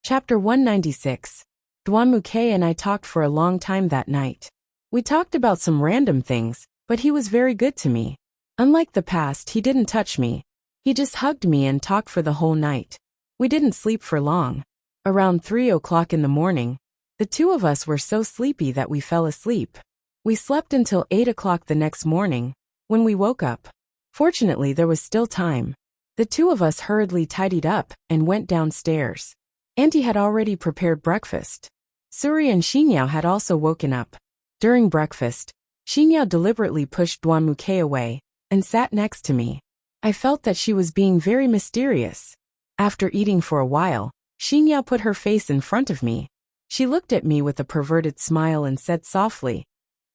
Chapter 196. Duanmuke and I talked for a long time that night. We talked about some random things, but he was very good to me. Unlike the past, he didn't touch me. He just hugged me and talked for the whole night. We didn't sleep for long. Around 3 o'clock in the morning, the two of us were so sleepy that we fell asleep. We slept until 8 o'clock the next morning, when we woke up. Fortunately, there was still time. The two of us hurriedly tidied up and went downstairs. Auntie had already prepared breakfast. Suri and Xinyao had also woken up. During breakfast, Xinyao deliberately pushed Duanmuke away and sat next to me. I felt that she was being very mysterious. After eating for a while, Xinyao put her face in front of me. She looked at me with a perverted smile and said softly,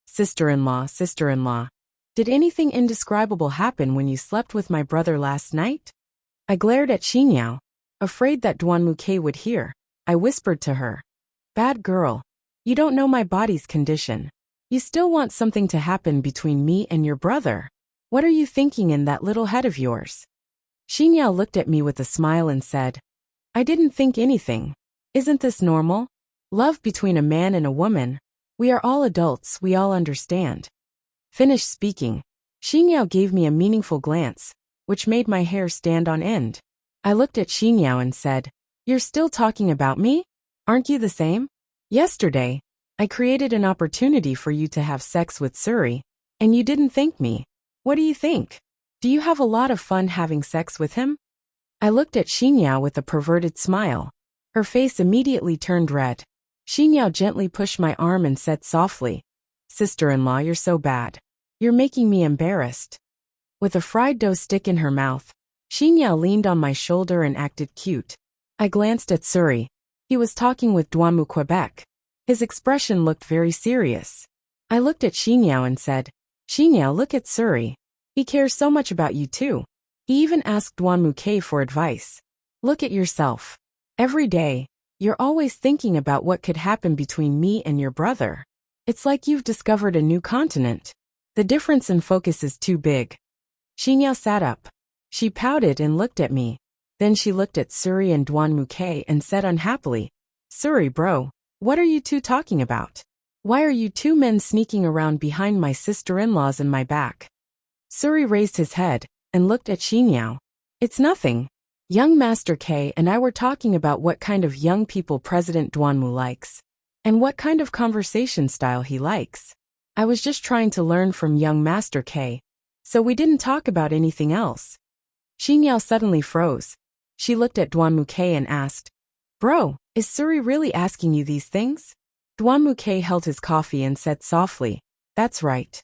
"Sister-in-law, sister-in-law, did anything indescribable happen when you slept with my brother last night?" I glared at Xinyao. Afraid that Duanmuke would hear, I whispered to her, "Bad girl. You don't know my body's condition. You still want something to happen between me and your brother. What are you thinking in that little head of yours?" Xinyao looked at me with a smile and said, "I didn't think anything. Isn't this normal? Love between a man and a woman. We are all adults, we all understand." Finished speaking, Xinyao gave me a meaningful glance, which made my hair stand on end. I looked at Xinyao and said, "You're still talking about me? Aren't you the same? Yesterday, I created an opportunity for you to have sex with Suri, and you didn't thank me. What do you think? Do you have a lot of fun having sex with him?" I looked at Xinyao with a perverted smile. Her face immediately turned red. Xinyao gently pushed my arm and said softly, "Sister-in-law, you're so bad. You're making me embarrassed." With a fried dough stick in her mouth, Xinyao leaned on my shoulder and acted cute. I glanced at Suri. He was talking with Duanmuke. His expression looked very serious. I looked at Xinyao and said, "Xinyao, look at Suri. He cares so much about you too. He even asked Duanmuke for advice. Look at yourself. Every day, you're always thinking about what could happen between me and your brother. It's like you've discovered a new continent. The difference in focus is too big." Xinyao sat up. She pouted and looked at me. Then she looked at Suri and Duanmuke and said unhappily, "Suri bro, what are you two talking about? Why are you two men sneaking around behind my sister-in-laws and my back?" Suri raised his head and looked at Xinyao. "It's nothing. Young Master K and I were talking about what kind of young people President Duanmu likes, and what kind of conversation style he likes. I was just trying to learn from young Master K, so we didn't talk about anything else." Xinyao suddenly froze. She looked at Duanmuke and asked, "Bro, is Suri really asking you these things?" Duanmuke held his coffee and said softly, "That's right.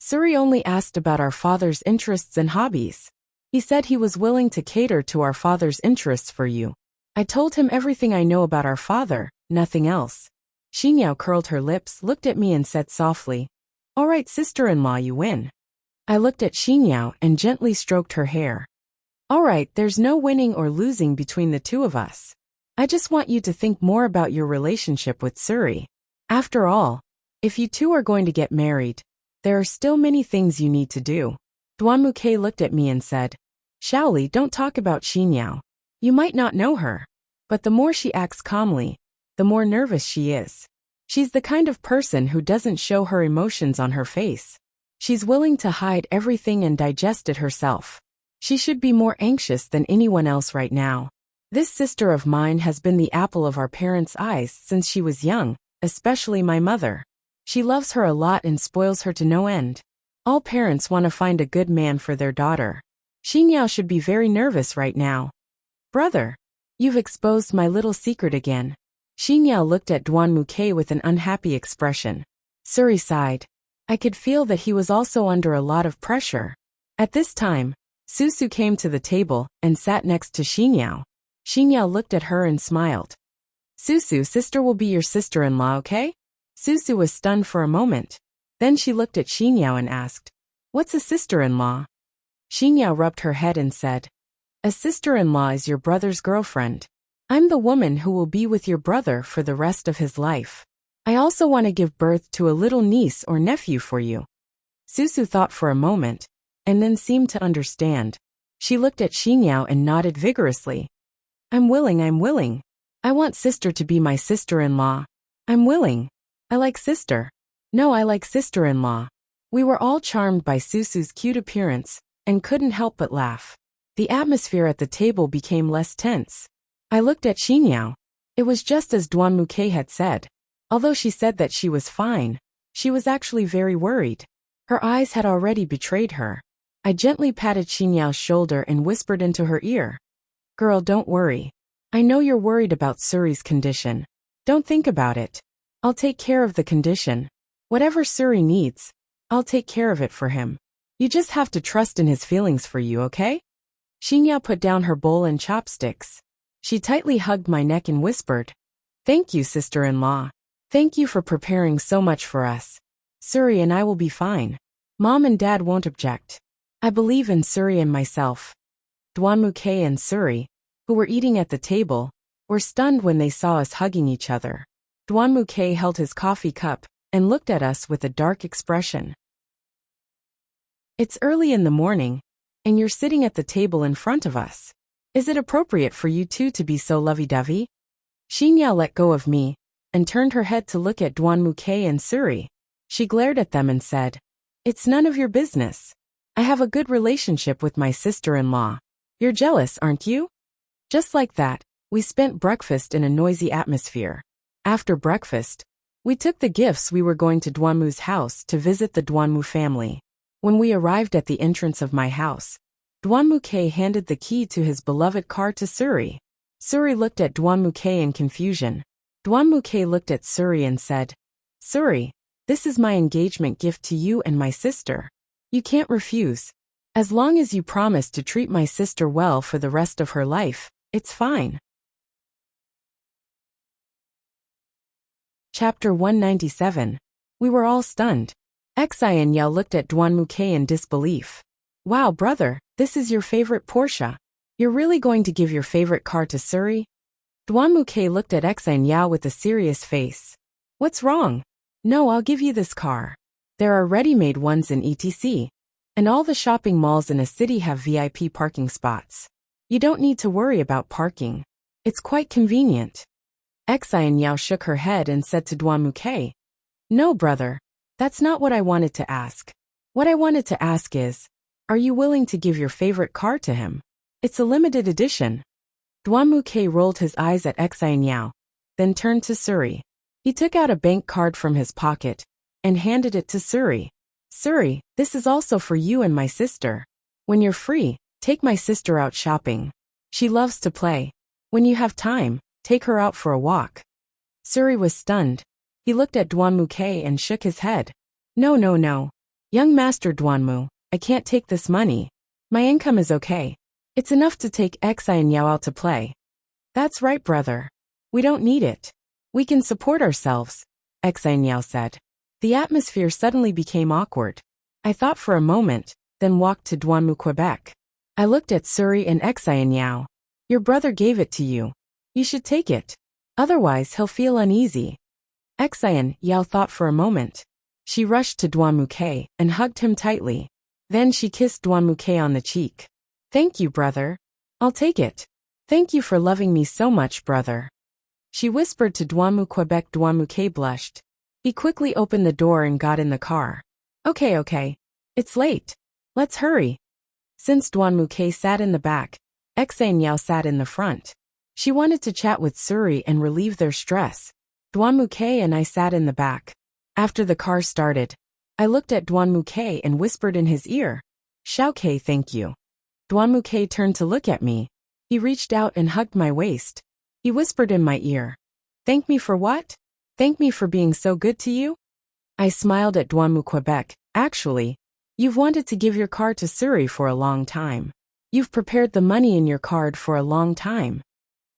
Suri only asked about our father's interests and hobbies. He said he was willing to cater to our father's interests for you. I told him everything I know about our father, nothing else." Xinyao curled her lips, looked at me and said softly, "All right, sister-in-law, you win." I looked at Xinyao and gently stroked her hair. "All right, there's no winning or losing between the two of us. I just want you to think more about your relationship with Suri. After all, if you two are going to get married, there are still many things you need to do." Duanmuke looked at me and said, "Shaoli, don't talk about Xinyao. You might not know her, but the more she acts calmly, the more nervous she is. She's the kind of person who doesn't show her emotions on her face. She's willing to hide everything and digest it herself. She should be more anxious than anyone else right now. This sister of mine has been the apple of our parents' eyes since she was young, especially my mother. She loves her a lot and spoils her to no end. All parents want to find a good man for their daughter. Xinyao should be very nervous right now." "Brother, you've exposed my little secret again." Xinyao looked at Duanmuke with an unhappy expression. Suri sighed. I could feel that he was also under a lot of pressure. At this time, Susu came to the table and sat next to Xinyao. Xinyao looked at her and smiled. "Susu, sister will be your sister-in-law, okay?" Susu was stunned for a moment. Then she looked at Xinyao and asked, "What's a sister-in-law?" Xinyao rubbed her head and said, "A sister-in-law is your brother's girlfriend. I'm the woman who will be with your brother for the rest of his life. I also want to give birth to a little niece or nephew for you." Susu thought for a moment, and then seemed to understand. She looked at Xinyao and nodded vigorously. I'm willing, I'm willing. I want sister to be my sister-in-law. I'm willing. I like sister. No, I like sister-in-law. We were all charmed by Susu's cute appearance and couldn't help but laugh. The atmosphere at the table became less tense. I looked at Xinyao. It was just as Duan Muke had said. Although she said that she was fine, she was actually very worried. Her eyes had already betrayed her. I gently patted Xinyao's shoulder and whispered into her ear. Girl, don't worry. I know you're worried about Suri's condition. Don't think about it. I'll take care of the condition. Whatever Suri needs, I'll take care of it for him. You just have to trust in his feelings for you, okay? Xinyao put down her bowl and chopsticks. She tightly hugged my neck and whispered, Thank you, sister-in-law. Thank you for preparing so much for us. Suri and I will be fine. Mom and Dad won't object. I believe in Suri and myself. Duan Muke and Suri, who were eating at the table, were stunned when they saw us hugging each other. Duan Muke held his coffee cup and looked at us with a dark expression. It's early in the morning, and you're sitting at the table in front of us. Is it appropriate for you two to be so lovey-dovey? Xinyao let go of me and turned her head to look at Duan Muke and Suri. She glared at them and said, It's none of your business. I have a good relationship with my sister-in-law. You're jealous, aren't you? Just like that, we spent breakfast in a noisy atmosphere. After breakfast, we took the gifts we were going to Duanmu's house to visit the Duanmu family. When we arrived at the entrance of my house, Duan Muke handed the key to his beloved car to Suri. Suri looked at Duan Muke in confusion. Duan Muke looked at Suri and said, Suri, this is my engagement gift to you and my sister. You can't refuse. As long as you promise to treat my sister well for the rest of her life, it's fine. Chapter 197. We were all stunned. Xi and Yao looked at Duan Muke in disbelief. Wow, brother, this is your favorite Porsche. You're really going to give your favorite car to Suri? Duan Muke looked at Xi and Yao with a serious face. What's wrong? No, I'll give you this car. There are ready-made ones in etc. And all the shopping malls in a city have VIP parking spots. You don't need to worry about parking. It's quite convenient. Xi and Yao shook her head and said to Duan Muke, No, brother. That's not what I wanted to ask. What I wanted to ask is, are you willing to give your favorite car to him? It's a limited edition. Duan Muke rolled his eyes at Xi and Yao, then turned to Suri. He took out a bank card from his pocket and handed it to Suri. Suri, this is also for you and my sister. When you're free, take my sister out shopping. She loves to play. When you have time, take her out for a walk. Suri was stunned. He looked at Duan Muke and shook his head. No, no, no. Young Master Duanmu, I can't take this money. My income is okay. It's enough to take Xi and Yao out to play. That's right, brother. We don't need it. We can support ourselves, Xi and Yao said. The atmosphere suddenly became awkward. I thought for a moment, then walked to Duanmu, Quebec. I looked at Suri and Xi and Yao. Your brother gave it to you. You should take it. Otherwise he'll feel uneasy. Xi and Yao thought for a moment. She rushed to Duan Muke and hugged him tightly. Then she kissed Duan Muke on the cheek. Thank you, brother. I'll take it. Thank you for loving me so much, brother. She whispered to Duanmu, Quebec. Duan Muke blushed. He quickly opened the door and got in the car. Okay. It's late. Let's hurry. Since Duan Muke sat in the back, Xi and Yao sat in the front. She wanted to chat with Suri and relieve their stress. Duan Muke and I sat in the back. After the car started, I looked at Duan Muke and whispered in his ear, Xiaoke, thank you. Duan Muke turned to look at me. He reached out and hugged my waist. He whispered in my ear, Thank me for what? Thank me for being so good to you? I smiled at Duanmu, Quebec. Actually, you've wanted to give your car to Suri for a long time. You've prepared the money in your card for a long time.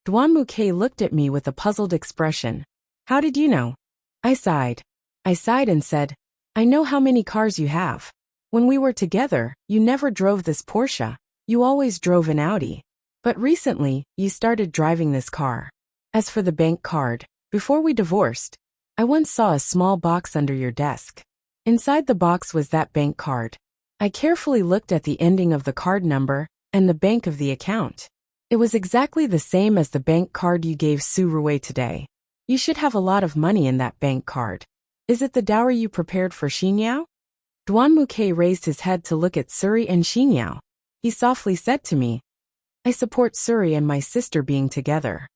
Duan Muke looked at me with a puzzled expression. How did you know? I sighed. And said, I know how many cars you have. When we were together, you never drove this Porsche. You always drove an Audi. But recently, you started driving this car. As for the bank card, before we divorced, I once saw a small box under your desk. Inside the box was that bank card. I carefully looked at the ending of the card number and the bank of the account. It was exactly the same as the bank card you gave Su-Rui today. You should have a lot of money in that bank card. Is it the dowry you prepared for Xinyao? Duan Muke raised his head to look at Suri and Xinyao. He softly said to me, I support Suri and my sister being together.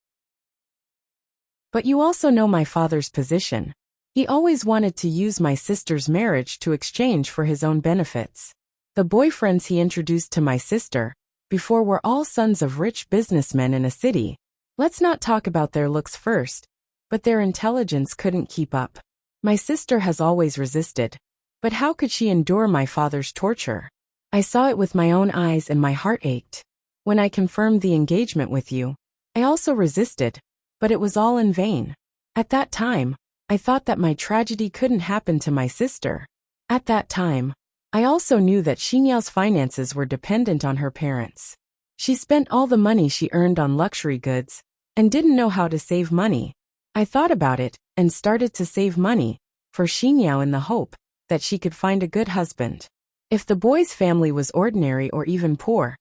But you also know my father's position. He always wanted to use my sister's marriage to exchange for his own benefits. The boyfriends he introduced to my sister before were all sons of rich businessmen in a city. Let's not talk about their looks first, but their intelligence couldn't keep up. My sister has always resisted, but how could she endure my father's torture? I saw it with my own eyes and my heart ached. When I confirmed the engagement with you, I also resisted, but it was all in vain. At that time, I thought that my tragedy couldn't happen to my sister. At that time, I also knew that Xinyao's finances were dependent on her parents. She spent all the money she earned on luxury goods and didn't know how to save money. I thought about it and started to save money for Xinyao in the hope that she could find a good husband. If the boy's family was ordinary or even poor,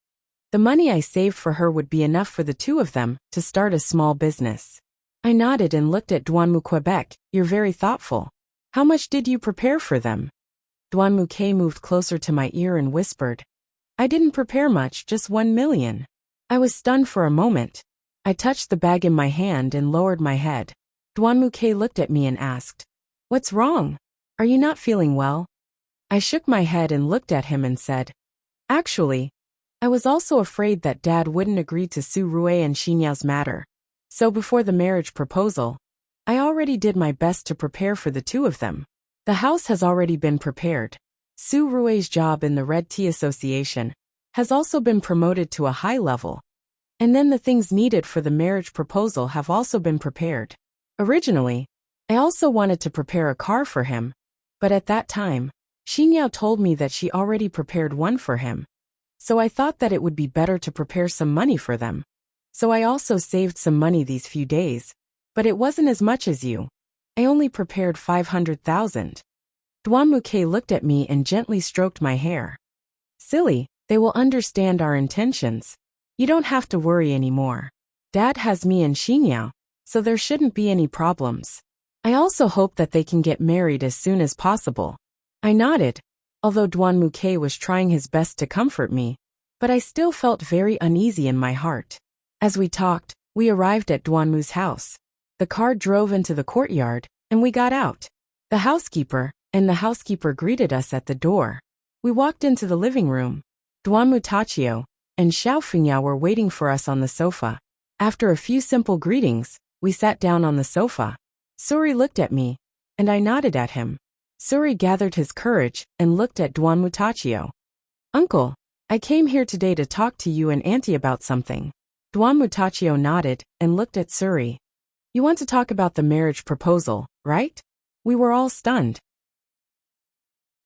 the money I saved for her would be enough for the two of them to start a small business. I nodded and looked at Duanmu Quebec. You're very thoughtful. How much did you prepare for them? Duanmu K moved closer to my ear and whispered, I didn't prepare much, just 1 million. I was stunned for a moment. I touched the bag in my hand and lowered my head. Duanmu K looked at me and asked, What's wrong? Are you not feeling well? I shook my head and looked at him and said, Actually, I was also afraid that Dad wouldn't agree to Su-Rui and Xinyao's matter. So before the marriage proposal, I already did my best to prepare for the two of them. The house has already been prepared. Su-Rui's job in the Red Tea Association has also been promoted to a high level. And then the things needed for the marriage proposal have also been prepared. Originally, I also wanted to prepare a car for him, but at that time, Xinyao told me that she already prepared one for him. So I thought that it would be better to prepare some money for them. So I also saved some money these few days, but it wasn't as much as you. I only prepared 500,000. Duanmu K looked at me and gently stroked my hair. Silly, they will understand our intentions. You don't have to worry anymore. Dad has me and Xinyao, so there shouldn't be any problems. I also hope that they can get married as soon as possible. I nodded, although Duanmu K was trying his best to comfort me, but I still felt very uneasy in my heart. As we talked, we arrived at Duanmu's house. The car drove into the courtyard, and we got out. The housekeeper greeted us at the door. We walked into the living room. Duanmu Tachio and Xiao Fingyao were waiting for us on the sofa. After a few simple greetings, we sat down on the sofa. Suri looked at me, and I nodded at him. Suri gathered his courage and looked at Duanmu Tachio. Uncle, I came here today to talk to you and Auntie about something. Duanmu Tachio nodded and looked at Suri. You want to talk about the marriage proposal, right? We were all stunned.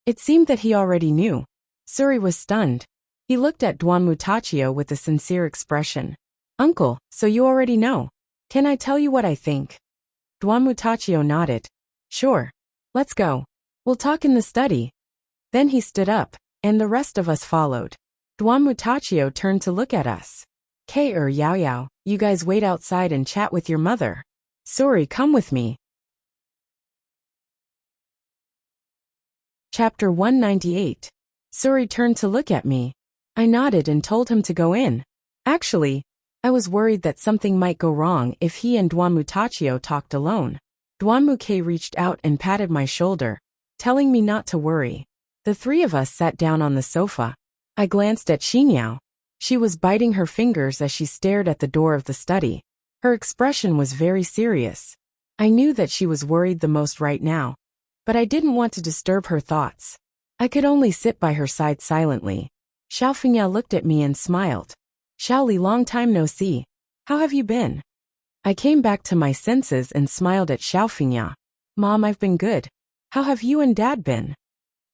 It seemed that he already knew. Suri was stunned. He looked at Duanmu Tachio with a sincere expression. Uncle, so you already know. Can I tell you what I think? Duanmu Tachio nodded. Sure. Let's go. We'll talk in the study. Then he stood up, and the rest of us followed. Duanmu Tachio turned to look at us. Yao Yao, you guys wait outside and chat with your mother. Suri, come with me. Chapter 198. Suri turned to look at me. I nodded and told him to go in. Actually, I was worried that something might go wrong if he and Duanmu Tachio talked alone. Duanmu K reached out and patted my shoulder, telling me not to worry. The three of us sat down on the sofa. I glanced at Xinyao. She was biting her fingers as she stared at the door of the study. Her expression was very serious. I knew that she was worried the most right now, but I didn't want to disturb her thoughts. I could only sit by her side silently. Xiao Fingyao looked at me and smiled. Xiaoli, long time no see. How have you been? I came back to my senses and smiled at Xiao Fingyao. Mom, I've been good. How have you and Dad been?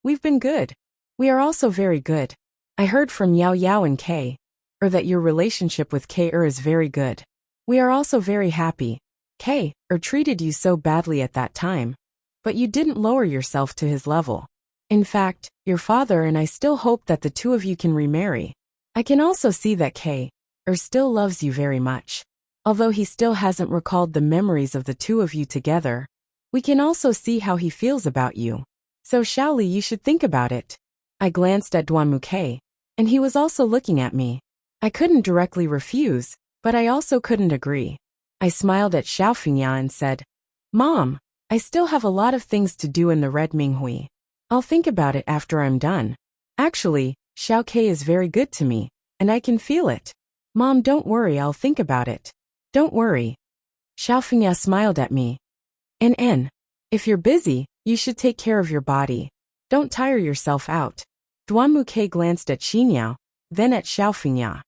We've been good. We are also very good. I heard from Yao Yao and Kay, that your relationship with Kay is very good. We are also very happy. Kay treated you so badly at that time, but you didn't lower yourself to his level. In fact, your father and I still hope that the two of you can remarry. I can also see that Kay still loves you very much. Although he still hasn't recalled the memories of the two of you together, we can also see how he feels about you. So Xiaoli, you should think about it. I glanced at Duanmuke, and he was also looking at me. I couldn't directly refuse, but I also couldn't agree. I smiled at Xiaofingya and said, Mom, I still have a lot of things to do in the Red Minghui. I'll think about it after I'm done. Actually, Xiao Ke is very good to me, and I can feel it. Mom, don't worry, I'll think about it. Don't worry. Xiaofingya smiled at me. If you're busy, you should take care of your body. Don't tire yourself out. Duanmuke glanced at Xinyao, then at Xiaofingya.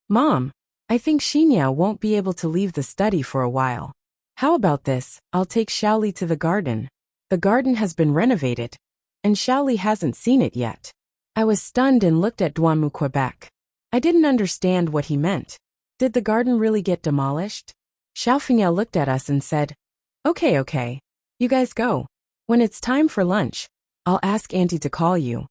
Mom, I think Xinyao won't be able to leave the study for a while. How about this? I'll take Xiaoli to the garden. The garden has been renovated, and Xiaoli hasn't seen it yet. I was stunned and looked at Duanmuke back. I didn't understand what he meant. Did the garden really get demolished? Xiaofingya looked at us and said, Okay. You guys go. When it's time for lunch, I'll ask Auntie to call you.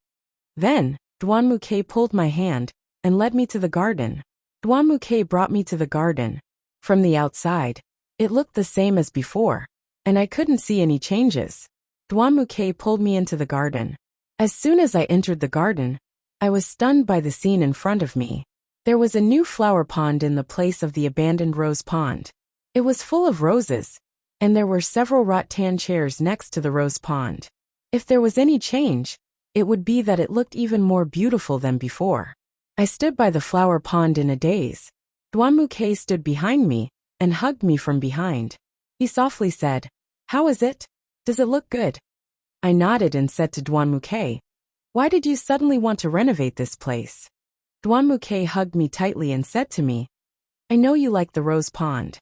Then, Duanmuke pulled my hand and led me to the garden. Duanmuke brought me to the garden. From the outside, it looked the same as before, and I couldn't see any changes. Duanmuke pulled me into the garden. As soon as I entered the garden, I was stunned by the scene in front of me. There was a new flower pond in the place of the abandoned rose pond. It was full of roses, and there were several rattan chairs next to the rose pond. If there was any change, it would be that it looked even more beautiful than before. I stood by the flower pond in a daze. Duanmuke stood behind me and hugged me from behind. He softly said, How is it? Does it look good? I nodded and said to Duanmuke, Why did you suddenly want to renovate this place? Duanmuke hugged me tightly and said to me, I know you like the rose pond.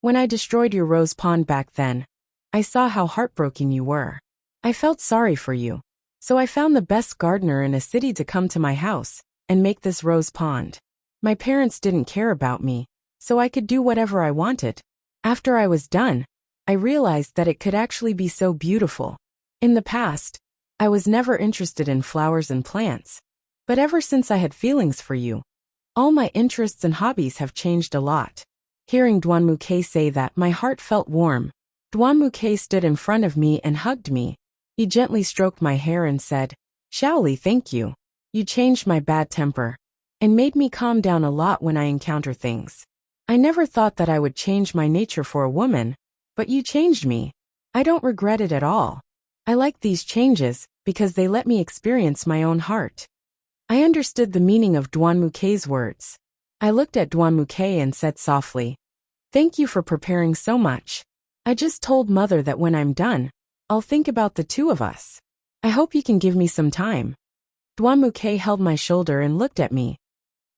When I destroyed your rose pond back then, I saw how heartbroken you were. I felt sorry for you. So I found the best gardener in a city to come to my house and make this rose pond. My parents didn't care about me, so I could do whatever I wanted. After I was done, I realized that it could actually be so beautiful. In the past, I was never interested in flowers and plants. But ever since I had feelings for you, all my interests and hobbies have changed a lot. Hearing Duanmuke say that, my heart felt warm. Duanmuke stood in front of me and hugged me. He gently stroked my hair and said, Xiaoli, thank you. You changed my bad temper and made me calm down a lot when I encounter things. I never thought that I would change my nature for a woman, but you changed me. I don't regret it at all. I like these changes because they let me experience my own heart. I understood the meaning of Duanmuke's words. I looked at Duanmuke and said softly, Thank you for preparing so much. I just told Mother that when I'm done, I'll think about the two of us. I hope you can give me some time. Duanmuke held my shoulder and looked at me.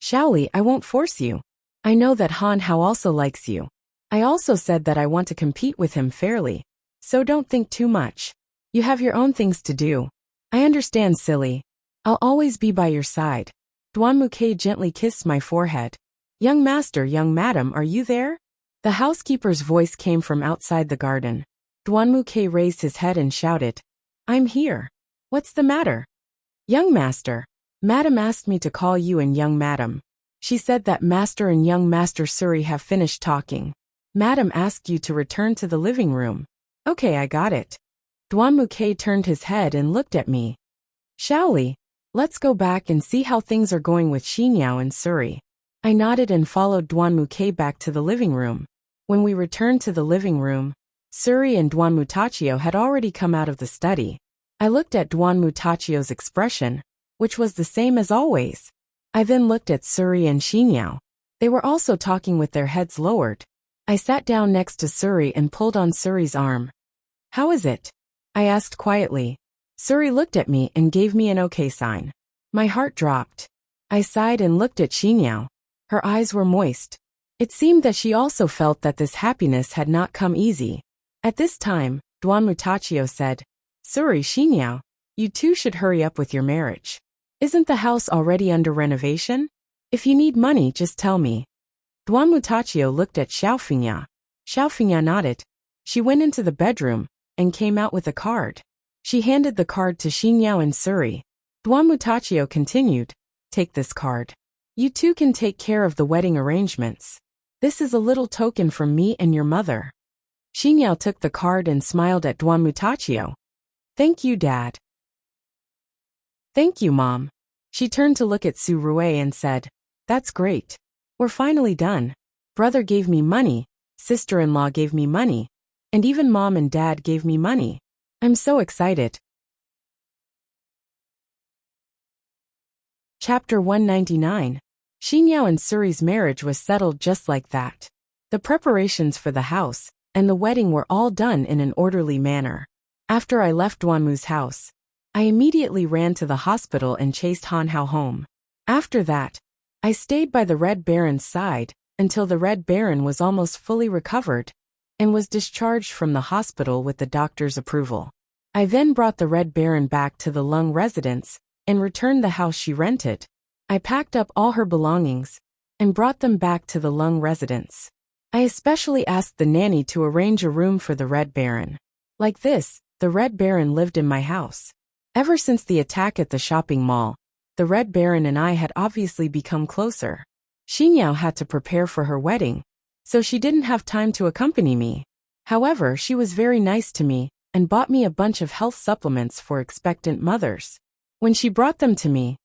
Xiaoli, I won't force you. I know that Han Hao also likes you. I also said that I want to compete with him fairly, so don't think too much. You have your own things to do. I understand, silly. I'll always be by your side. Duanmuke gently kissed my forehead. Young master, young madam, are you there? The housekeeper's voice came from outside the garden. Duanmuke raised his head and shouted, I'm here. What's the matter? Young master. Madam asked me to call you and young madam. She said that master and young master Suri have finished talking. Madam asked you to return to the living room. Okay, I got it. Duanmuke turned his head and looked at me. Xiaoli, let's go back and see how things are going with Xinyao and Suri. I nodded and followed Duanmuke back to the living room. When we returned to the living room, Suri and Duanmutachio had already come out of the study. I looked at Duanmutachio's expression, which was the same as always. I then looked at Suri and Xinyao. They were also talking with their heads lowered. I sat down next to Suri and pulled on Suri's arm. How is it? I asked quietly. Suri looked at me and gave me an okay sign. My heart dropped. I sighed and looked at Xinyao. Her eyes were moist. It seemed that she also felt that this happiness had not come easy. At this time, Duanmutachio said, Suri, Xinyao, you two should hurry up with your marriage. Isn't the house already under renovation? If you need money, just tell me. Duanmutachio looked at Xiaofingya. Xiaofingya nodded. She went into the bedroom and came out with a card. She handed the card to Xinyao and Suri. Duanmutachio continued, Take this card. You two can take care of the wedding arrangements. This is a little token from me and your mother. Xinyao took the card and smiled at Duan Mutachio. Thank you, Dad. Thank you, Mom. She turned to look at Su Rue and said, That's great. We're finally done. Brother gave me money, sister-in-law gave me money, and even Mom and Dad gave me money. I'm so excited. Chapter 199. Xinyao and Suri's marriage was settled just like that. The preparations for the house and the wedding were all done in an orderly manner. After I left Duanmu's house, I immediately ran to the hospital and chased Han Hao home. After that, I stayed by the Red Baron's side until the Red Baron was almost fully recovered and was discharged from the hospital with the doctor's approval. I then brought the Red Baron back to the Lung residence and returned the house she rented. I packed up all her belongings and brought them back to the Lung residence. I especially asked the nanny to arrange a room for the Red Baron. Like this, the Red Baron lived in my house. Ever since the attack at the shopping mall, the Red Baron and I had obviously become closer. Xinyao had to prepare for her wedding, so she didn't have time to accompany me. However, she was very nice to me and bought me a bunch of health supplements for expectant mothers. When she brought them to me,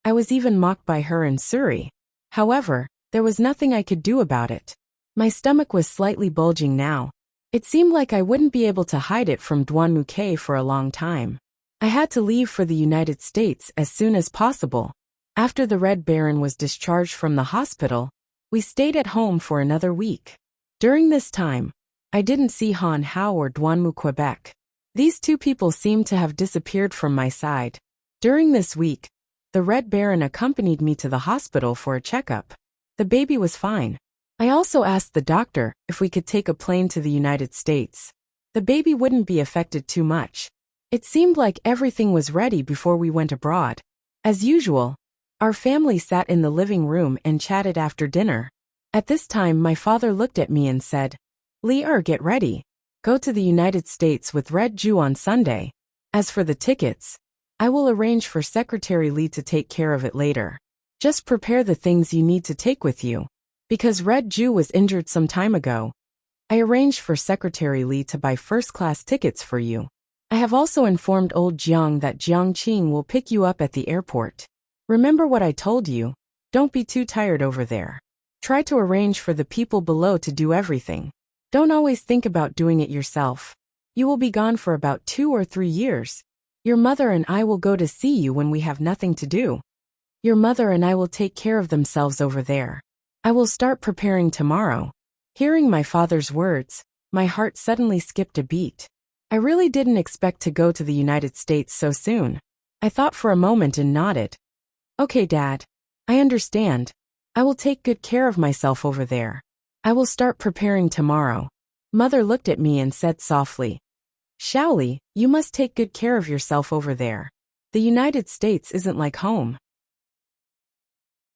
I was even mocked by her and Suri. However, there was nothing I could do about it. My stomach was slightly bulging now. It seemed like I wouldn't be able to hide it from Duanmu for a long time. I had to leave for the United States as soon as possible. After the Red Baron was discharged from the hospital, we stayed at home for another week. During this time, I didn't see Han Hao or Duanmu Quebec. These two people seemed to have disappeared from my side. During this week, the Red Baron accompanied me to the hospital for a checkup. The baby was fine. I also asked the doctor if we could take a plane to the United States. The baby wouldn't be affected too much. It seemed like everything was ready before we went abroad. As usual, our family sat in the living room and chatted after dinner. At this time, my father looked at me and said, Li get ready. Go to the United States with Red Ju on Sunday. As for the tickets, I will arrange for Secretary Li to take care of it later. Just prepare the things you need to take with you. Because Red Ju was injured some time ago, I arranged for Secretary Li to buy first-class tickets for you. I have also informed old Jiang that Jiang Qing will pick you up at the airport. Remember what I told you, don't be too tired over there. Try to arrange for the people below to do everything. Don't always think about doing it yourself. You will be gone for about 2 or 3 years. Your mother and I will go to see you when we have nothing to do. Your mother and I will take care of themselves over there. I will start preparing tomorrow. Hearing my father's words, my heart suddenly skipped a beat. I really didn't expect to go to the United States so soon. I thought for a moment and nodded. Okay, Dad. I understand. I will take good care of myself over there. I will start preparing tomorrow. Mother looked at me and said softly, Shaoli, you must take good care of yourself over there. The United States isn't like home.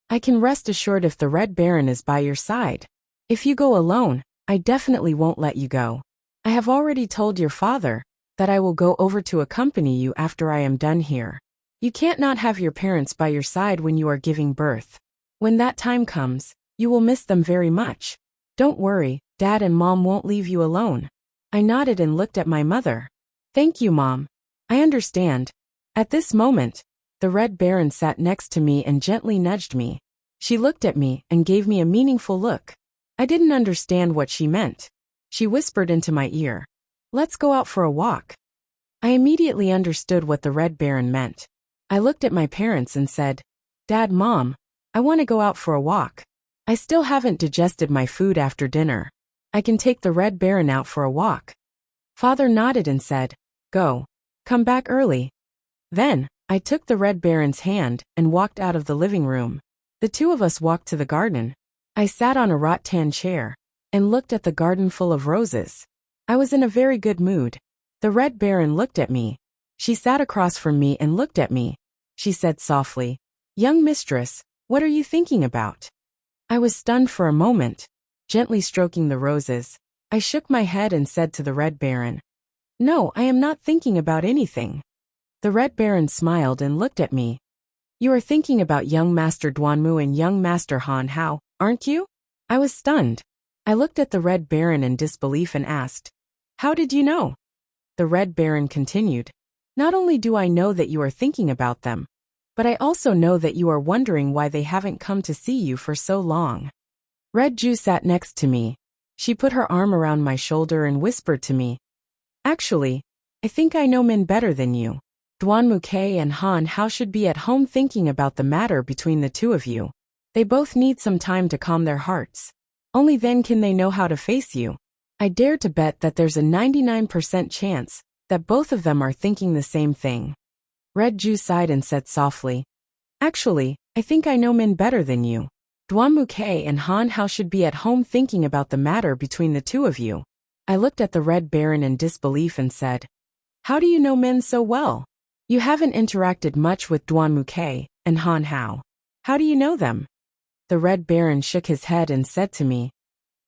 I can rest assured if the Red Baron is by your side. If you go alone, I definitely won't let you go. I have already told your father that I will go over to accompany you after I am done here. You can't not have your parents by your side when you are giving birth. When that time comes, you will miss them very much. Don't worry, Dad and Mom won't leave you alone. I nodded and looked at my mother. Thank you, Mom. I understand. At this moment, the Red Baron sat next to me and gently nudged me. She looked at me and gave me a meaningful look. I didn't understand what she meant. She whispered into my ear, Let's go out for a walk. I immediately understood what the Red Baron meant. I looked at my parents and said, Dad, Mom, I want to go out for a walk. I still haven't digested my food after dinner. I can take the Red Baron out for a walk. Father nodded and said, Go. Come back early. Then, I took the Red Baron's hand and walked out of the living room. The two of us walked to the garden. I sat on a rattan chair and looked at the garden full of roses. I was in a very good mood. The Red Baron looked at me. She sat across from me and looked at me. She said softly, Young mistress, what are you thinking about? I was stunned for a moment. Gently stroking the roses, I shook my head and said to the Red Baron, No, I am not thinking about anything. The Red Baron smiled and looked at me. You are thinking about young Master Duanmu and young Master Han Hao, aren't you? I was stunned. I looked at the Red Baron in disbelief and asked, "How did you know?" The Red Baron continued, "Not only do I know that you are thinking about them, but I also know that you are wondering why they haven't come to see you for so long." Red Ju sat next to me. She put her arm around my shoulder and whispered to me, "Actually, I think I know Min better than you. Duanmu K and Han Hao should be at home thinking about the matter between the two of you. They both need some time to calm their hearts. Only then can they know how to face you. I dare to bet that there's a 99% chance that both of them are thinking the same thing." Red Ju sighed and said softly, "Actually, I think I know Min better than you. Duanmu K and Han Hao should be at home thinking about the matter between the two of you." I looked at the Red Baron in disbelief and said, "How do you know Min so well? You haven't interacted much with Duanmu K and Han Hao. How do you know them?" The Red Baron shook his head and said to me,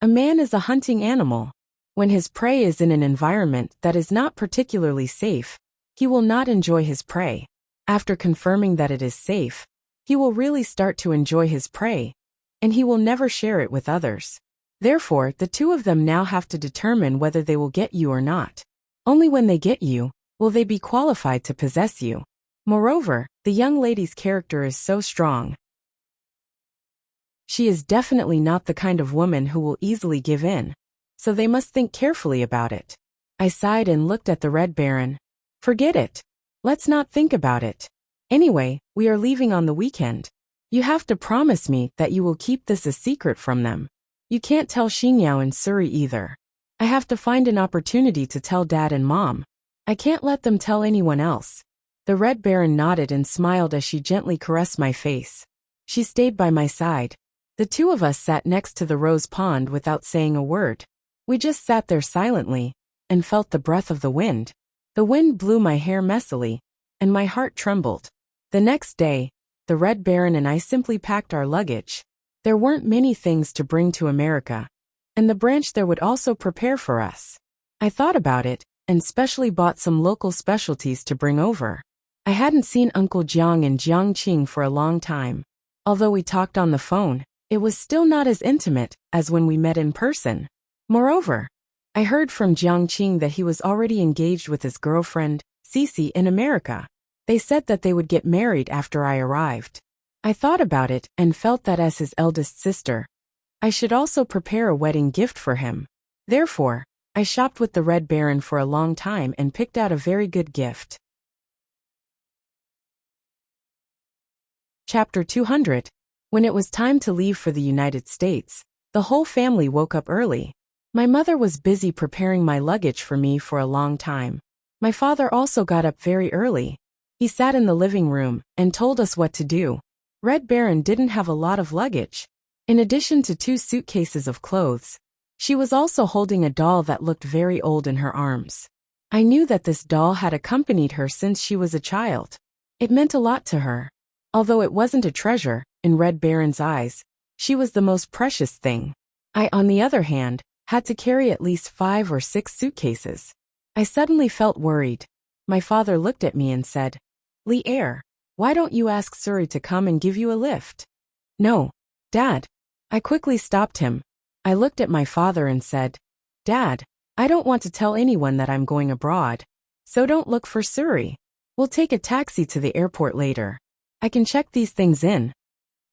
"A man is a hunting animal. When his prey is in an environment that is not particularly safe, he will not enjoy his prey. After confirming that it is safe, he will really start to enjoy his prey, and he will never share it with others. Therefore, the two of them now have to determine whether they will get you or not. Only when they get you, will they be qualified to possess you. Moreover, the young lady's character is so strong. She is definitely not the kind of woman who will easily give in, so they must think carefully about it." I sighed and looked at the Red Baron. "Forget it. Let's not think about it. Anyway, we are leaving on the weekend. You have to promise me that you will keep this a secret from them. You can't tell Xingyao and Suri either. I have to find an opportunity to tell Dad and Mom. I can't let them tell anyone else." The Red Baron nodded and smiled as she gently caressed my face. She stayed by my side. The two of us sat next to the rose pond without saying a word. We just sat there silently and felt the breath of the wind. The wind blew my hair messily, and my heart trembled. The next day, the Red Baron and I simply packed our luggage. There weren't many things to bring to America, and the branch there would also prepare for us. I thought about it, and specially bought some local specialties to bring over. I hadn't seen Uncle Jiang and Jiang Qing for a long time. Although we talked on the phone, it was still not as intimate as when we met in person. Moreover, I heard from Jiang Qing that he was already engaged with his girlfriend, Cece, in America. They said that they would get married after I arrived. I thought about it and felt that as his eldest sister, I should also prepare a wedding gift for him. Therefore, I shopped with the Red Baron for a long time and picked out a very good gift. Chapter 200. When it was time to leave for the United States, the whole family woke up early. My mother was busy preparing my luggage for me for a long time. My father also got up very early. He sat in the living room and told us what to do. Red Baron didn't have a lot of luggage. In addition to 2 suitcases of clothes, she was also holding a doll that looked very old in her arms. I knew that this doll had accompanied her since she was a child. It meant a lot to her. Although it wasn't a treasure, in Red Baron's eyes, she was the most precious thing. I, on the other hand, had to carry at least 5 or 6 suitcases. I suddenly felt worried. My father looked at me and said, "Li Er, why don't you ask Suri to come and give you a lift?" "No, Dad." I quickly stopped him. I looked at my father and said, "Dad, I don't want to tell anyone that I'm going abroad, so don't look for Suri. We'll take a taxi to the airport later. I can check these things in."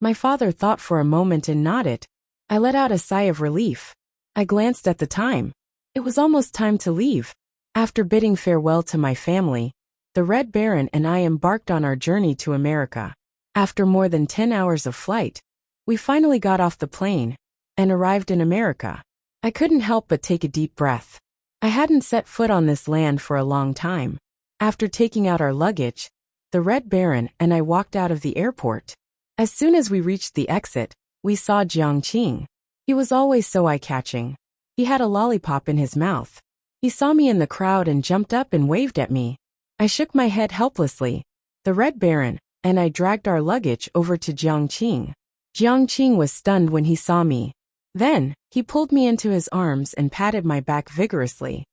My father thought for a moment and nodded. I let out a sigh of relief. I glanced at the time. It was almost time to leave. After bidding farewell to my family, the Red Baron and I embarked on our journey to America. After more than 10 hours of flight, we finally got off the plane and arrived in America. I couldn't help but take a deep breath. I hadn't set foot on this land for a long time. After taking out our luggage, the Red Baron and I walked out of the airport. As soon as we reached the exit, we saw Jiang Qing. He was always so eye-catching. He had a lollipop in his mouth. He saw me in the crowd and jumped up and waved at me. I shook my head helplessly. The Red Baron and I dragged our luggage over to Jiang Qing. Jiang Qing was stunned when he saw me. Then, he pulled me into his arms and patted my back vigorously.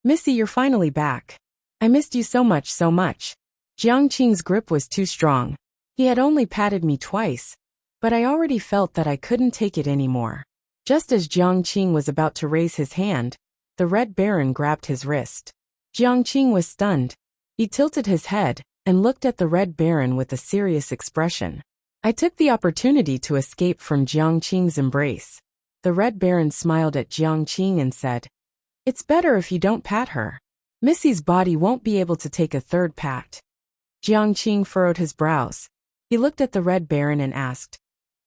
"Missy, you're finally back. I missed you so much, so much." Jiang Qing's grip was too strong. He had only patted me twice, but I already felt that I couldn't take it anymore. Just as Jiang Qing was about to raise his hand, the Red Baron grabbed his wrist. Jiang Qing was stunned. He tilted his head and looked at the Red Baron with a serious expression. I took the opportunity to escape from Jiang Qing's embrace. The Red Baron smiled at Jiang Qing and said, "It's better if you don't pat her. Missy's body won't be able to take a third pat." Jiang Qing furrowed his brows. He looked at the Red Baron and asked,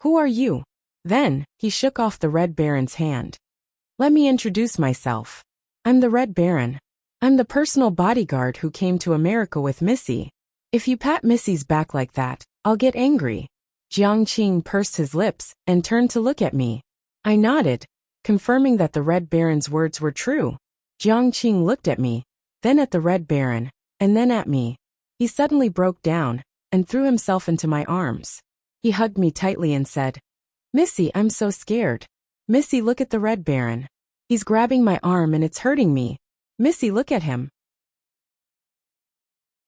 "Who are you?" Then, he shook off the Red Baron's hand. "Let me introduce myself. I'm the Red Baron. I'm the personal bodyguard who came to America with Missy. If you pat Missy's back like that, I'll get angry." Jiang Qing pursed his lips and turned to look at me. I nodded, confirming that the Red Baron's words were true. Jiang Qing looked at me, then at the Red Baron, and then at me. He suddenly broke down and threw himself into my arms. He hugged me tightly and said, "Missy, I'm so scared. Missy, look at the Red Baron. He's grabbing my arm and it's hurting me. Missy, look at him."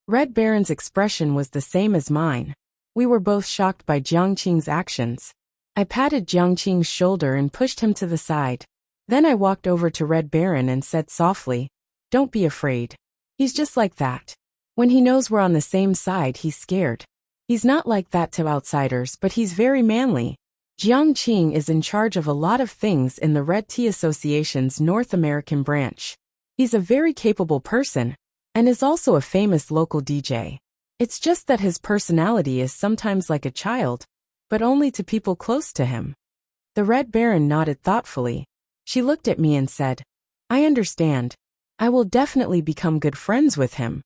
Red Baron's expression was the same as mine. We were both shocked by Jiang Qing's actions. I patted Jiang Qing's shoulder and pushed him to the side. Then I walked over to Red Baron and said softly, "Don't be afraid. He's just like that. When he knows we're on the same side, he's scared. He's not like that to outsiders, but he's very manly." Jiang Qing is in charge of a lot of things in the Red Tea Association's North American branch. He's a very capable person, and is also a famous local DJ. It's just that his personality is sometimes like a child, but only to people close to him. The Red Baron nodded thoughtfully. She looked at me and said, "I understand. I will definitely become good friends with him."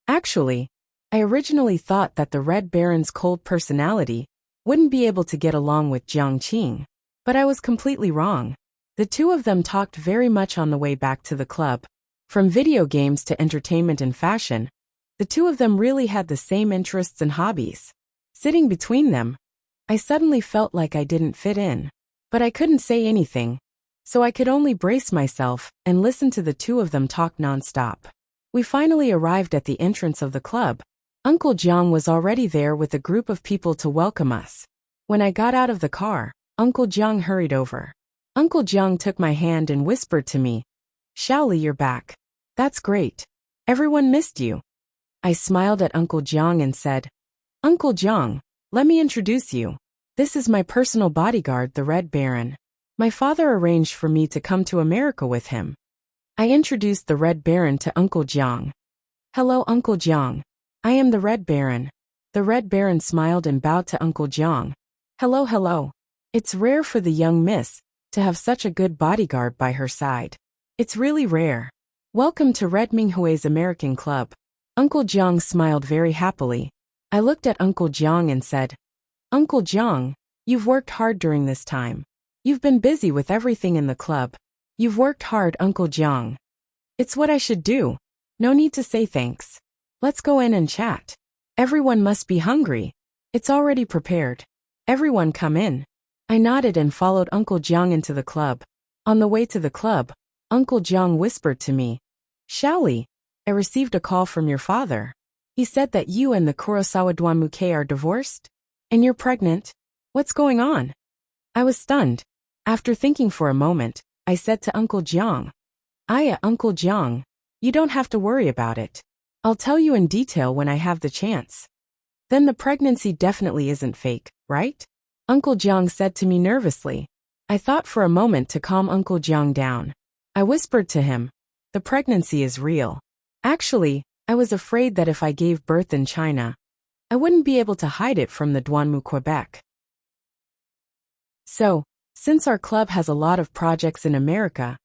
Actually, I originally thought that the Red Baron's cold personality wouldn't be able to get along with Jiang Qing, but I was completely wrong. The two of them talked very much on the way back to the club. From video games to entertainment and fashion, the two of them really had the same interests and hobbies. Sitting between them, I suddenly felt like I didn't fit in. But I couldn't say anything, so I could only brace myself and listen to the two of them talk nonstop. We finally arrived at the entrance of the club. Uncle Jiang was already there with a group of people to welcome us. When I got out of the car, Uncle Jiang hurried over. Uncle Jiang took my hand and whispered to me, "Shaoli, you're back. That's great. Everyone missed you." I smiled at Uncle Jiang and said, "Uncle Jiang, let me introduce you. This is my personal bodyguard, the Red Baron. My father arranged for me to come to America with him." I introduced the Red Baron to Uncle Jiang. "Hello, Uncle Jiang. I am the Red Baron." The Red Baron smiled and bowed to Uncle Jiang. "Hello, hello. It's rare for the young miss to have such a good bodyguard by her side. It's really rare. Welcome to Red Minghui's American Club." Uncle Jiang smiled very happily. I looked at Uncle Jiang and said, "Uncle Jiang, you've worked hard during this time. You've been busy with everything in the club. You've worked hard, Uncle Jiang." "It's what I should do. No need to say thanks. Let's go in and chat. Everyone must be hungry. It's already prepared. Everyone come in." I nodded and followed Uncle Jiang into the club. On the way to the club, Uncle Jiang whispered to me, "Shaoli, I received a call from your father. He said that you and the Kurosawa Duanmuke are divorced? And you're pregnant? What's going on?" I was stunned. After thinking for a moment, I said to Uncle Jiang, Uncle Jiang, you don't have to worry about it. I'll tell you in detail when I have the chance." "Then the pregnancy definitely isn't fake, right?" Uncle Jiang said to me nervously. I thought for a moment to calm Uncle Jiang down. I whispered to him, "The pregnancy is real. Actually, I was afraid that if I gave birth in China, I wouldn't be able to hide it from the Duanmu Quebec. So, since our club has a lot of projects in America,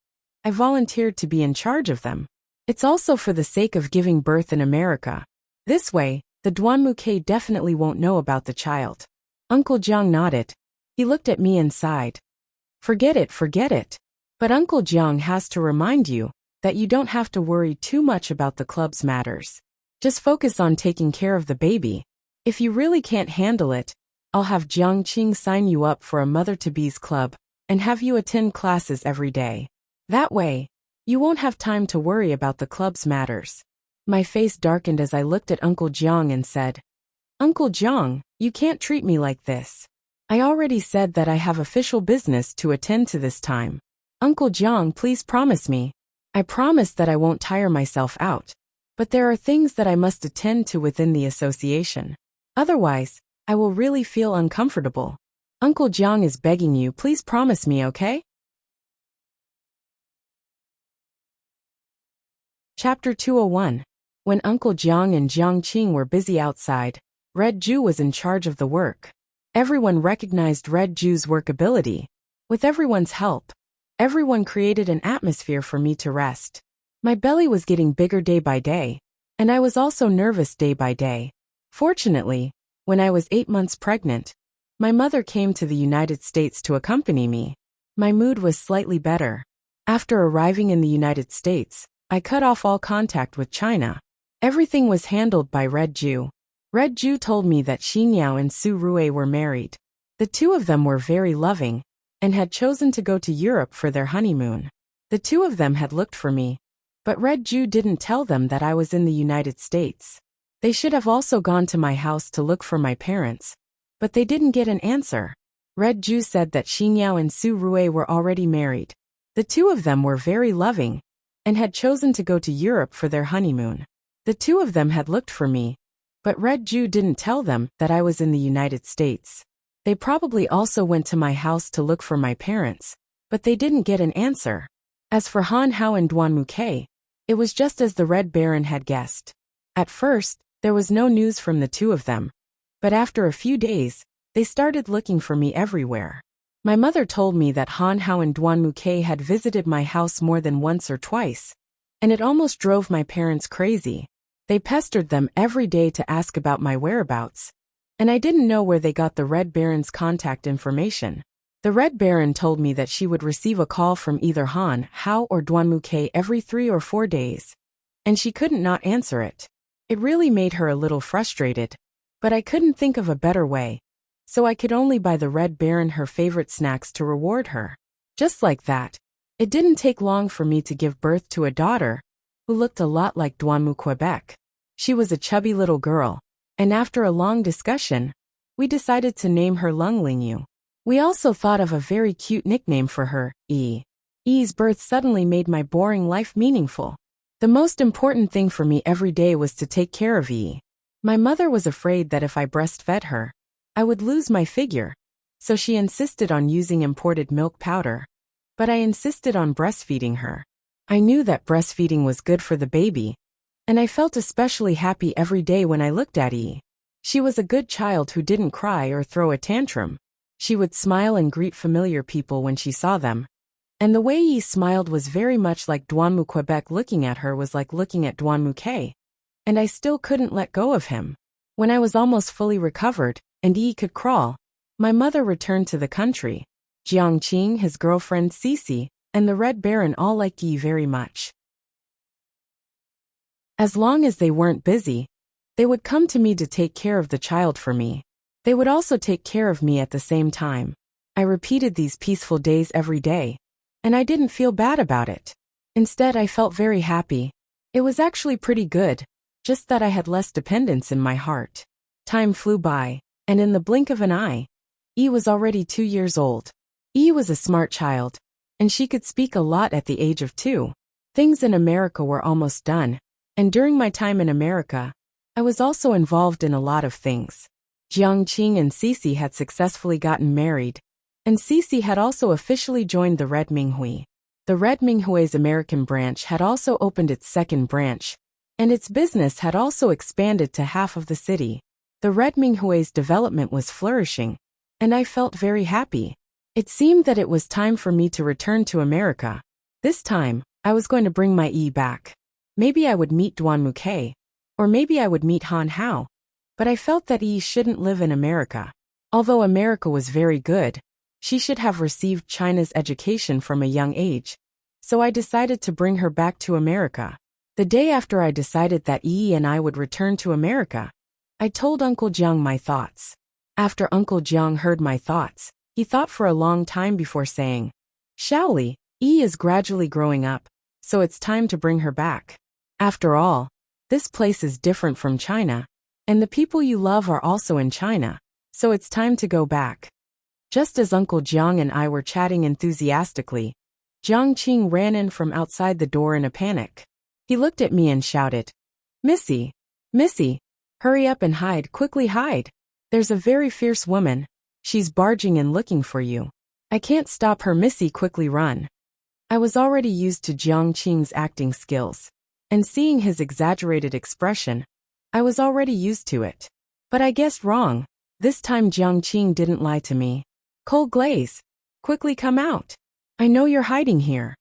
I volunteered to be in charge of them. It's also for the sake of giving birth in America. This way, the Duanmuke definitely won't know about the child." Uncle Jiang nodded. He looked at me and sighed. Forget it. But Uncle Jiang has to remind you that you don't have to worry too much about the club's matters. Just focus on taking care of the baby. If you really can't handle it, I'll have Jiang Qing sign you up for a mother-to-be's club and have you attend classes every day. That way, you won't have time to worry about the club's matters." My face darkened as I looked at Uncle Jiang and said, Uncle Jiang, you can't treat me like this. I already said that I have official business to attend to this time. Uncle Jiang, please promise me. I promise that I won't tire myself out. But there are things that I must attend to within the association. Otherwise, I will really feel uncomfortable. Uncle Jiang is begging you, please promise me, okay? Chapter 201. When Uncle Jiang and Jiang Qing were busy outside, Red Ju was in charge of the work. Everyone recognized Red Ju's work ability. With everyone's help, everyone created an atmosphere for me to rest. My belly was getting bigger day by day, and I was also nervous day by day. Fortunately, when I was 8 months pregnant, my mother came to the United States to accompany me. My mood was slightly better. After arriving in the United States, I cut off all contact with China. Everything was handled by Red Ju. Red Ju told me that Xingyao and Su Rui were married. The two of them were very loving, and had chosen to go to Europe for their honeymoon. The two of them had looked for me, but Red Ju didn't tell them that I was in the United States. They should have also gone to my house to look for my parents, but they didn't get an answer. Red Ju said that Xingyao and Su Rui were already married. The two of them were very loving, and had chosen to go to Europe for their honeymoon. The two of them had looked for me, but Red Ju didn't tell them that I was in the United States. They probably also went to my house to look for my parents, but they didn't get an answer. As for Han Hao and Duan Muke, it was just as the Red Baron had guessed. At first, there was no news from the two of them, but after a few days, they started looking for me everywhere. My mother told me that Han Hao and Duan Muke had visited my house more than once or twice, and it almost drove my parents crazy. They pestered them every day to ask about my whereabouts, and I didn't know where they got the Red Baron's contact information. The Red Baron told me that she would receive a call from either Han Hao or Duan Muke every 3 or 4 days, and she couldn't not answer it. It really made her a little frustrated, but I couldn't think of a better way, so I could only buy the Red Baron her favorite snacks to reward her. Just like that, it didn't take long for me to give birth to a daughter who looked a lot like Duanmu Quebec. She was a chubby little girl, and after a long discussion, we decided to name her Lung Lingyu. We also thought of a very cute nickname for her, E. E's birth suddenly made my boring life meaningful. The most important thing for me every day was to take care of E. My mother was afraid that if I breastfed her, I would lose my figure, so she insisted on using imported milk powder. But I insisted on breastfeeding her. I knew that breastfeeding was good for the baby, and I felt especially happy every day when I looked at E. She was a good child who didn't cry or throw a tantrum. She would smile and greet familiar people when she saw them. And the way E smiled was very much like Duanmu Quebec. Looking at her was like looking at Duanmu K. And I still couldn't let go of him. When I was almost fully recovered, and E could crawl, my mother returned to the country. Jiang Qing, his girlfriend Cece, and the Red Baron all liked E very much. As long as they weren't busy, they would come to me to take care of the child for me. They would also take care of me at the same time. I repeated these peaceful days every day, and I didn't feel bad about it. Instead, I felt very happy. It was actually pretty good, just that I had less dependence in my heart. Time flew by, and in the blink of an eye, E was already 2 years old. E was a smart child, and she could speak a lot at the age of 2. Things in America were almost done, and during my time in America, I was also involved in a lot of things. Jiang Qing and Cece had successfully gotten married, and Cece had also officially joined the Red Minghui. The Red Minghui's American branch had also opened its second branch, and its business had also expanded to half of the city. The Red Minghui's development was flourishing, and I felt very happy. It seemed that it was time for me to return to America. This time, I was going to bring my E back. Maybe I would meet Duanmu K, or maybe I would meet Han Hao, but I felt that E shouldn't live in America. Although America was very good, she should have received China's education from a young age, so I decided to bring her back to America. The day after I decided that E and I would return to America, I told Uncle Jiang my thoughts. After Uncle Jiang heard my thoughts, he thought for a long time before saying, "Shaoli, E is gradually growing up, so it's time to bring her back. After all, this place is different from China. And the people you love are also in China, so it's time to go back. Just as Uncle Jiang and I were chatting enthusiastically, Jiang Qing ran in from outside the door in a panic. He looked at me and shouted, "Missy! Missy! Hurry up and hide, quickly hide! There's a very fierce woman. She's barging in looking for you. I can't stop her, Missy, quickly run." I was already used to Jiang Qing's acting skills, and seeing his exaggerated expression, I was already used to it. But I guessed wrong. This time Jiang Qing didn't lie to me. "Cold glaze! Quickly come out! I know you're hiding here."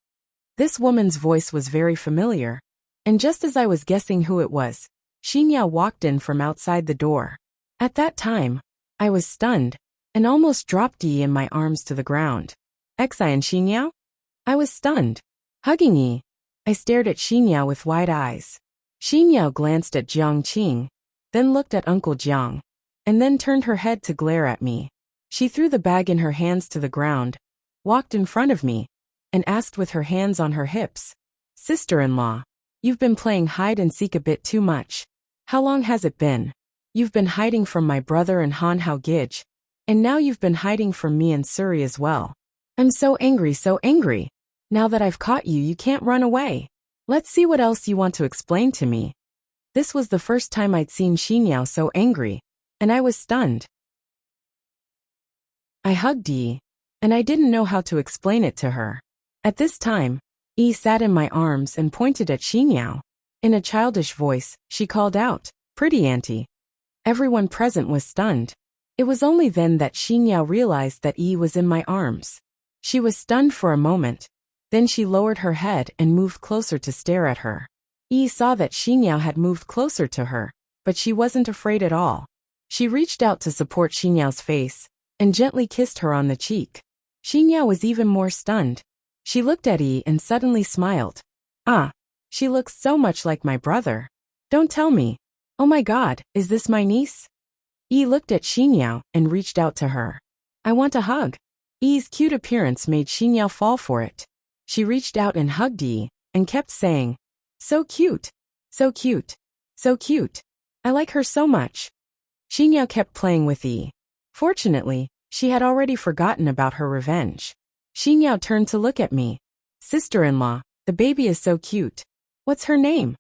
This woman's voice was very familiar, and just as I was guessing who it was, Xinyao walked in from outside the door. At that time, I was stunned, and almost dropped Yi in my arms to the ground. "Xi and Xinyao?" I was stunned. Hugging Yi, I stared at Xinyao with wide eyes. Xinyao glanced at Jiang Qing, then looked at Uncle Jiang, and then turned her head to glare at me. She threw the bag in her hands to the ground, walked in front of me, and asked with her hands on her hips, "Sister-in-law, you've been playing hide and seek a bit too much. How long has it been? You've been hiding from my brother and Han Hao Gij, and now you've been hiding from me and Suri as well. I'm so angry, so angry. Now that I've caught you, you can't run away. Let's see what else you want to explain to me." This was the first time I'd seen Xinyao so angry, and I was stunned. I hugged Yi, and I didn't know how to explain it to her. At this time, Yi sat in my arms and pointed at Xinyao. In a childish voice, she called out, "Pretty auntie." Everyone present was stunned. It was only then that Xinyao realized that Yi was in my arms. She was stunned for a moment. Then she lowered her head and moved closer to stare at her. Yi saw that Xinyao had moved closer to her, but she wasn't afraid at all. She reached out to support Xinyao's face, and gently kissed her on the cheek. Xinyao was even more stunned. She looked at Yi and suddenly smiled. "Ah, she looks so much like my brother. Don't tell me. Oh my God, is this my niece?" Yi looked at Xinyao and reached out to her. "I want a hug." Yi's cute appearance made Xinyao fall for it. She reached out and hugged Yi, and kept saying, "So cute, so cute, so cute. I like her so much." Xinyao kept playing with Yi. Fortunately, she had already forgotten about her revenge. Xinyao turned to look at me. "Sister-in-law, the baby is so cute. What's her name?"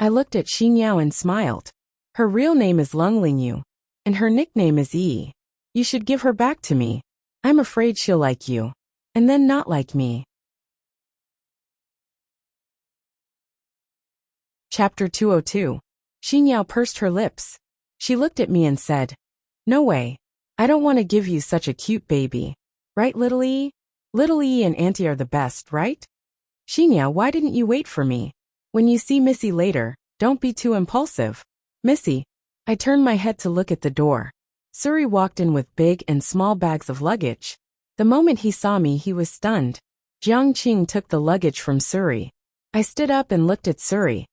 I looked at Xinyao and smiled. "Her real name is Lung Lingyu, and her nickname is Yi. You should give her back to me. I'm afraid she'll like you, and then not like me." Chapter 202. Xinyao pursed her lips. She looked at me and said, "No way. I don't want to give you such a cute baby. Right, Little Yi? Little Yi and Auntie are the best, right? Xinyao, why didn't you wait for me? When you see Missy later, don't be too impulsive." "Missy." I turned my head to look at the door. Suri walked in with big and small bags of luggage. The moment he saw me, he was stunned. Jiang Qing took the luggage from Suri. I stood up and looked at Suri.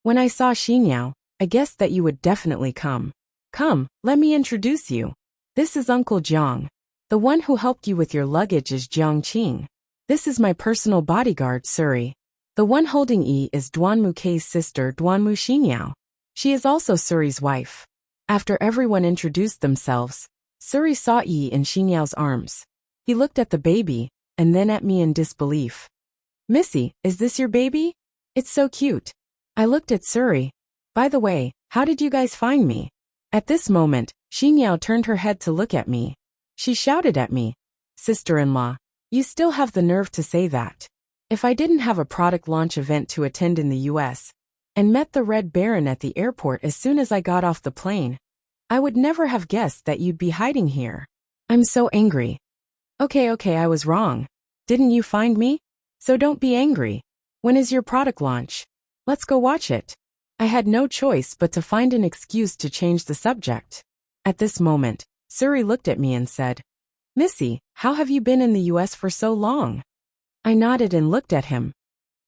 "When I saw Xinyao, I guessed that you would definitely come. Come, let me introduce you. This is Uncle Jiang. The one who helped you with your luggage is Jiang Qing. This is my personal bodyguard, Suri. The one holding Yi is Duanmu Kei's sister, Duanmu Xinyao. She is also Suri's wife." After everyone introduced themselves, Suri saw Yi in Xinyao's arms. He looked at the baby, and then at me in disbelief. "Missy, is this your baby? It's so cute." I looked at Suri. "By the way, how did you guys find me?" At this moment, Xinyao turned her head to look at me. She shouted at me, "Sister-in-law, you still have the nerve to say that. If I didn't have a product launch event to attend in the US, and met the Red Baron at the airport as soon as I got off the plane, I would never have guessed that you'd be hiding here. I'm so angry." Okay, I was wrong. Didn't you find me? So don't be angry. When is your product launch? Let's go watch it." I had no choice but to find an excuse to change the subject. At this moment, Suri looked at me and said, "Missy, how have you been in the US for so long?" I nodded and looked at him.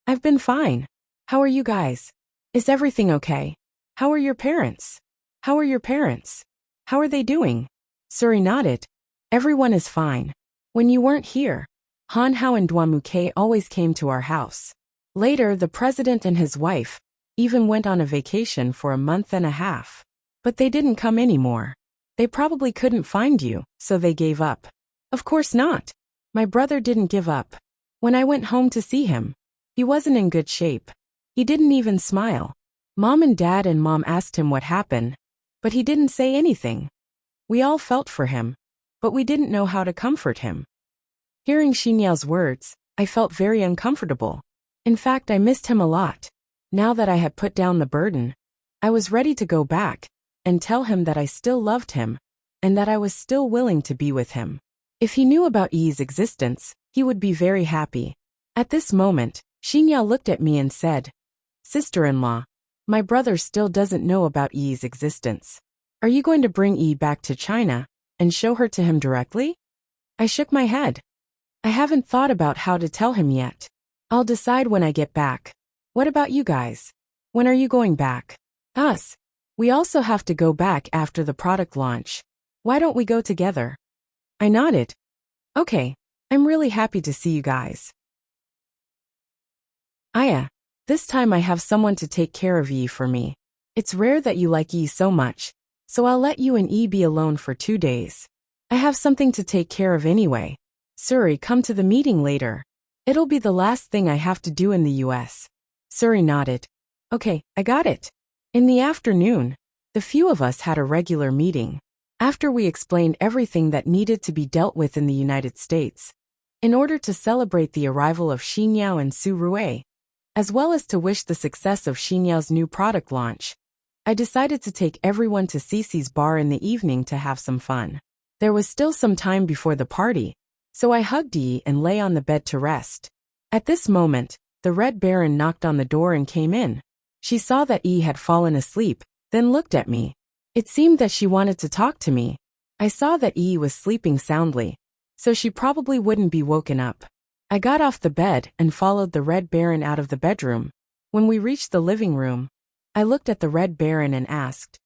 "I've been fine. How are you guys? Is everything okay? How are your parents? How are your parents? How are they doing?" Suri nodded. "Everyone is fine. When you weren't here, Han Hao and Duanmu Kei always came to our house. Later, the president and his wife even went on a vacation for a month and a half. But they didn't come anymore. They probably couldn't find you, so they gave up. Of course not. My brother didn't give up. When I went home to see him, he wasn't in good shape. He didn't even smile. Mom and Dad and Mom asked him what happened, but he didn't say anything. We all felt for him, but we didn't know how to comfort him. Hearing Xinyao's words, I felt very uncomfortable. In fact, I missed him a lot. Now that I had put down the burden, I was ready to go back and tell him that I still loved him and that I was still willing to be with him. If he knew about Yi's existence, he would be very happy. At this moment, Xinyao looked at me and said, "Sister-in-law, my brother still doesn't know about Yi's existence. Are you going to bring Yi back to China and show her to him directly?" I shook my head. I haven't thought about how to tell him yet. I'll decide when I get back. What about you guys? When are you going back? Us. We also have to go back after the product launch. Why don't we go together? I nodded. Okay, I'm really happy to see you guys. Aya, this time I have someone to take care of Yi for me. It's rare that you like Yi so much, so I'll let you and Yi be alone for 2 days. I have something to take care of anyway. Suri, come to the meeting later. It'll be the last thing I have to do in the US. Suri nodded. Okay, I got it. In the afternoon, the few of us had a regular meeting. After we explained everything that needed to be dealt with in the United States, in order to celebrate the arrival of Xinyao and Su Rui, as well as to wish the success of Xinyao's new product launch, I decided to take everyone to Cece's bar in the evening to have some fun. There was still some time before the party, so I hugged Yi and lay on the bed to rest. At this moment, the Red Baron knocked on the door and came in. She saw that Yi had fallen asleep, then looked at me. It seemed that she wanted to talk to me. I saw that Yi was sleeping soundly, so she probably wouldn't be woken up. I got off the bed and followed the Red Baron out of the bedroom. When we reached the living room, I looked at the Red Baron and asked,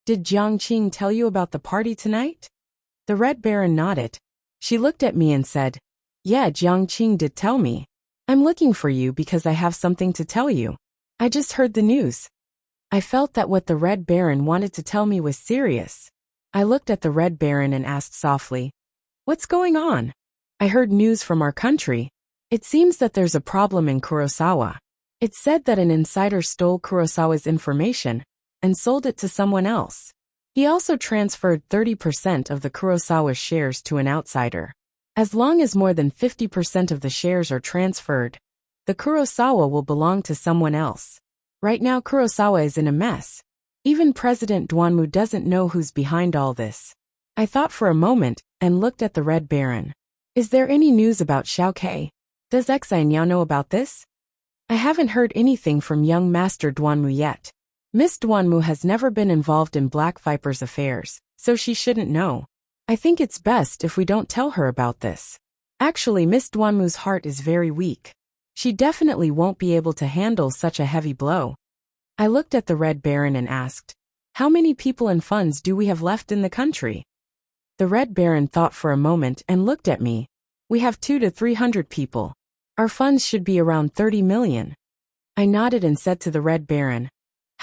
"Did Jiang Qing tell you about the party tonight?" The Red Baron nodded. She looked at me and said, "Yeah, Jiang Qing did tell me. I'm looking for you because I have something to tell you. I just heard the news." I felt that what the Red Baron wanted to tell me was serious. I looked at the Red Baron and asked softly, "What's going on?" "I heard news from our country. It seems that there's a problem in Kurosawa. It's said that an insider stole Kurosawa's information and sold it to someone else. He also transferred 30% of the Kurosawa shares to an outsider. As long as more than 50% of the shares are transferred, the Kurosawa will belong to someone else. Right now Kurosawa is in a mess. Even President Duanmu doesn't know who's behind all this." I thought for a moment and looked at the Red Baron. "Is there any news about Xiao Ke? Does Xianyao know about this?" "I haven't heard anything from young Master Duanmu yet. Miss Duanmu has never been involved in Black Viper's affairs, so she shouldn't know. I think it's best if we don't tell her about this. Actually, Miss Duanmu's heart is very weak. She definitely won't be able to handle such a heavy blow." I looked at the Red Baron and asked, "How many people and funds do we have left in the country?" The Red Baron thought for a moment and looked at me. "We have 200 to 300 people. Our funds should be around 30 million. I nodded and said to the Red Baron,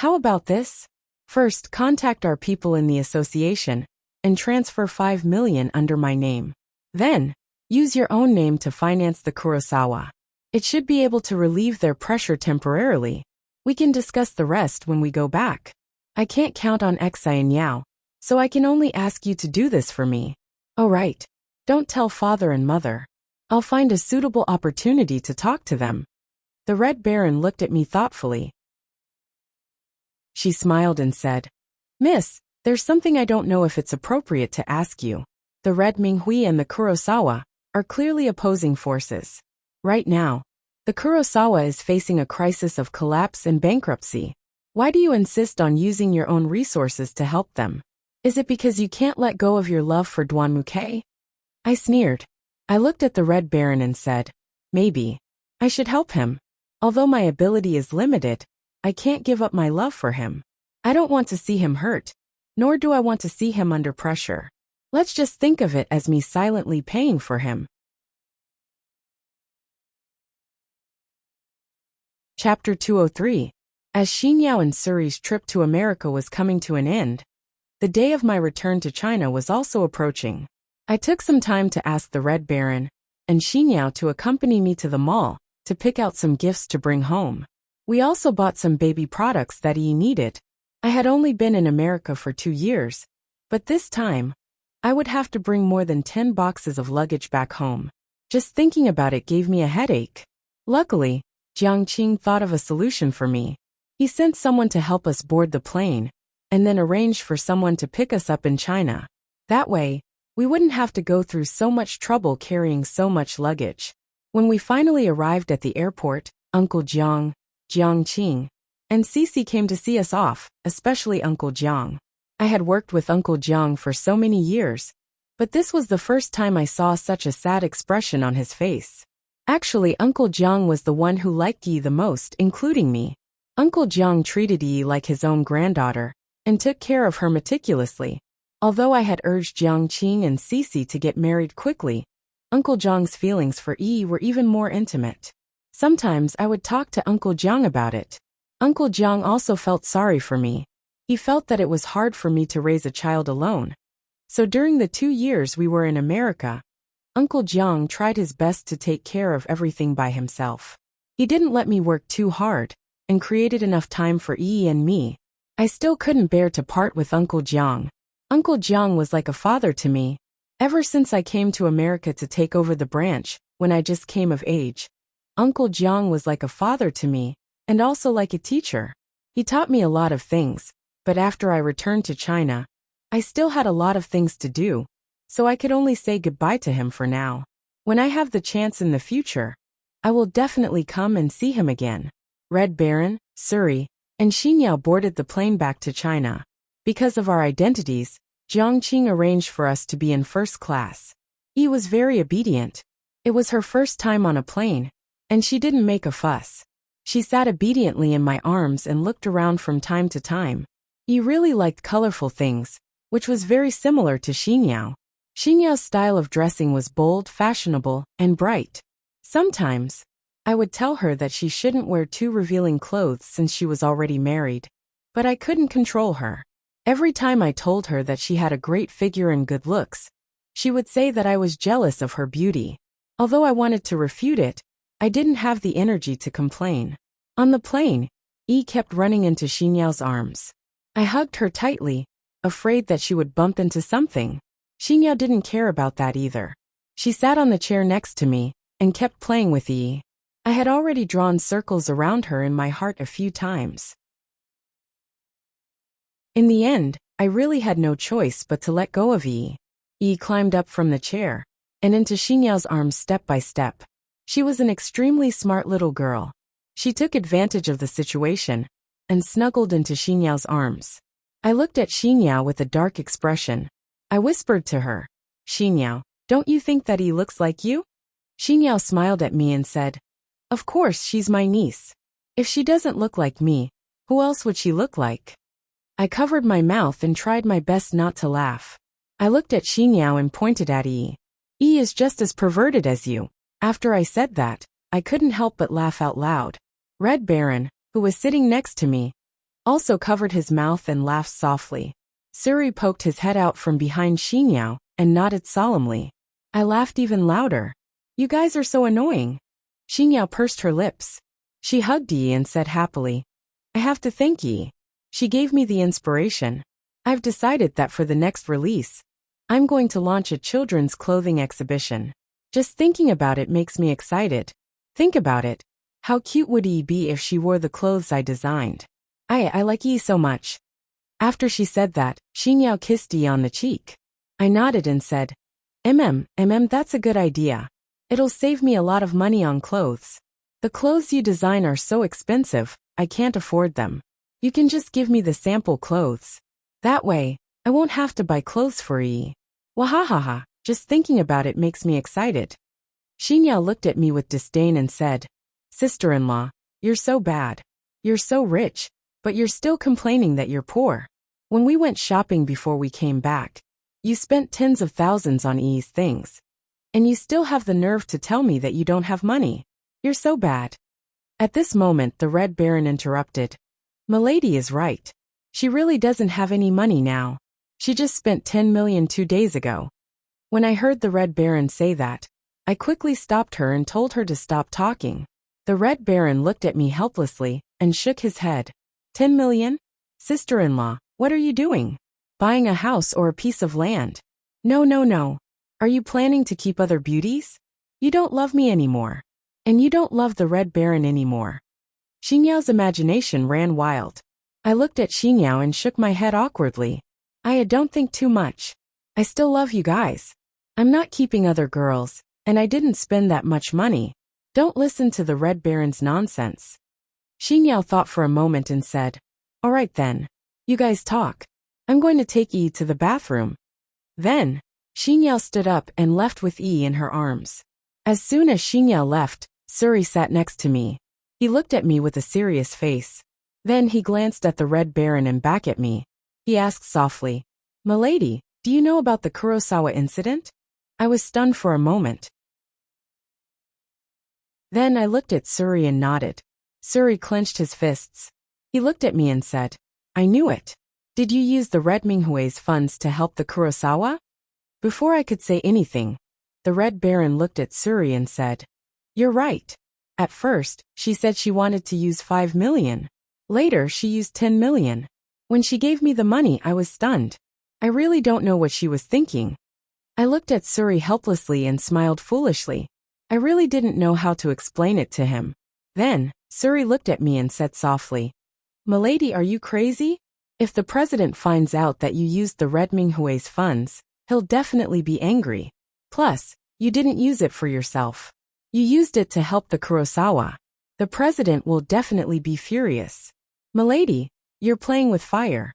"How about this? First, contact our people in the association and transfer 5 million under my name. Then, use your own name to finance the Kurosawa. It should be able to relieve their pressure temporarily. We can discuss the rest when we go back. I can't count on Xianyao, so I can only ask you to do this for me. Oh right. Don't tell father and mother. I'll find a suitable opportunity to talk to them." The Red Baron looked at me thoughtfully. She smiled and said, "Miss, there's something I don't know if it's appropriate to ask you. The Red Minghui and the Kurosawa are clearly opposing forces. Right now, the Kurosawa is facing a crisis of collapse and bankruptcy. Why do you insist on using your own resources to help them? Is it because you can't let go of your love for Duanmu? I sneered. I looked at the Red Baron and said, "Maybe. I should help him. Although my ability is limited, I can't give up my love for him. I don't want to see him hurt, nor do I want to see him under pressure. Let's just think of it as me silently paying for him." Chapter 203. As Xinyao and Suri's trip to America was coming to an end, The day of my return to China was also approaching. I took some time to ask the Red Baron and Xinyao to accompany me to the mall to pick out some gifts to bring home. We also bought some baby products that he needed. I had only been in America for 2 years, but this time, I would have to bring more than 10 boxes of luggage back home. Just thinking about it gave me a headache. Luckily, Jiang Qing thought of a solution for me. He sent someone to help us board the plane, and then arranged for someone to pick us up in China. That way, we wouldn't have to go through so much trouble carrying so much luggage. When we finally arrived at the airport, Uncle Jiang, Jiang Qing, and Cici came to see us off, especially Uncle Jiang. I had worked with Uncle Jiang for so many years, but this was the first time I saw such a sad expression on his face. Actually, Uncle Jiang was the one who liked Yi the most, including me. Uncle Jiang treated Yi like his own granddaughter, and took care of her meticulously. Although I had urged Jiang Qing and Cici to get married quickly, Uncle Jiang's feelings for Yi were even more intimate. Sometimes I would talk to Uncle Jiang about it. Uncle Jiang also felt sorry for me. He felt that it was hard for me to raise a child alone. So during the 2 years we were in America, Uncle Jiang tried his best to take care of everything by himself. He didn't let me work too hard, and created enough time for Yi and me. I still couldn't bear to part with Uncle Jiang. Uncle Jiang was like a father to me. Ever since I came to America to take over the branch, when I just came of age, Uncle Jiang was like a father to me, and also like a teacher. He taught me a lot of things, but after I returned to China, I still had a lot of things to do, so I could only say goodbye to him for now. When I have the chance in the future, I will definitely come and see him again. Red Baron, Suri, and Xinyao boarded the plane back to China. Because of our identities, Jiang Qing arranged for us to be in first class. Yi was very obedient. It was her first time on a plane, and she didn't make a fuss. She sat obediently in my arms and looked around from time to time. Yi really liked colorful things, which was very similar to Xinyao. Xinyao's style of dressing was bold, fashionable, and bright. Sometimes, I would tell her that she shouldn't wear too revealing clothes since she was already married. But I couldn't control her. Every time I told her that she had a great figure and good looks, she would say that I was jealous of her beauty. Although I wanted to refute it, I didn't have the energy to complain. On the plane, Yi kept running into Xinyao's arms. I hugged her tightly, afraid that she would bump into something. Xinyao didn't care about that either. She sat on the chair next to me, and kept playing with Yi. I had already drawn circles around her in my heart a few times. In the end, I really had no choice but to let go of Yi. Yi climbed up from the chair, and into Xinyao's arms step by step. She was an extremely smart little girl. She took advantage of the situation, and snuggled into Xinyao's arms. I looked at Xinyao with a dark expression. I whispered to her, "Xinyao, don't you think that he looks like you?" Xinyao smiled at me and said, "Of course, she's my niece. If she doesn't look like me, who else would she look like?" I covered my mouth and tried my best not to laugh. I looked at Xinyao and pointed at Yi. "Yi is just as perverted as you." After I said that, I couldn't help but laugh out loud. Red Baron, who was sitting next to me, also covered his mouth and laughed softly. Suri poked his head out from behind Xinyao and nodded solemnly. I laughed even louder. "You guys are so annoying." Xinyao pursed her lips. She hugged Yi and said happily, "I have to thank Yi. She gave me the inspiration. I've decided that for the next release, I'm going to launch a children's clothing exhibition. Just thinking about it makes me excited. Think about it. How cute would Yi be if she wore the clothes I designed? I like Yi so much." After she said that, Xinyao kissed Yi on the cheek. I nodded and said, that's a good idea. It'll save me a lot of money on clothes. The clothes you design are so expensive, I can't afford them. You can just give me the sample clothes. That way, I won't have to buy clothes for Yi. Wahahaha, just thinking about it makes me excited. Xinyao looked at me with disdain and said, "Sister-in-law, you're so bad. You're so rich, but you're still complaining that you're poor. When we went shopping before we came back, you spent tens of thousands on Yi's things. And you still have the nerve to tell me that you don't have money. You're so bad." At this moment the Red Baron interrupted. "Milady is right. She really doesn't have any money now. She just spent 10 million 2 days ago. When I heard the Red Baron say that, I quickly stopped her and told her to stop talking. The Red Baron looked at me helplessly and shook his head. 10 million? Sister-in-law, what are you doing? Buying a house or a piece of land? No, no, no. Are you planning to keep other beauties? You don't love me anymore. And you don't love the Red Baron anymore. Xingyao's imagination ran wild. I looked at Xingyao and shook my head awkwardly. I don't think too much. I still love you guys. I'm not keeping other girls, and I didn't spend that much money. Don't listen to the Red Baron's nonsense. Xingyao thought for a moment and said, All right then. You guys talk. I'm going to take Yi to the bathroom. Then, Xingyao stood up and left with Yi in her arms. As soon as Xingyao left, Suri sat next to me. He looked at me with a serious face. Then he glanced at the Red Baron and back at me. He asked softly, Milady, do you know about the Kurosawa incident? I was stunned for a moment. Then I looked at Suri and nodded. Suri clenched his fists. He looked at me and said, I knew it. Did you use the Red Minghui's funds to help the Kurosawa? Before I could say anything, the Red Baron looked at Suri and said, You're right. At first, she said she wanted to use 5 million. Later, she used 10 million. When she gave me the money, I was stunned. I really don't know what she was thinking. I looked at Suri helplessly and smiled foolishly. I really didn't know how to explain it to him. Then, Suri looked at me and said softly, Milady, are you crazy? If the president finds out that you used the Red Minghui's funds, he'll definitely be angry. Plus, you didn't use it for yourself. You used it to help the Kurosawa. The president will definitely be furious. Milady, you're playing with fire.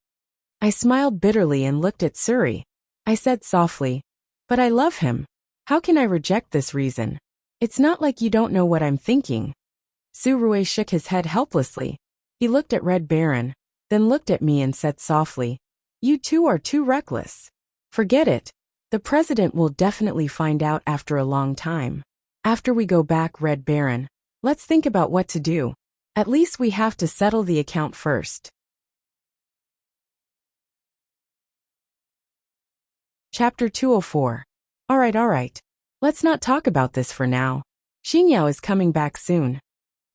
I smiled bitterly and looked at Suri. I said softly, But I love him. How can I reject this reason? It's not like you don't know what I'm thinking. Surui shook his head helplessly. He looked at Red Baron, then looked at me and said softly, You two are too reckless. Forget it. The president will definitely find out after a long time. After we go back, Red Baron, let's think about what to do. At least we have to settle the account first. Chapter 204. All right. Let's not talk about this for now. Xingyao is coming back soon.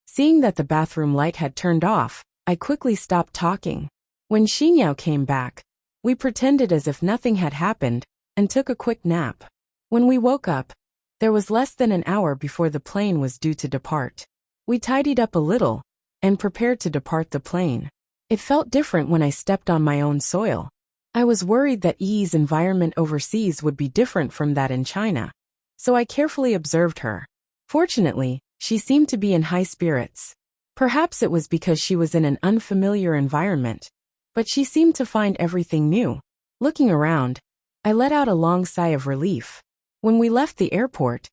Seeing that the bathroom light had turned off, I quickly stopped talking. When Xingyao came back, we pretended as if nothing had happened and took a quick nap. When we woke up, there was less than an hour before the plane was due to depart. We tidied up a little and prepared to depart the plane. It felt different when I stepped on my own soil. I was worried that Yi's environment overseas would be different from that in China, so I carefully observed her. Fortunately, she seemed to be in high spirits. Perhaps it was because she was in an unfamiliar environment, but she seemed to find everything new. Looking around, I let out a long sigh of relief. When we left the airport,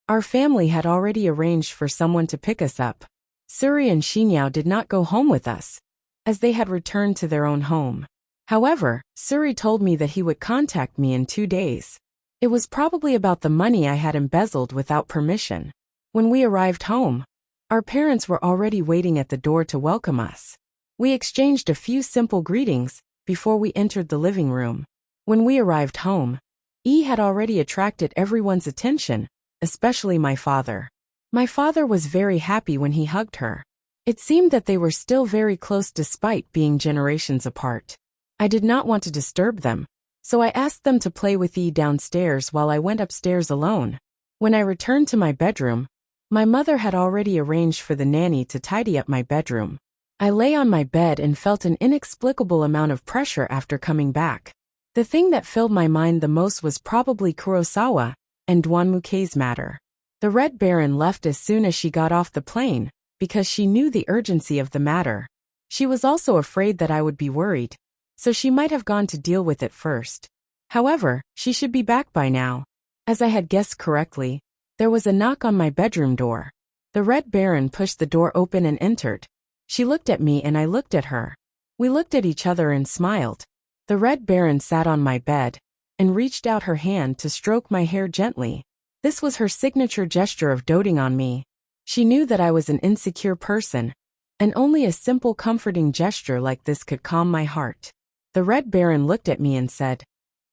our family had already arranged for someone to pick us up. Suri and Xingyao did not go home with us, as they had returned to their own home. However, Suri told me that he would contact me in 2 days. It was probably about the money I had embezzled without permission. When we arrived home, our parents were already waiting at the door to welcome us. We exchanged a few simple greetings before we entered the living room. When we arrived home, Yi had already attracted everyone's attention, especially my father. My father was very happy when he hugged her. It seemed that they were still very close despite being generations apart. I did not want to disturb them, so I asked them to play with Yi downstairs while I went upstairs alone. When I returned to my bedroom, my mother had already arranged for the nanny to tidy up my bedroom. I lay on my bed and felt an inexplicable amount of pressure after coming back. The thing that filled my mind the most was probably Kurosawa and Duanmukei's matter. The Red Baron left as soon as she got off the plane, because she knew the urgency of the matter. She was also afraid that I would be worried, so she might have gone to deal with it first. However, she should be back by now. As I had guessed correctly, there was a knock on my bedroom door. The Red Baron pushed the door open and entered. She looked at me and I looked at her. We looked at each other and smiled. The Red Baron sat on my bed and reached out her hand to stroke my hair gently. This was her signature gesture of doting on me. She knew that I was an insecure person, and only a simple comforting gesture like this could calm my heart. The Red Baron looked at me and said,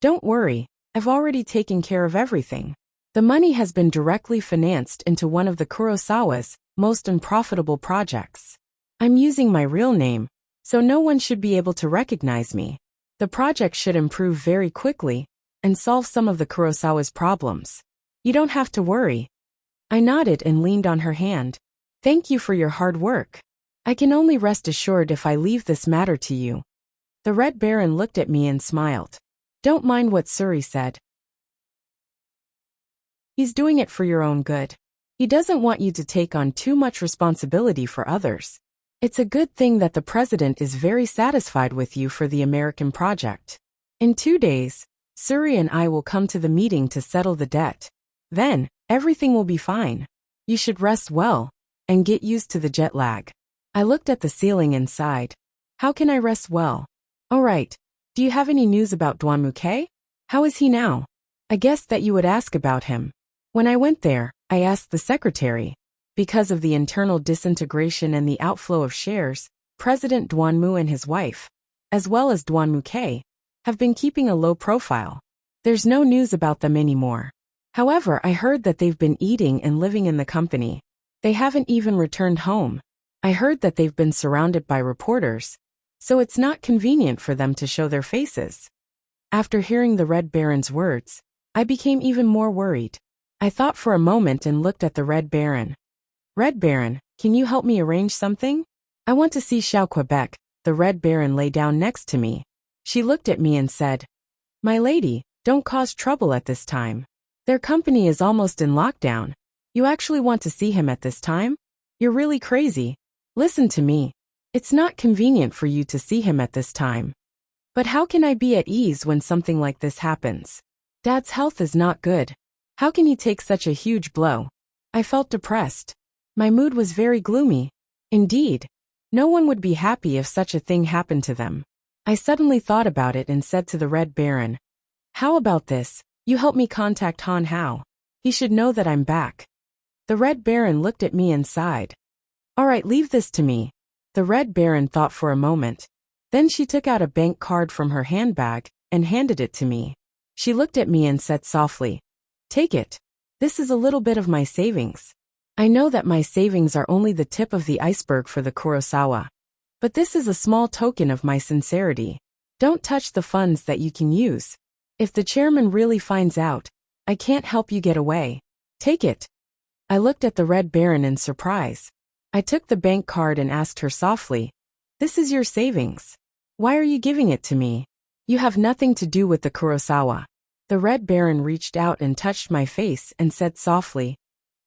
Don't worry, I've already taken care of everything. The money has been directly financed into one of the Kurosawa's most unprofitable projects. I'm using my real name, so no one should be able to recognize me. The project should improve very quickly and solve some of the Kurosawa's problems. You don't have to worry. I nodded and leaned on her hand. Thank you for your hard work. I can only rest assured if I leave this matter to you. The Red Baron looked at me and smiled. Don't mind what Suri said. He's doing it for your own good. He doesn't want you to take on too much responsibility for others. It's a good thing that the president is very satisfied with you for the American project. In 2 days, Suri and I will come to the meeting to settle the debt. Then, everything will be fine. You should rest well and get used to the jet lag. I looked at the ceiling and sighed. How can I rest well? All right. Do you have any news about Duanmuke? How is he now? I guessed that you would ask about him. When I went there, I asked the secretary. Because of the internal disintegration and the outflow of shares, President Duanmu and his wife, as well as Duanmuke, have been keeping a low profile. There's no news about them anymore. However, I heard that they've been eating and living in the company. They haven't even returned home. I heard that they've been surrounded by reporters, so it's not convenient for them to show their faces. After hearing the Red Baron's words, I became even more worried. I thought for a moment and looked at the Red Baron. Red Baron, can you help me arrange something? I want to see Xiao Quebec. The Red Baron lay down next to me. She looked at me and said, My lady, don't cause trouble at this time. Their company is almost in lockdown. You actually want to see him at this time? You're really crazy. Listen to me. It's not convenient for you to see him at this time. But how can I be at ease when something like this happens? Dad's health is not good. How can he take such a huge blow? I felt depressed. My mood was very gloomy. Indeed, no one would be happy if such a thing happened to them. I suddenly thought about it and said to the Red Baron, How about this? You help me contact Han Hao. He should know that I'm back. The Red Baron looked at me and sighed. All right, leave this to me. The Red Baron thought for a moment. Then she took out a bank card from her handbag and handed it to me. She looked at me and said softly, Take it. This is a little bit of my savings. I know that my savings are only the tip of the iceberg for the Kurosawa. But this is a small token of my sincerity. Don't touch the funds that you can use. If the chairman really finds out, I can't help you get away. Take it. I looked at the Red Baron in surprise. I took the bank card and asked her softly, This is your savings. Why are you giving it to me? You have nothing to do with the Kurosawa. The Red Baron reached out and touched my face and said softly,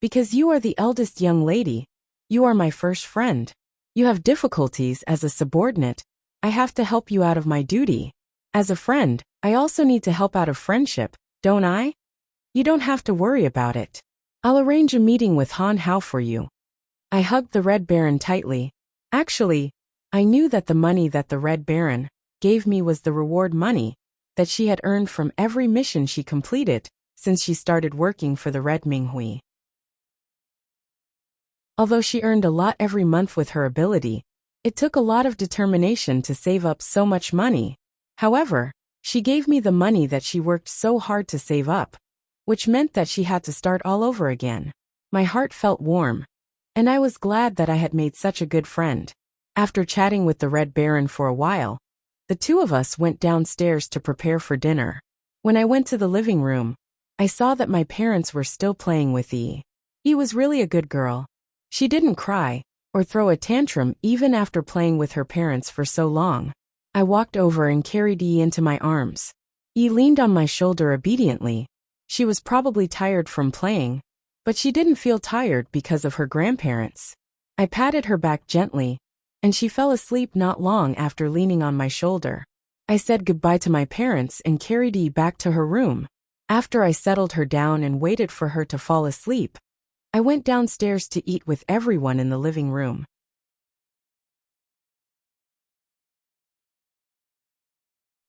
Because you are the eldest young lady. You are my first friend. You have difficulties as a subordinate. I have to help you out of my duty. As a friend, I also need to help out of friendship, don't I? You don't have to worry about it. I'll arrange a meeting with Han Hao for you. I hugged the Red Baron tightly. Actually, I knew that the money that the Red Baron gave me was the reward money that she had earned from every mission she completed since she started working for the Red Minghui. Although she earned a lot every month with her ability, it took a lot of determination to save up so much money. However, she gave me the money that she worked so hard to save up, which meant that she had to start all over again. My heart felt warm, and I was glad that I had made such a good friend. After chatting with the Red Baron for a while, the two of us went downstairs to prepare for dinner. When I went to the living room, I saw that my parents were still playing with E. E was really a good girl. She didn't cry or throw a tantrum even after playing with her parents for so long. I walked over and carried E into my arms. E leaned on my shoulder obediently. She was probably tired from playing, but she didn't feel tired because of her grandparents. I patted her back gently, and she fell asleep not long after leaning on my shoulder. I said goodbye to my parents and carried E back to her room. After I settled her down and waited for her to fall asleep, I went downstairs to eat with everyone in the living room.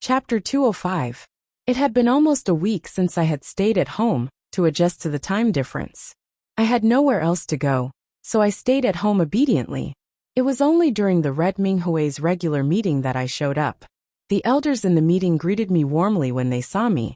Chapter 205. It had been almost a week since I had stayed at home to adjust to the time difference. I had nowhere else to go, so I stayed at home obediently. It was only during the Red Minghui's regular meeting that I showed up. The elders in the meeting greeted me warmly when they saw me,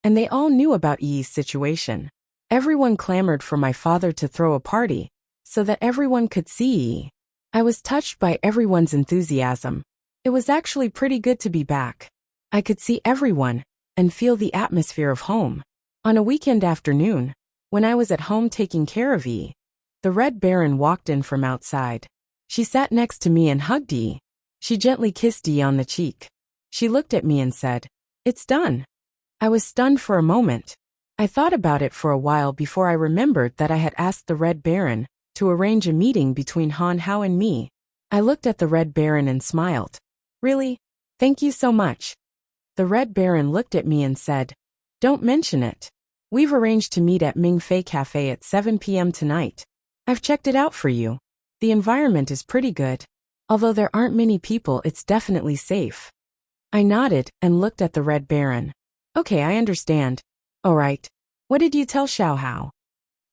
and they all knew about Yi's situation. Everyone clamored for my father to throw a party, so that everyone could see Yi. I was touched by everyone's enthusiasm. It was actually pretty good to be back. I could see everyone, and feel the atmosphere of home. On a weekend afternoon, when I was at home taking care of Yi, the Red Baron walked in from outside. She sat next to me and hugged Yi. She gently kissed Yi on the cheek. She looked at me and said, "It's done." I was stunned for a moment. I thought about it for a while before I remembered that I had asked the Red Baron to arrange a meeting between Han Hao and me. I looked at the Red Baron and smiled. "Really? Thank you so much." The Red Baron looked at me and said, "Don't mention it. We've arranged to meet at Ming Fei Cafe at 7 p.m. tonight. I've checked it out for you. The environment is pretty good. Although there aren't many people, it's definitely safe." I nodded and looked at the Red Baron. "Okay, I understand. All right. What did you tell Xiao Hao?"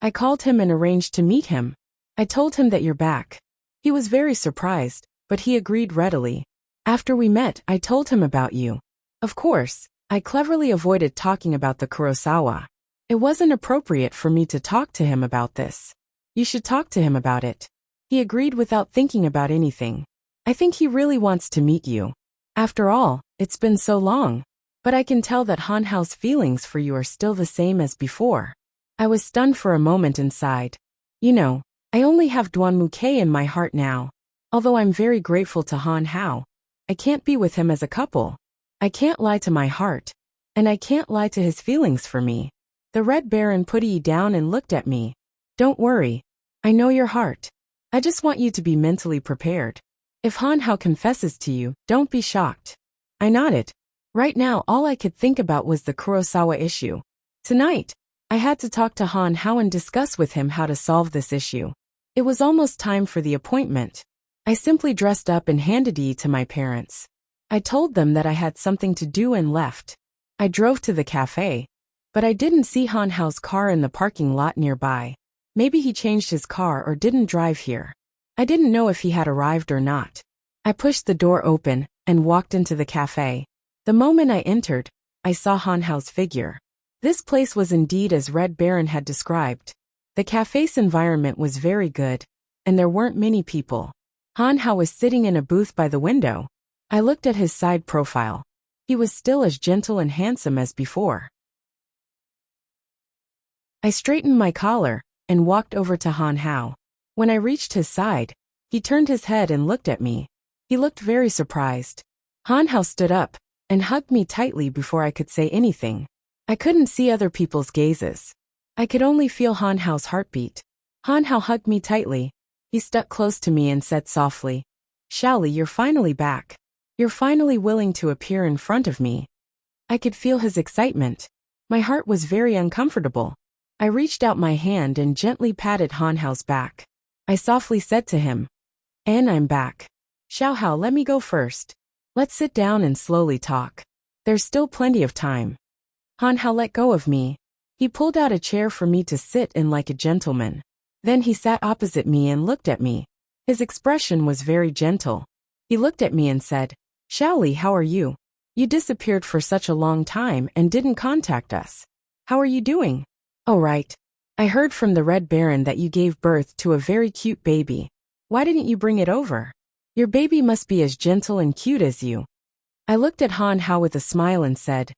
"I called him and arranged to meet him. I told him that you're back." He was very surprised, but he agreed readily. "After we met, I told him about you. Of course, I cleverly avoided talking about the Kurosawa. It wasn't appropriate for me to talk to him about this. You should talk to him about it." He agreed without thinking about anything. "I think he really wants to meet you. After all, it's been so long. But I can tell that Han Hao's feelings for you are still the same as before." I was stunned for a moment and sighed. You know, I only have Duanmuke in my heart now. Although I'm very grateful to Han Hao, I can't be with him as a couple. I can't lie to my heart, and I can't lie to his feelings for me. The Red Baron put Yi down and looked at me. "Don't worry. I know your heart. I just want you to be mentally prepared. If Han Hao confesses to you, don't be shocked." I nodded. Right now all I could think about was the Kurosawa issue. Tonight, I had to talk to Han Hao and discuss with him how to solve this issue. It was almost time for the appointment. I simply dressed up and handed Yi to my parents. I told them that I had something to do and left. I drove to the cafe, but I didn't see Han Hao's car in the parking lot nearby. Maybe he changed his car or didn't drive here. I didn't know if he had arrived or not. I pushed the door open and walked into the cafe. The moment I entered, I saw Han Hao's figure. This place was indeed as Red Baron had described. The cafe's environment was very good, and there weren't many people. Han Hao was sitting in a booth by the window. I looked at his side profile. He was still as gentle and handsome as before. I straightened my collar and walked over to Han Hao. When I reached his side, he turned his head and looked at me. He looked very surprised. Han Hao stood up and hugged me tightly before I could say anything. I couldn't see other people's gazes. I could only feel Han Hao's heartbeat. Han Hao hugged me tightly. He stuck close to me and said softly, "Xiaoli, you're finally back. You're finally willing to appear in front of me." I could feel his excitement. My heart was very uncomfortable. I reached out my hand and gently patted Han Hao's back. I softly said to him, "And I'm back. Xiao Hao, let me go first. Let's sit down and slowly talk. There's still plenty of time." Han Hao let go of me. He pulled out a chair for me to sit in like a gentleman. Then he sat opposite me and looked at me. His expression was very gentle. He looked at me and said, "Xiaoli, how are you? You disappeared for such a long time and didn't contact us. How are you doing?" "Oh right. I heard from the Red Baron that you gave birth to a very cute baby. Why didn't you bring it over? Your baby must be as gentle and cute as you." I looked at Han Hao with a smile and said,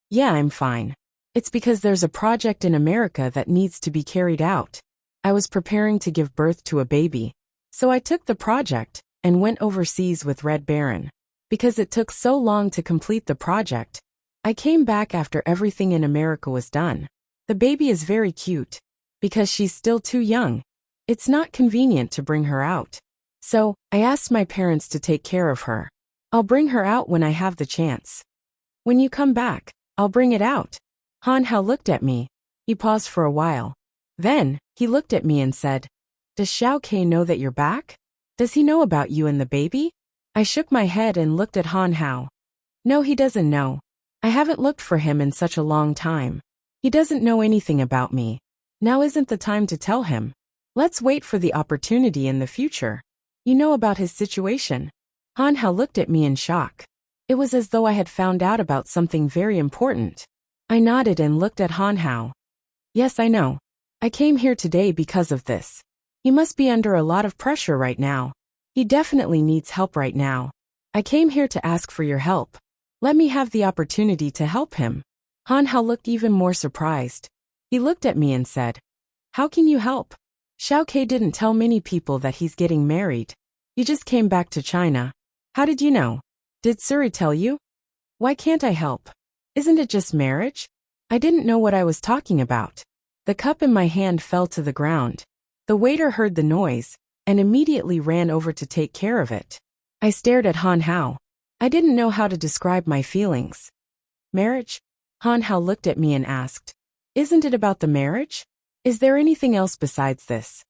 "Yeah, I'm fine. It's because there's a project in America that needs to be carried out. I was preparing to give birth to a baby, so I took the project and went overseas with Red Baron. Because it took so long to complete the project, I came back after everything in America was done. The baby is very cute. Because she's still too young, it's not convenient to bring her out. So, I asked my parents to take care of her. I'll bring her out when I have the chance. When you come back, I'll bring it out." Han Hao looked at me. He paused for a while. Then, he looked at me and said, "Does Xiao Ke know that you're back? Does he know about you and the baby?" I shook my head and looked at Han Hao. "No, he doesn't know. I haven't looked for him in such a long time. He doesn't know anything about me. Now isn't the time to tell him. Let's wait for the opportunity in the future. You know about his situation." Han Hao looked at me in shock. It was as though I had found out about something very important. I nodded and looked at Han Hao. Yes, I know. I came here today because of this. He must be under a lot of pressure right now. He definitely needs help right now. I came here to ask for your help. Let me have the opportunity to help him. Han Hao looked even more surprised. He looked at me and said, How can you help? Xiao Ke didn't tell many people that he's getting married. You just came back to China. How did you know? Did Suri tell you? Why can't I help? Isn't it just marriage? I didn't know what I was talking about. The cup in my hand fell to the ground. The waiter heard the noise and immediately ran over to take care of it. I stared at Han Hao. I didn't know how to describe my feelings. Marriage? Han Hao looked at me and asked, Isn't it about the marriage? Is there anything else besides this?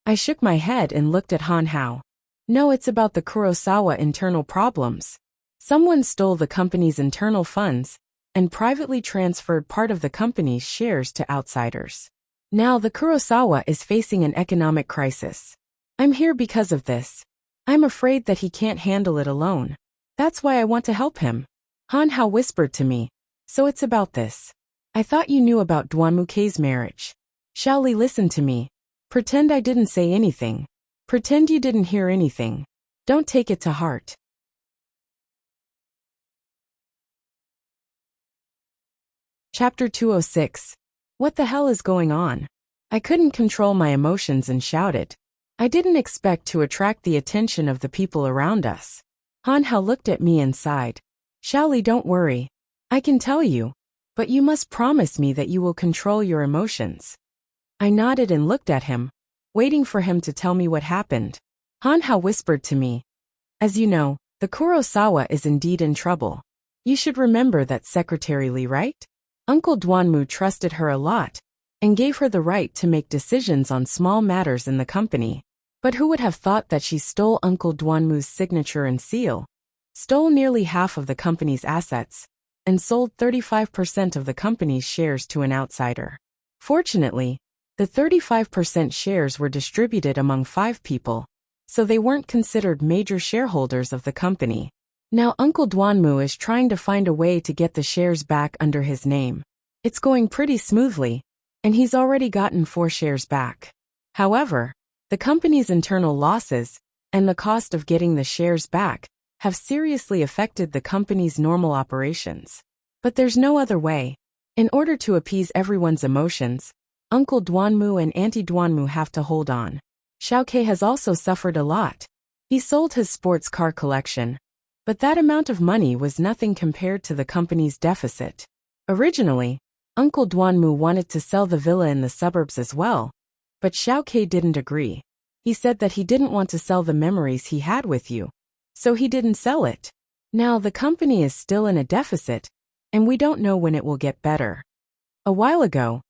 I shook my head and looked at Han Hao. No, it's about the Kurosawa internal problems. Someone stole the company's internal funds and privately transferred part of the company's shares to outsiders. Now the Kurosawa is facing an economic crisis. I'm here because of this. I'm afraid that he can't handle it alone. That's why I want to help him. Han Hao whispered to me. So it's about this. I thought you knew about Duanmukei's marriage. Xiaoli, listen to me. Pretend I didn't say anything. Pretend you didn't hear anything. Don't take it to heart. Chapter 206. What the hell is going on? I couldn't control my emotions and shouted. I didn't expect to attract the attention of the people around us. Han Hao looked at me and sighed. Xiaoli, don't worry. I can tell you. But you must promise me that you will control your emotions. I nodded and looked at him, waiting for him to tell me what happened. Han Hao whispered to me. As you know, the Kurosawa is indeed in trouble. You should remember that Secretary Li, right? Uncle Duanmu trusted her a lot and gave her the right to make decisions on small matters in the company. But who would have thought that she stole Uncle Duanmu's signature and seal, stole nearly half of the company's assets, and sold 35% of the company's shares to an outsider. Fortunately, the 35% shares were distributed among 5 people, so they weren't considered major shareholders of the company. Now Uncle Duanmu is trying to find a way to get the shares back under his name. It's going pretty smoothly, and he's already gotten 4 shares back. However, the company's internal losses and the cost of getting the shares back have seriously affected the company's normal operations. But there's no other way. In order to appease everyone's emotions, Uncle Duanmu and Auntie Duanmu have to hold on. Xiao Ke has also suffered a lot. He sold his sports car collection, but that amount of money was nothing compared to the company's deficit. Originally, Uncle Duanmu wanted to sell the villa in the suburbs as well, but Xiao Ke didn't agree. He said that he didn't want to sell the memories he had with you, so he didn't sell it. Now the company is still in a deficit, and we don't know when it will get better. A while ago,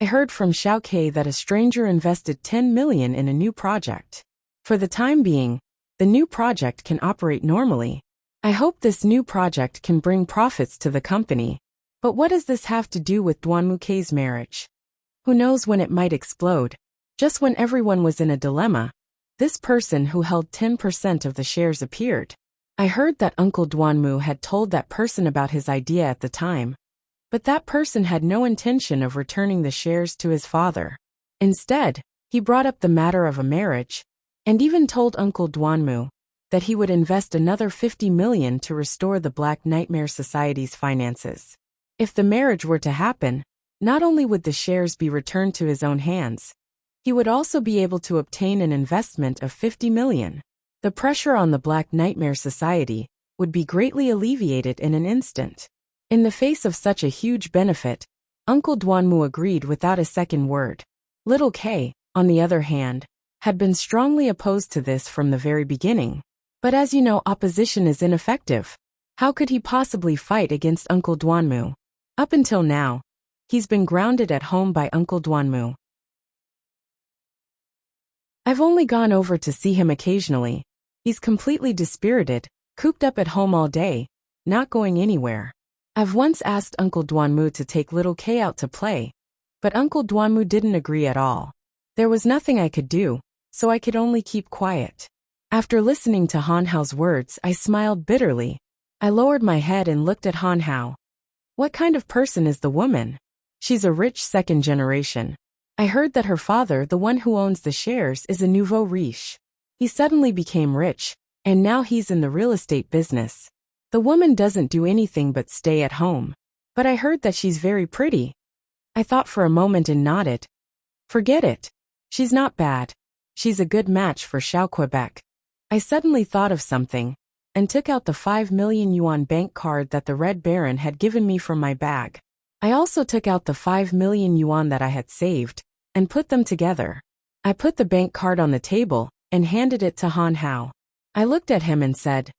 I heard from Xiao Ke that a stranger invested 10 million in a new project. For the time being, the new project can operate normally. I hope this new project can bring profits to the company. But what does this have to do with Duanmukei's marriage? Who knows when it might explode? Just when everyone was in a dilemma, this person who held 10% of the shares appeared. I heard that Uncle Duanmu had told that person about his idea at the time, but that person had no intention of returning the shares to his father. Instead, he brought up the matter of a marriage, and even told Uncle Duanmu that he would invest another 50 million to restore the Black Nightmare Society's finances. If the marriage were to happen, not only would the shares be returned to his own hands, he would also be able to obtain an investment of 50 million. The pressure on the Black Nightmare Society would be greatly alleviated in an instant. In the face of such a huge benefit, Uncle Duanmu agreed without a second word. Little K, on the other hand, had been strongly opposed to this from the very beginning. But as you know, opposition is ineffective. How could he possibly fight against Uncle Duanmu? Up until now, he's been grounded at home by Uncle Duanmu. I've only gone over to see him occasionally. He's completely dispirited, cooped up at home all day, not going anywhere. I've once asked Uncle Duanmu to take little K out to play, but Uncle Duanmu didn't agree at all. There was nothing I could do, so I could only keep quiet. After listening to Han Hao's words, I smiled bitterly. I lowered my head and looked at Han Hao. What kind of person is the woman? She's a rich second generation. I heard that her father, the one who owns the shares, is a nouveau riche. He suddenly became rich, and now he's in the real estate business. The woman doesn't do anything but stay at home. But I heard that she's very pretty. I thought for a moment and nodded. Forget it. She's not bad. She's a good match for Xiao Quebec. I suddenly thought of something, and took out the 5 million yuan bank card that the Red Baron had given me from my bag. I also took out the 5 million yuan that I had saved, and put them together. I put the bank card on the table, and handed it to Han Hao. I looked at him and said,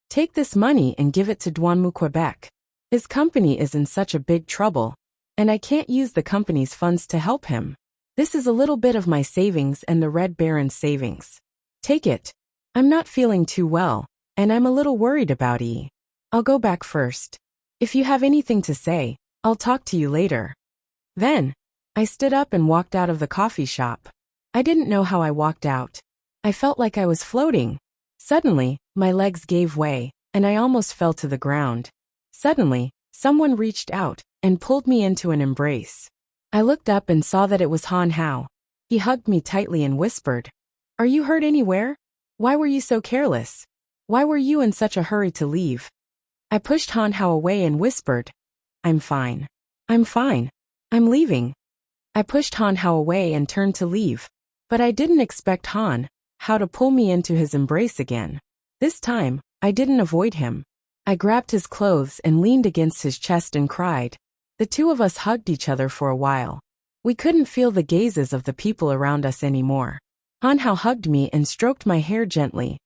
"Take this money and give it to Douanmu Quebec. His company is in such a big trouble, and I can't use the company's funds to help him. This is a little bit of my savings and the Red Baron's savings. Take it. I'm not feeling too well, and I'm a little worried about E. I'll go back first. If you have anything to say, I'll talk to you later." Then, I stood up and walked out of the coffee shop. I didn't know how I walked out. I felt like I was floating. Suddenly, my legs gave way, and I almost fell to the ground. Suddenly, someone reached out and pulled me into an embrace. I looked up and saw that it was Han Hao. He hugged me tightly and whispered, "Are you hurt anywhere? Why were you so careless? Why were you in such a hurry to leave?" I pushed Han Hao away and whispered, "I'm fine. I'm fine. I'm leaving." I pushed Han Hao away and turned to leave. But I didn't expect Han Hao to pull me into his embrace again. This time, I didn't avoid him. I grabbed his clothes and leaned against his chest and cried. The two of us hugged each other for a while. We couldn't feel the gazes of the people around us anymore. Han Hao hugged me and stroked my hair gently.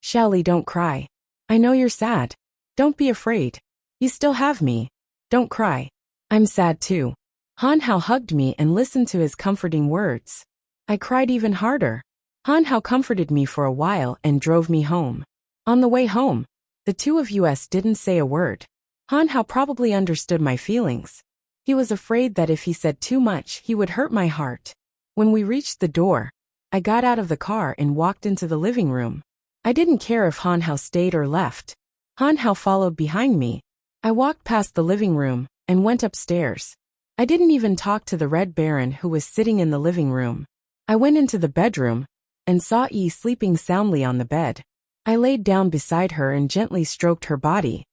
"Xiaoli, don't cry. I know you're sad. Don't be afraid. You still have me. Don't cry. I'm sad too." Han Hao hugged me and listened to his comforting words. I cried even harder. Han Hao comforted me for a while and drove me home. On the way home, the two of us didn't say a word. Han Hao probably understood my feelings. He was afraid that if he said too much, he would hurt my heart. When we reached the door, I got out of the car and walked into the living room. I didn't care if Han Hao stayed or left. Han Hao followed behind me. I walked past the living room and went upstairs. I didn't even talk to the Red Baron who was sitting in the living room. I went into the bedroom and saw E sleeping soundly on the bed. I laid down beside her and gently stroked her body.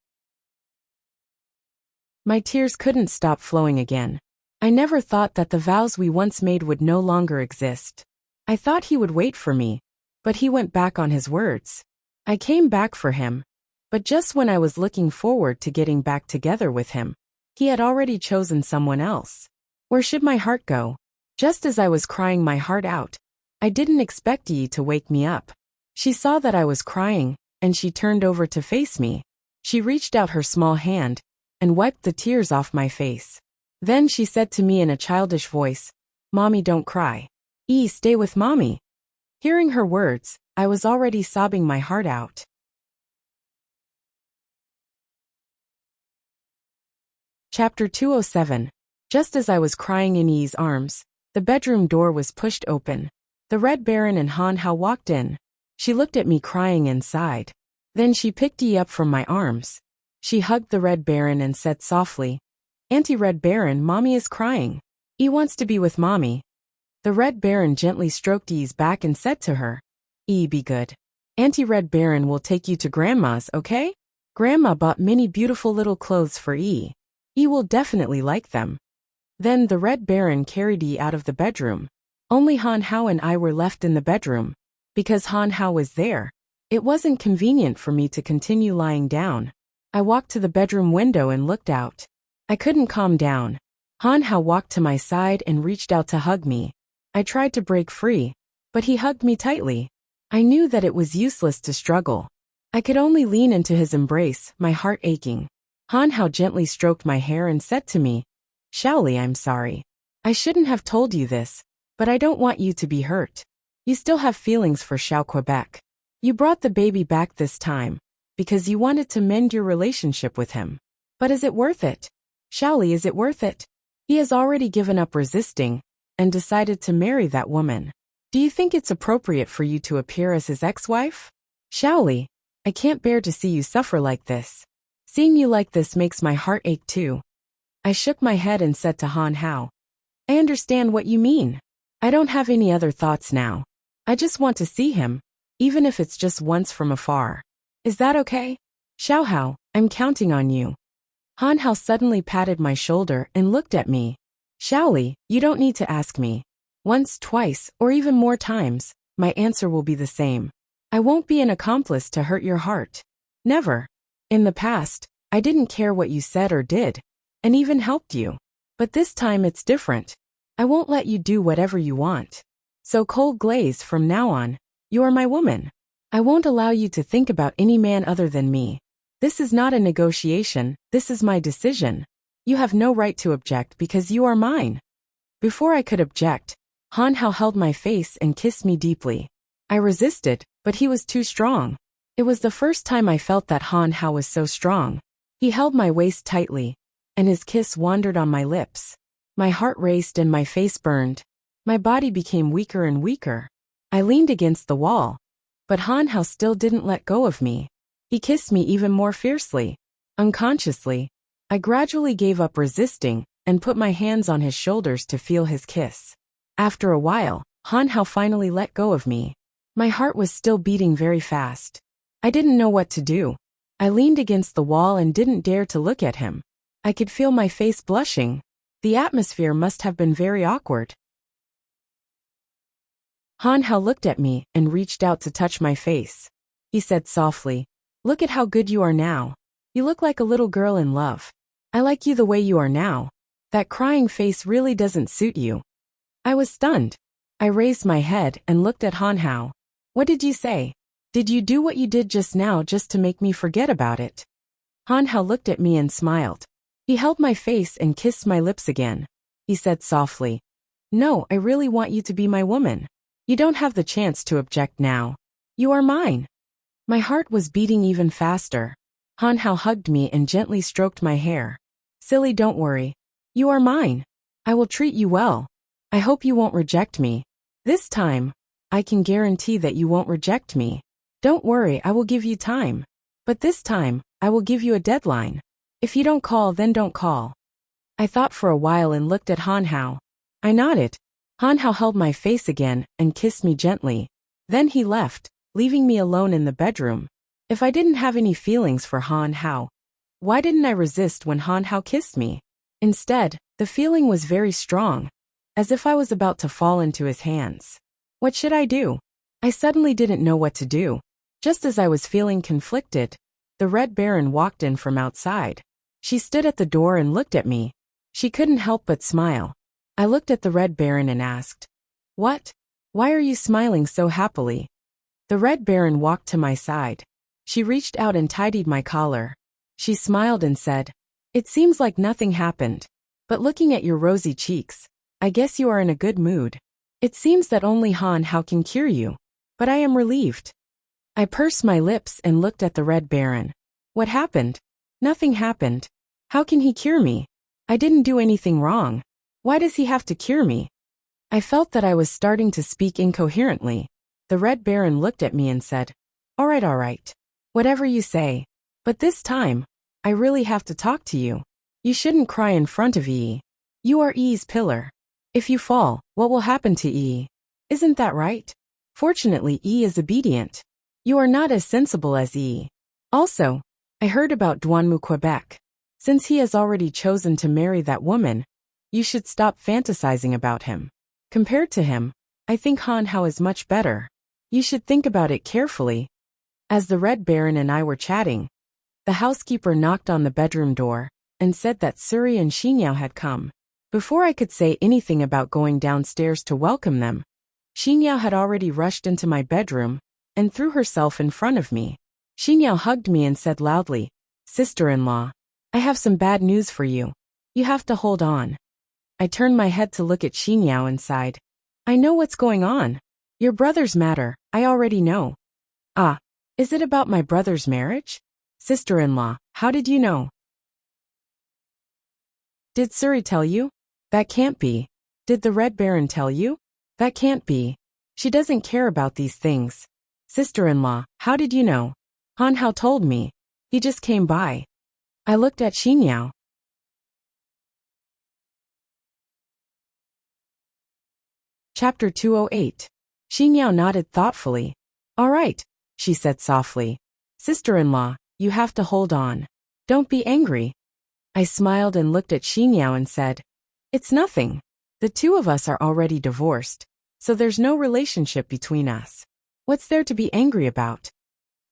My tears couldn't stop flowing again. I never thought that the vows we once made would no longer exist. I thought he would wait for me, but he went back on his words. I came back for him, but just when I was looking forward to getting back together with him, he had already chosen someone else. Where should my heart go? Just as I was crying my heart out, I didn't expect Yi to wake me up. She saw that I was crying, and she turned over to face me. She reached out her small hand and wiped the tears off my face. Then she said to me in a childish voice, "Mommy, don't cry. Yi, stay with Mommy." Hearing her words, I was already sobbing my heart out. Chapter 207. Just as I was crying in Yi's arms, the bedroom door was pushed open. The Red Baron and Han Hao walked in. She looked at me crying and sighed. Then she picked Yi up from my arms. She hugged the Red Baron and said softly, "Auntie Red Baron, Mommy is crying. Yi wants to be with Mommy." The Red Baron gently stroked Yi's back and said to her, "Yi, be good. Auntie Red Baron will take you to Grandma's, okay? Grandma bought many beautiful little clothes for Yi. Yi will definitely like them." Then the Red Baron carried Yi out of the bedroom. Only Han Hao and I were left in the bedroom. Because Han Hao was there, it wasn't convenient for me to continue lying down. I walked to the bedroom window and looked out. I couldn't calm down. Han Hao walked to my side and reached out to hug me. I tried to break free, but he hugged me tightly. I knew that it was useless to struggle. I could only lean into his embrace, my heart aching. Han Hao gently stroked my hair and said to me, "Xiaoli, I'm sorry. I shouldn't have told you this, but I don't want you to be hurt. You still have feelings for Xiao Quebec. You brought the baby back this time because you wanted to mend your relationship with him. But is it worth it? Xiaoli, is it worth it? He has already given up resisting and decided to marry that woman. Do you think it's appropriate for you to appear as his ex-wife? Shaoli, I can't bear to see you suffer like this. Seeing you like this makes my heart ache too. I shook my head and said to Han Hao, I understand what you mean. I don't have any other thoughts now. I just want to see him, even if it's just once from afar. Is that okay? Xiao Hao, I'm counting on you. Han Hao suddenly patted my shoulder and looked at me. Shaoli, you don't need to ask me. Once, twice, or even more times, my answer will be the same. I won't be an accomplice to hurt your heart. Never. In the past, I didn't care what you said or did, and even helped you. But this time it's different. I won't let you do whatever you want. So cold glaze from now on, you are my woman. I won't allow you to think about any man other than me. This is not a negotiation, this is my decision. You have no right to object because you are mine. Before I could object, Han Hao held my face and kissed me deeply. I resisted, but he was too strong. It was the first time I felt that Han Hao was so strong. He held my waist tightly, and his kiss wandered on my lips. My heart raced and my face burned. My body became weaker and weaker. I leaned against the wall, but Han Hao still didn't let go of me. He kissed me even more fiercely. Unconsciously, I gradually gave up resisting and put my hands on his shoulders to feel his kiss. After a while, Han Hao finally let go of me. My heart was still beating very fast. I didn't know what to do. I leaned against the wall and didn't dare to look at him. I could feel my face blushing. The atmosphere must have been very awkward. Han Hao looked at me and reached out to touch my face. He said softly, Look at how good you are now. You look like a little girl in love. I like you the way you are now. That crying face really doesn't suit you. I was stunned. I raised my head and looked at Han Hao. What did you say? Did you do what you did just now just to make me forget about it? Han Hao looked at me and smiled. He held my face and kissed my lips again. He said softly, No, I really want you to be my woman. You don't have the chance to object now. You are mine. My heart was beating even faster. Han Hao hugged me and gently stroked my hair. Silly, don't worry. You are mine. I will treat you well. I hope you won't reject me. This time, I can guarantee that you won't reject me. Don't worry, I will give you time. But this time, I will give you a deadline. If you don't call, then don't call. I thought for a while and looked at Han Hao. I nodded. Han Hao held my face again and kissed me gently. Then he left, leaving me alone in the bedroom. If I didn't have any feelings for Han Hao, why didn't I resist when Han Hao kissed me? Instead, the feeling was very strong, as if I was about to fall into his hands. What should I do? I suddenly didn't know what to do. Just as I was feeling conflicted, the Red Baron walked in from outside. She stood at the door and looked at me. She couldn't help but smile. I looked at the Red Baron and asked, What? Why are you smiling so happily? The Red Baron walked to my side. She reached out and tidied my collar. She smiled and said, It seems like nothing happened. But looking at your rosy cheeks, I guess you are in a good mood. It seems that only Han Hao can cure you. But I am relieved. I pursed my lips and looked at the Red Baron. What happened? Nothing happened. How can he cure me? I didn't do anything wrong. Why does he have to cure me? I felt that I was starting to speak incoherently. The Red Baron looked at me and said, All right. Whatever you say. But this time, I really have to talk to you. You shouldn't cry in front of Yi. You are Yi's pillar. If you fall, what will happen to Yi? Isn't that right? Fortunately, Yi is obedient. You are not as sensible as Yi. Also, I heard about Duanmu Quebec. Since he has already chosen to marry that woman, you should stop fantasizing about him. Compared to him, I think Han Hao is much better. You should think about it carefully. As the Red Baron and I were chatting, the housekeeper knocked on the bedroom door and said that Suri and Xinyao had come. Before I could say anything about going downstairs to welcome them, Xinyao had already rushed into my bedroom and threw herself in front of me. Xinyao hugged me and said loudly, Sister-in-law, I have some bad news for you. You have to hold on. I turned my head to look at Xinyao and sighed. I know what's going on. Your brother's matter, I already know. Ah, is it about my brother's marriage? Sister-in-law, how did you know? Did Suri tell you? That can't be. Did the Red Baron tell you? That can't be. She doesn't care about these things. Sister-in-law, how did you know? Han Hao told me. He just came by. I looked at Xinyao. Chapter 208. Xinyao nodded thoughtfully. All right, she said softly. Sister-in-law, you have to hold on. Don't be angry. I smiled and looked at Xinyao and said, it's nothing. The two of us are already divorced, so there's no relationship between us. What's there to be angry about?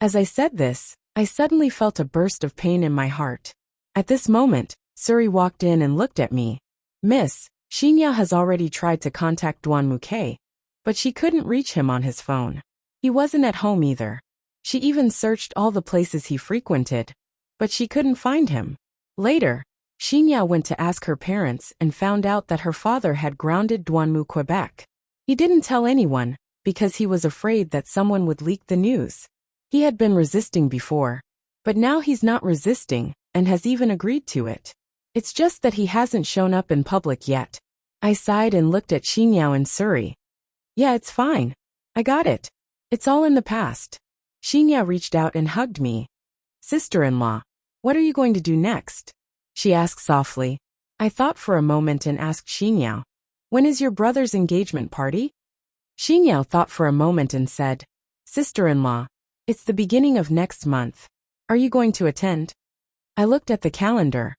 As I said this, I suddenly felt a burst of pain in my heart. At this moment, Suri walked in and looked at me. Miss, Xinyao has already tried to contact Duan Muke, but she couldn't reach him on his phone. He wasn't at home either. She even searched all the places he frequented, but she couldn't find him. Later, Xinyao went to ask her parents and found out that her father had grounded Duanmu, Quebec. He didn't tell anyone, because he was afraid that someone would leak the news. He had been resisting before, but now he's not resisting and has even agreed to it. It's just that he hasn't shown up in public yet. I sighed and looked at Xinyao and Suri. Yeah, it's fine. I got it. It's all in the past. Xinyao reached out and hugged me. Sister-in-law, what are you going to do next? She asked softly. I thought for a moment and asked Xinyao, when is your brother's engagement party? Xinyao thought for a moment and said, Sister-in-law, it's the beginning of next month. Are you going to attend? I looked at the calendar.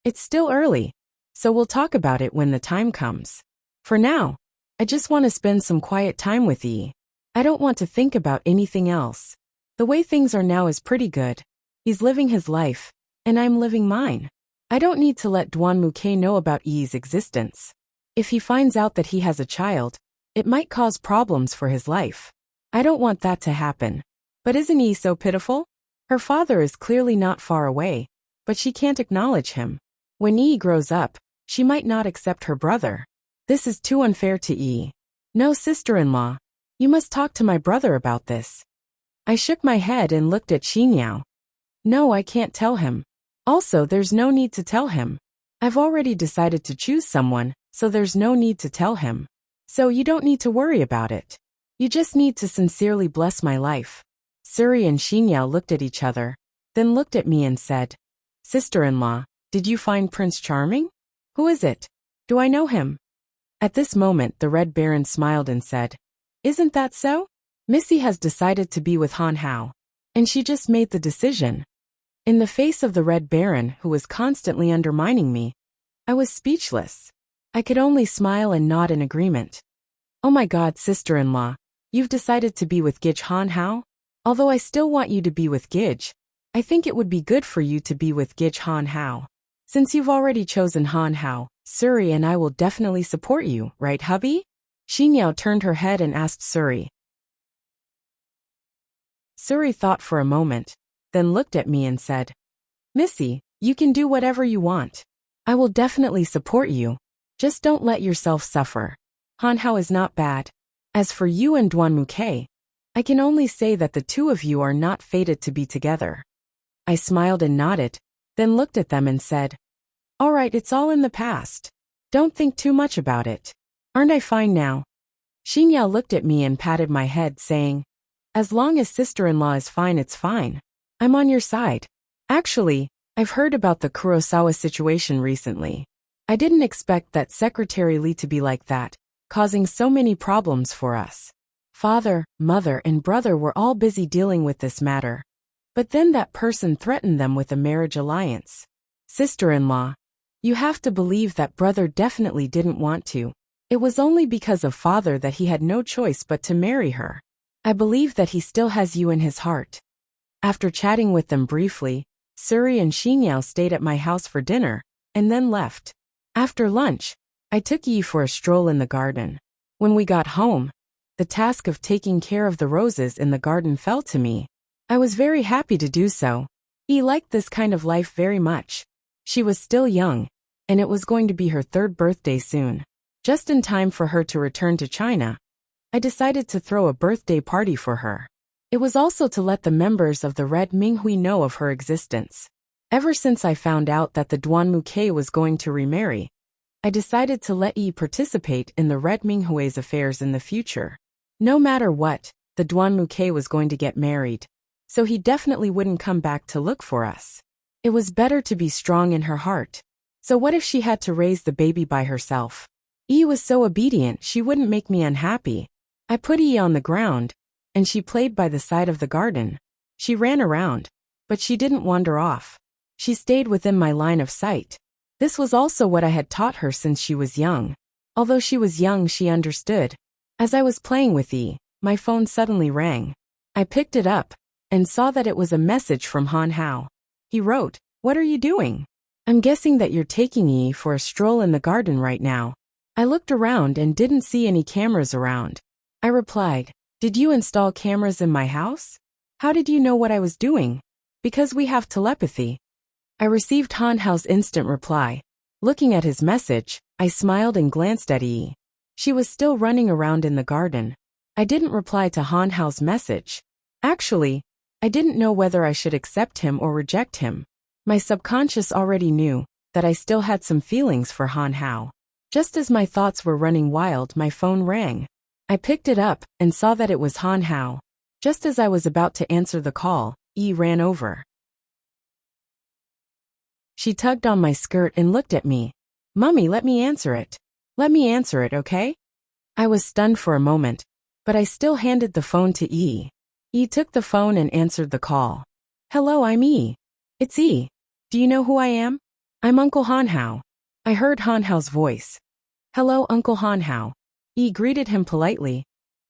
It's still early, so we'll talk about it when the time comes. For now, I just want to spend some quiet time with Yi. I don't want to think about anything else. The way things are now is pretty good. He's living his life, and I'm living mine. I don't need to let Duan Muke know about Yi's existence. If he finds out that he has a child, it might cause problems for his life. I don't want that to happen. But isn't Yi so pitiful? Her father is clearly not far away, but she can't acknowledge him. When Yi grows up, she might not accept her brother. This is too unfair to Yi. No, sister-in-law. You must talk to my brother about this. I shook my head and looked at Xinyao. No, I can't tell him. Also, there's no need to tell him. I've already decided to choose someone, so there's no need to tell him. So you don't need to worry about it. You just need to sincerely bless my life. Suri and Xinyao looked at each other, then looked at me and said, Sister-in-law, did you find Prince Charming? Who is it? Do I know him? At this moment the Red Baron smiled and said, Isn't that so? Missy has decided to be with Han Hao. And she just made the decision. In the face of the Red Baron, who was constantly undermining me, I was speechless. I could only smile and nod in agreement. Oh my God, sister-in-law, you've decided to be with Gij Han Hao? Although I still want you to be with Gij, I think it would be good for you to be with Gij Han Hao. Since you've already chosen Han Hao, Suri and I will definitely support you, right hubby? Xinyao turned her head and asked Suri. Suri thought for a moment, then looked at me and said, Missy, you can do whatever you want. I will definitely support you. Just don't let yourself suffer. Han Hao is not bad. As for you and Duan Muke, I can only say that the two of you are not fated to be together. I smiled and nodded, then looked at them and said, All right, it's all in the past. Don't think too much about it. Aren't I fine now? Xinyao looked at me and patted my head, saying, As long as sister-in-law is fine, it's fine. I'm on your side. Actually, I've heard about the Kurosawa situation recently. I didn't expect that Secretary Lee to be like that, causing so many problems for us. Father, mother, and brother were all busy dealing with this matter. But then that person threatened them with a marriage alliance. Sister-in-law, you have to believe that brother definitely didn't want to. It was only because of father that he had no choice but to marry her. I believe that he still has you in his heart. After chatting with them briefly, Suri and Xinyao stayed at my house for dinner, and then left. After lunch, I took Yi for a stroll in the garden. When we got home, the task of taking care of the roses in the garden fell to me. I was very happy to do so. Yi liked this kind of life very much. She was still young, and it was going to be her 3rd birthday soon. Just in time for her to return to China, I decided to throw a birthday party for her. It was also to let the members of the Red Minghui know of her existence. Ever since I found out that the Duan Muke was going to remarry, I decided to let Yi participate in the Red Minghui's affairs in the future. No matter what, the Duanmuke was going to get married. So he definitely wouldn't come back to look for us. It was better to be strong in her heart. So what if she had to raise the baby by herself? Yi was so obedient she wouldn't make me unhappy. I put Yi on the ground, and she played by the side of the garden. She ran around, but she didn't wander off. She stayed within my line of sight. This was also what I had taught her since she was young. Although she was young, she understood. As I was playing with Yi, my phone suddenly rang. I picked it up and saw that it was a message from Han Hao. He wrote, "What are you doing? I'm guessing that you're taking Yi for a stroll in the garden right now." I looked around and didn't see any cameras around. I replied, "Did you install cameras in my house? How did you know what I was doing?" "Because we have telepathy." I received Han Hao's instant reply. Looking at his message, I smiled and glanced at Yi. She was still running around in the garden. I didn't reply to Han Hao's message. Actually, I didn't know whether I should accept him or reject him. My subconscious already knew that I still had some feelings for Han Hao. Just as my thoughts were running wild, my phone rang. I picked it up and saw that it was Han Hao. Just as I was about to answer the call, Yi ran over. She tugged on my skirt and looked at me. "Mummy, let me answer it. Let me answer it, okay?" I was stunned for a moment, but I still handed the phone to Yi. Yi took the phone and answered the call. "Hello, I'm Yi. It's Yi. Do you know who I am? I'm Uncle Han Hao." I heard Han Hao's voice. "Hello, Uncle Han Hao." Yi greeted him politely.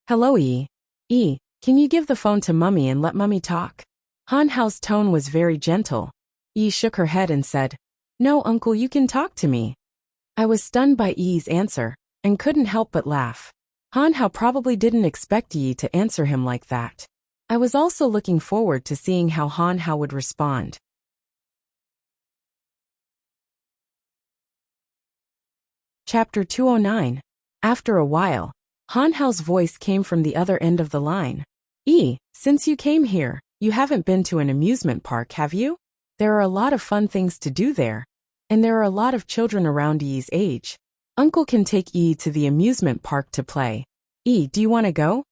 "Hello, Yi. Yi, can you give the phone to Mummy and let Mummy talk?" Han Hao's tone was very gentle. Yi shook her head and said, "No, Uncle, you can talk to me." I was stunned by Yi's answer and couldn't help but laugh. Han Hao probably didn't expect Yi to answer him like that. I was also looking forward to seeing how Han Hao would respond. Chapter 209. After a while, Han Hao's voice came from the other end of the line. "Yi, since you came here, you haven't been to an amusement park, have you? There are a lot of fun things to do there, and there are a lot of children around Yi's age. Uncle can take Yi to the amusement park to play. Yi, do you want to go?"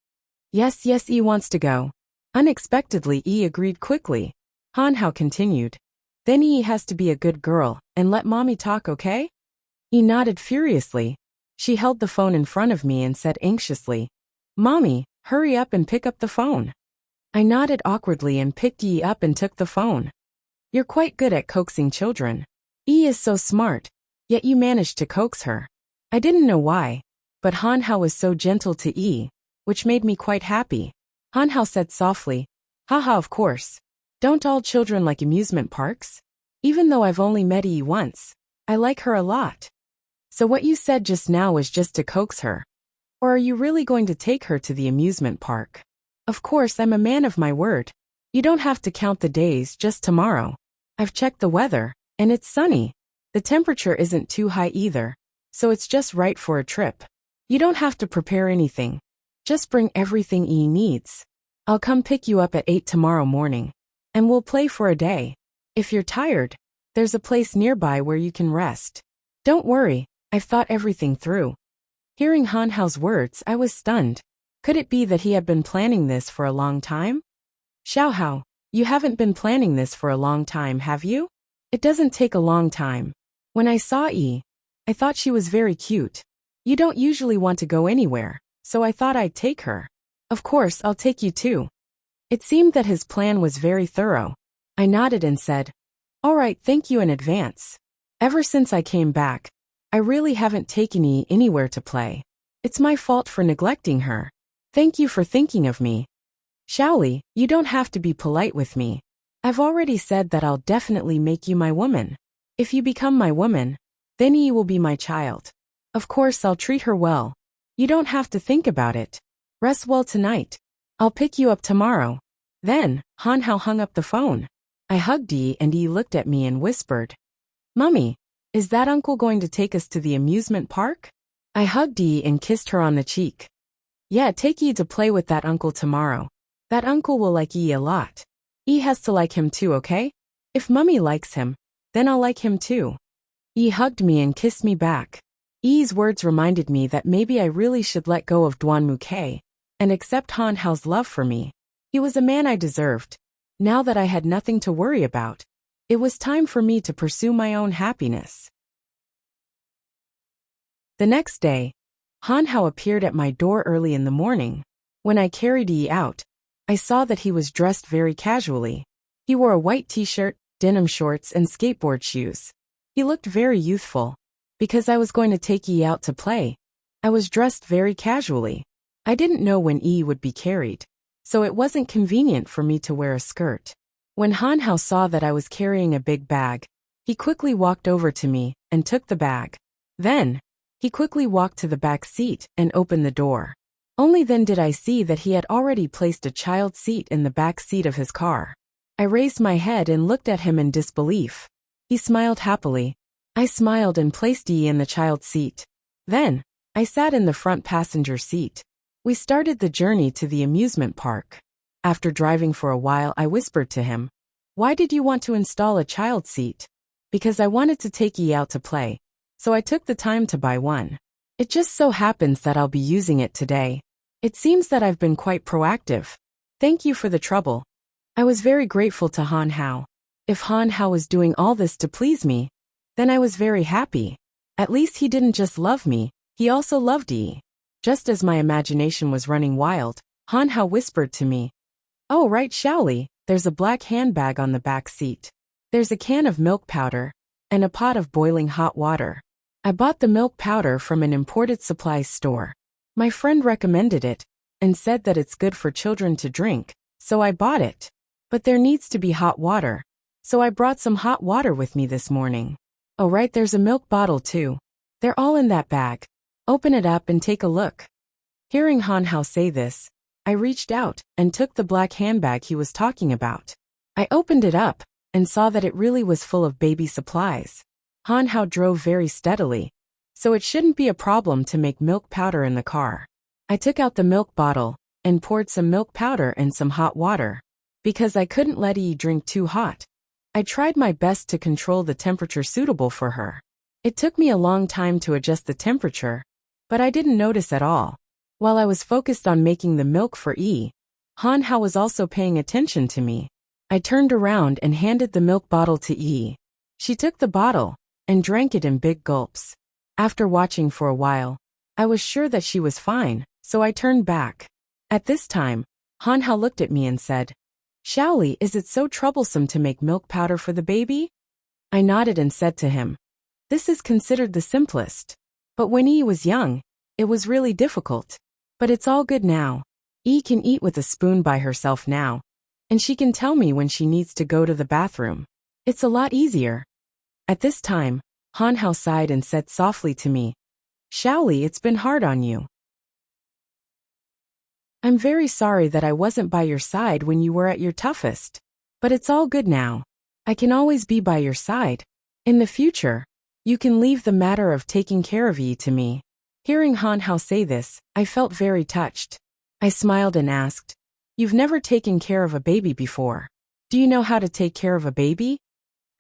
Yes, Yi wants to go." Unexpectedly, Yi agreed quickly. Han Hao continued, "Then Yi has to be a good girl and let Mommy talk, okay?" Yi nodded furiously. She held the phone in front of me and said anxiously, "Mommy, hurry up and pick up the phone." I nodded awkwardly and picked Yi up and took the phone. "You're quite good at coaxing children. Yi is so smart, yet you managed to coax her." I didn't know why, but Han Hao was so gentle to Yi, which made me quite happy. Han Hao said softly, "Haha, of course. Don't all children like amusement parks? Even though I've only met Yi once, I like her a lot." "So what you said just now was just to coax her? Or are you really going to take her to the amusement park?" "Of course, I'm a man of my word. You don't have to count the days, just tomorrow. I've checked the weather, and it's sunny. The temperature isn't too high either, so it's just right for a trip. You don't have to prepare anything. Just bring everything Yi needs. I'll come pick you up at 8 tomorrow morning, and we'll play for a day. If you're tired, there's a place nearby where you can rest. Don't worry, I've thought everything through." Hearing Han Hao's words, I was stunned. Could it be that he had been planning this for a long time? "Xiao Hao, you haven't been planning this for a long time, have you?" "It doesn't take a long time. When I saw Yi, I thought she was very cute. You don't usually want to go anywhere, so I thought I'd take her. Of course, I'll take you too." It seemed that his plan was very thorough. I nodded and said, "All right, thank you in advance. Ever since I came back, I really haven't taken Yi anywhere to play. It's my fault for neglecting her. Thank you for thinking of me." "Xiaoli, you don't have to be polite with me. I've already said that I'll definitely make you my woman. If you become my woman, then Yi will be my child. Of course, I'll treat her well. You don't have to think about it. Rest well tonight. I'll pick you up tomorrow." Then, Han Hao hung up the phone. I hugged Yi and Yi looked at me and whispered, "Mummy, is that uncle going to take us to the amusement park?" I hugged Yi and kissed her on the cheek. "Yeah, take Yi to play with that uncle tomorrow. That uncle will like Yi a lot. Yi has to like him too, okay? If Mummy likes him, then I'll like him too." Yi hugged me and kissed me back. Yi's words reminded me that maybe I really should let go of Duanmuke and accept Han Hao's love for me. He was a man I deserved. Now that I had nothing to worry about, it was time for me to pursue my own happiness. The next day, Han Hao appeared at my door early in the morning. When I carried Yi out, I saw that he was dressed very casually. He wore a white t-shirt, denim shorts, and skateboard shoes. He looked very youthful. Because I was going to take Yi out to play, I was dressed very casually. I didn't know when Yi would be carried, so it wasn't convenient for me to wear a skirt. When Han Hao saw that I was carrying a big bag, he quickly walked over to me and took the bag. Then, he quickly walked to the back seat and opened the door. Only then did I see that he had already placed a child seat in the back seat of his car. I raised my head and looked at him in disbelief. He smiled happily. I smiled and placed Yi in the child seat. Then, I sat in the front passenger seat. We started the journey to the amusement park. After driving for a while, I whispered to him, "Why did you want to install a child seat?" "Because I wanted to take Yi out to play, so I took the time to buy one. It just so happens that I'll be using it today. It seems that I've been quite proactive. Thank you for the trouble." I was very grateful to Han Hao. If Han Hao was doing all this to please me, then I was very happy. At least he didn't just love me, he also loved Yi. Just as my imagination was running wild, Han Hao whispered to me, "Oh right, Xiaoli, there's a black handbag on the back seat. There's a can of milk powder, and a pot of boiling hot water. I bought the milk powder from an imported supplies store. My friend recommended it, and said that it's good for children to drink, so I bought it. But there needs to be hot water, so I brought some hot water with me this morning. Oh right, there's a milk bottle too. They're all in that bag. Open it up and take a look." Hearing Han Hao say this, I reached out and took the black handbag he was talking about. I opened it up and saw that it really was full of baby supplies. Han Hao drove very steadily, so it shouldn't be a problem to make milk powder in the car. I took out the milk bottle and poured some milk powder and some hot water. Because I couldn't let Yi drink too hot, I tried my best to control the temperature suitable for her. It took me a long time to adjust the temperature, but I didn't notice at all. While I was focused on making the milk for Yi, Han Hao was also paying attention to me. I turned around and handed the milk bottle to Yi. She took the bottle and drank it in big gulps. After watching for a while, I was sure that she was fine, so I turned back. At this time, Han Hao looked at me and said, "Xiaoli, is it so troublesome to make milk powder for the baby?" I nodded and said to him, "This is considered the simplest. But when Yi was young, it was really difficult. But it's all good now. Yi can eat with a spoon by herself now, and she can tell me when she needs to go to the bathroom. It's a lot easier." At this time, Han Hao sighed and said softly to me, "Xiaoli, it's been hard on you. I'm very sorry that I wasn't by your side when you were at your toughest. But it's all good now. I can always be by your side. In the future, you can leave the matter of taking care of Yi to me." Hearing Han Hao say this, I felt very touched. I smiled and asked, "You've never taken care of a baby before. Do you know how to take care of a baby?"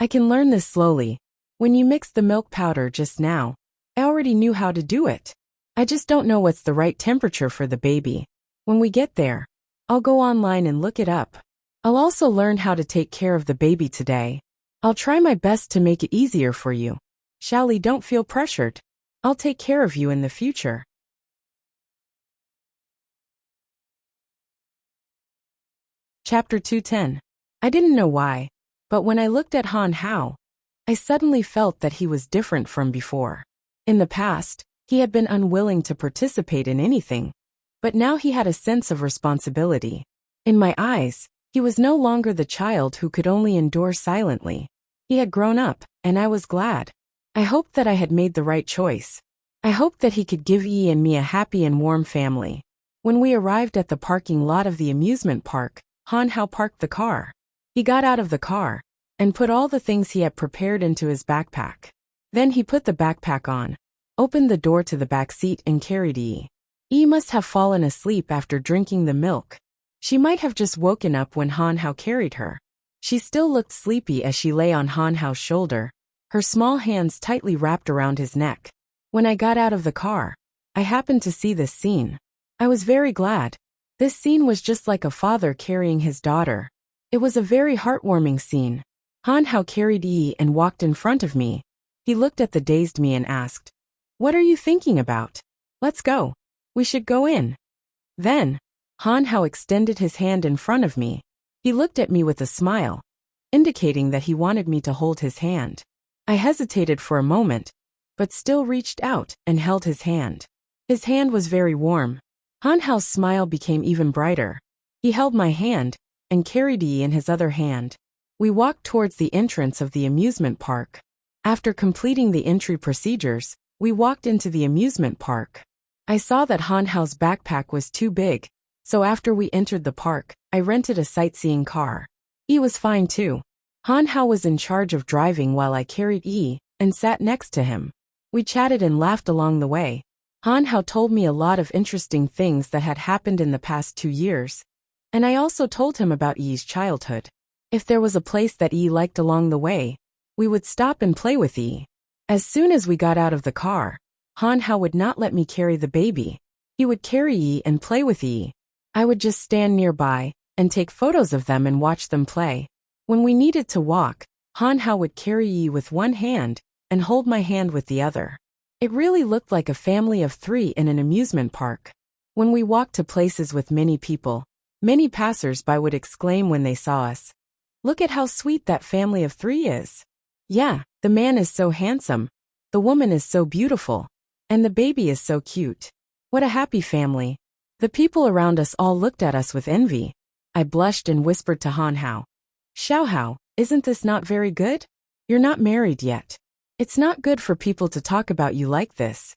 "I can learn this slowly. When you mixed the milk powder just now, I already knew how to do it. I just don't know what's the right temperature for the baby. When we get there, I'll go online and look it up. I'll also learn how to take care of the baby today. I'll try my best to make it easier for you. Xiaoli, don't feel pressured. I'll take care of you in the future." Chapter 210. I didn't know why, but when I looked at Han Hao, I suddenly felt that he was different from before. In the past, he had been unwilling to participate in anything, but now he had a sense of responsibility. In my eyes, he was no longer the child who could only endure silently. He had grown up, and I was glad. I hoped that I had made the right choice. I hoped that he could give Yi and me a happy and warm family. When we arrived at the parking lot of the amusement park, Han Hao parked the car. He got out of the car and put all the things he had prepared into his backpack. Then he put the backpack on, opened the door to the back seat and carried Yi. Yi must have fallen asleep after drinking the milk. She might have just woken up when Han Hao carried her. She still looked sleepy as she lay on Han Hao's shoulder, her small hands tightly wrapped around his neck. When I got out of the car, I happened to see this scene. I was very glad. This scene was just like a father carrying his daughter. It was a very heartwarming scene. Han Hao carried Yi and walked in front of me. He looked at the dazed me and asked, "What are you thinking about? Let's go. We should go in." Then, Han Hao extended his hand in front of me. He looked at me with a smile, indicating that he wanted me to hold his hand. I hesitated for a moment, but still reached out and held his hand. His hand was very warm. Han Hao's smile became even brighter. He held my hand and carried Yi in his other hand. We walked towards the entrance of the amusement park. After completing the entry procedures, we walked into the amusement park. I saw that Han Hao's backpack was too big, so after we entered the park, I rented a sightseeing car. Yi was fine too. Han Hao was in charge of driving while I carried Yi and sat next to him. We chatted and laughed along the way. Han Hao told me a lot of interesting things that had happened in the past 2 years, and I also told him about Yi's childhood. If there was a place that Yi liked along the way, we would stop and play with Yi. As soon as we got out of the car, Han Hao would not let me carry the baby. He would carry Yi and play with Yi. I would just stand nearby and take photos of them and watch them play. When we needed to walk, Han Hao would carry Yi with one hand and hold my hand with the other. It really looked like a family of 3 in an amusement park. When we walked to places with many people, many passers-by would exclaim when they saw us, "Look at how sweet that family of 3 is. Yeah, the man is so handsome, the woman is so beautiful, and the baby is so cute. What a happy family." The people around us all looked at us with envy. I blushed and whispered to Han Hao, "Xiao Hao, isn't this not very good? You're not married yet. It's not good for people to talk about you like this."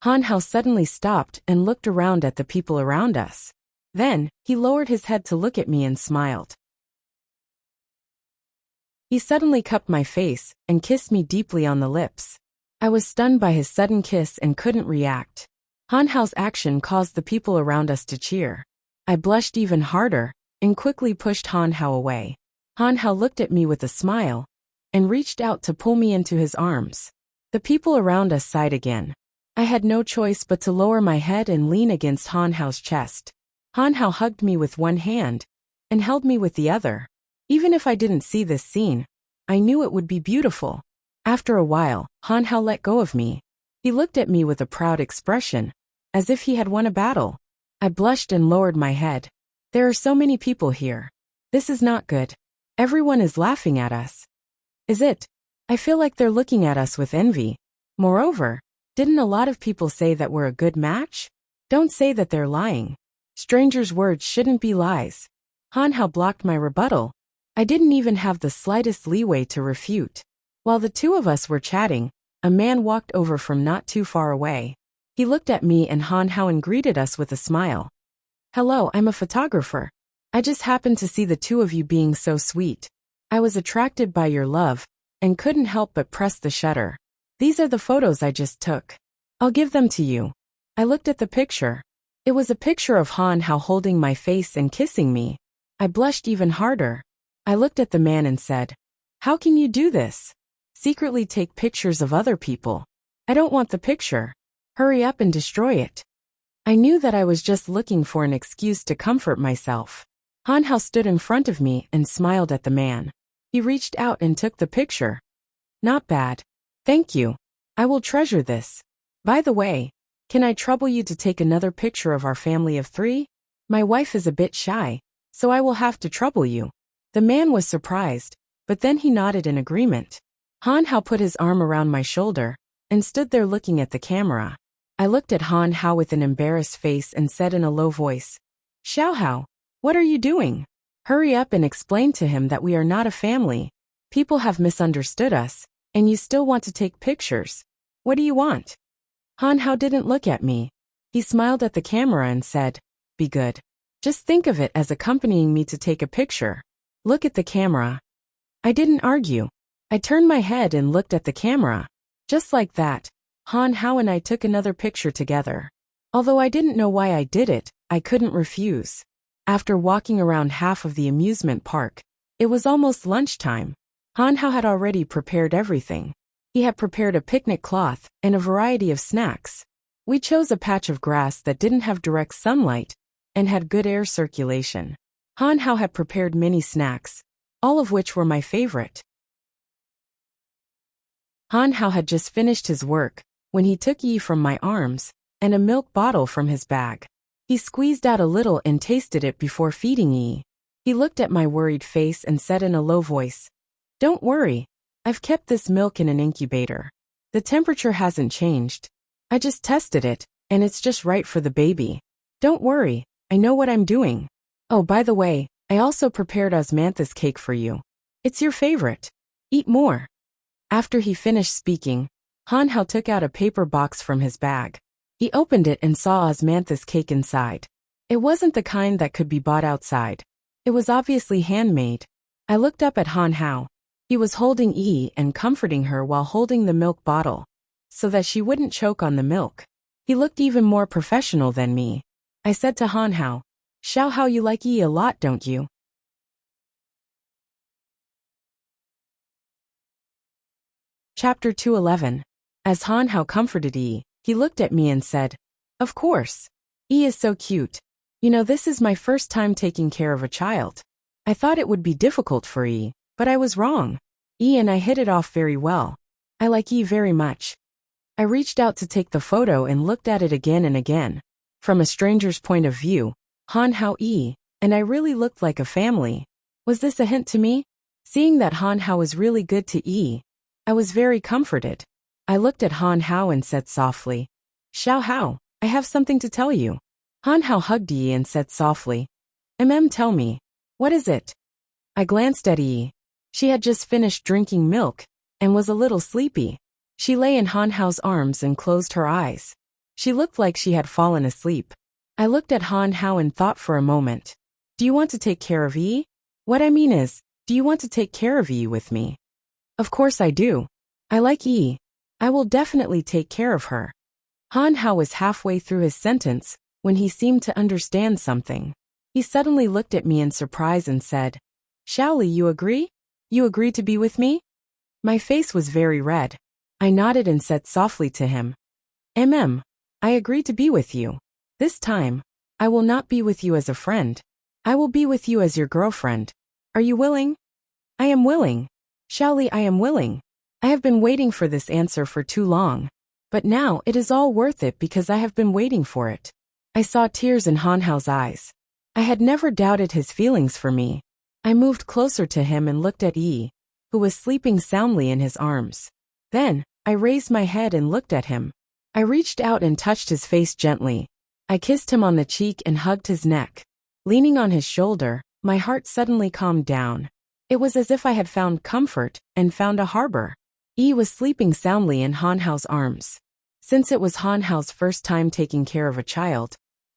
Han Hao suddenly stopped and looked around at the people around us. Then, he lowered his head to look at me and smiled. He suddenly cupped my face and kissed me deeply on the lips. I was stunned by his sudden kiss and couldn't react. Han Hao's action caused the people around us to cheer. I blushed even harder and quickly pushed Han Hao away. Han Hao looked at me with a smile and reached out to pull me into his arms. The people around us sighed again. I had no choice but to lower my head and lean against Han Hao's chest. Han Hao hugged me with one hand and held me with the other. Even if I didn't see this scene, I knew it would be beautiful. After a while, Han Hao let go of me. He looked at me with a proud expression, as if he had won a battle. I blushed and lowered my head. There are so many people here. This is not good. Everyone is laughing at us. Is it? I feel like they're looking at us with envy. Moreover, didn't a lot of people say that we're a good match? Don't say that they're lying. Strangers' words shouldn't be lies. Han Hao blocked my rebuttal. I didn't even have the slightest leeway to refute. While the two of us were chatting, a man walked over from not too far away. He looked at me and Han Hao and greeted us with a smile. "Hello, I'm a photographer. I just happened to see the two of you being so sweet. I was attracted by your love and couldn't help but press the shutter. These are the photos I just took. I'll give them to you." I looked at the picture. It was a picture of Han Hao holding my face and kissing me. I blushed even harder. I looked at the man and said, "How can you do this? Secretly take pictures of other people. I don't want the picture. Hurry up and destroy it." I knew that I was just looking for an excuse to comfort myself. Han Hao stood in front of me and smiled at the man. He reached out and took the picture. "Not bad. Thank you. I will treasure this. By the way, can I trouble you to take another picture of our family of 3? My wife is a bit shy, so I will have to trouble you." The man was surprised, but then he nodded in agreement. Han Hao put his arm around my shoulder and stood there looking at the camera. I looked at Han Hao with an embarrassed face and said in a low voice, "Xiao Hao, what are you doing? Hurry up and explain to him that we are not a family. People have misunderstood us, and you still want to take pictures. What do you want?" Han Hao didn't look at me. He smiled at the camera and said, "Be good. Just think of it as accompanying me to take a picture. Look at the camera." I didn't argue. I turned my head and looked at the camera. Just like that, Han Hao and I took another picture together. Although I didn't know why I did it, I couldn't refuse. After walking around half of the amusement park, it was almost lunchtime. Han Hao had already prepared everything. He had prepared a picnic cloth and a variety of snacks. We chose a patch of grass that didn't have direct sunlight and had good air circulation. Han Hao had prepared many snacks, all of which were my favorite. Han Hao had just finished his work when he took Yi from my arms and a milk bottle from his bag. He squeezed out a little and tasted it before feeding Yi. He looked at my worried face and said in a low voice, "Don't worry, I've kept this milk in an incubator. The temperature hasn't changed. I just tested it, and it's just right for the baby. Don't worry, I know what I'm doing. Oh, by the way, I also prepared osmanthus cake for you. It's your favorite. Eat more." After he finished speaking, Han Hao took out a paper box from his bag. He opened it and saw osmanthus cake inside. It wasn't the kind that could be bought outside. It was obviously handmade. I looked up at Han Hao. He was holding Yi and comforting her while holding the milk bottle, so that she wouldn't choke on the milk. He looked even more professional than me. I said to Han Hao, "Xiao Hao, you like Yi a lot, don't you?" Chapter 211. As Han Hao comforted Yi, he looked at me and said, "Of course. Yi is so cute. You know, this is my first time taking care of a child. I thought it would be difficult for Yi, but I was wrong. Yi and I hit it off very well. I like Yi very much." I reached out to take the photo and looked at it again and again. From a stranger's point of view, Han Hao, Yi, and I really looked like a family. Was this a hint to me? Seeing that Han Hao was really good to Yi, I was very comforted. I looked at Han Hao and said softly, "Xiao Hao, I have something to tell you." Han Hao hugged Yi and said softly, Tell me. What is it?" I glanced at Yi. She had just finished drinking milk and was a little sleepy. She lay in Han Hao's arms and closed her eyes. She looked like she had fallen asleep. I looked at Han Hao and thought for a moment. "Do you want to take care of Yi?" "What I mean is, do you want to take care of Yi with me?" "Of course I do. I like Yi. I will definitely take care of her." Han Hao was halfway through his sentence when he seemed to understand something. He suddenly looked at me in surprise and said, "Xiaoli, you agree? You agree to be with me?" My face was very red. I nodded and said softly to him, I agree to be with you. This time, I will not be with you as a friend. I will be with you as your girlfriend. Are you willing?" "I am willing. Xiaoli, I am willing. I have been waiting for this answer for too long. But now it is all worth it because I have been waiting for it." I saw tears in Han Hao's eyes. I had never doubted his feelings for me. I moved closer to him and looked at Yi, who was sleeping soundly in his arms. Then, I raised my head and looked at him. I reached out and touched his face gently. I kissed him on the cheek and hugged his neck. Leaning on his shoulder, my heart suddenly calmed down. It was as if I had found comfort and found a harbor. Yi was sleeping soundly in Han Hao's arms. Since it was Han Hao's first time taking care of a child,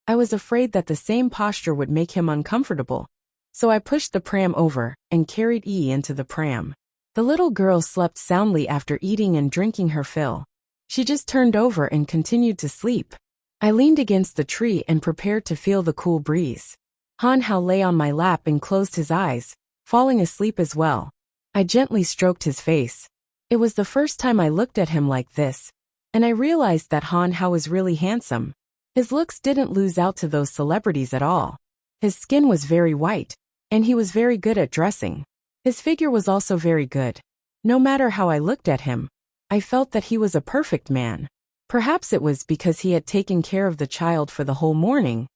I was afraid that the same posture would make him uncomfortable. So I pushed the pram over and carried Yi into the pram. The little girl slept soundly after eating and drinking her fill. She just turned over and continued to sleep. I leaned against the tree and prepared to feel the cool breeze. Han Hao lay on my lap and closed his eyes, falling asleep as well. I gently stroked his face. It was the first time I looked at him like this, and I realized that Han Hao was really handsome. His looks didn't lose out to those celebrities at all. His skin was very white, and he was very good at dressing. His figure was also very good. No matter how I looked at him, I felt that he was a perfect man. Perhaps it was because he had taken care of the child for the whole morning,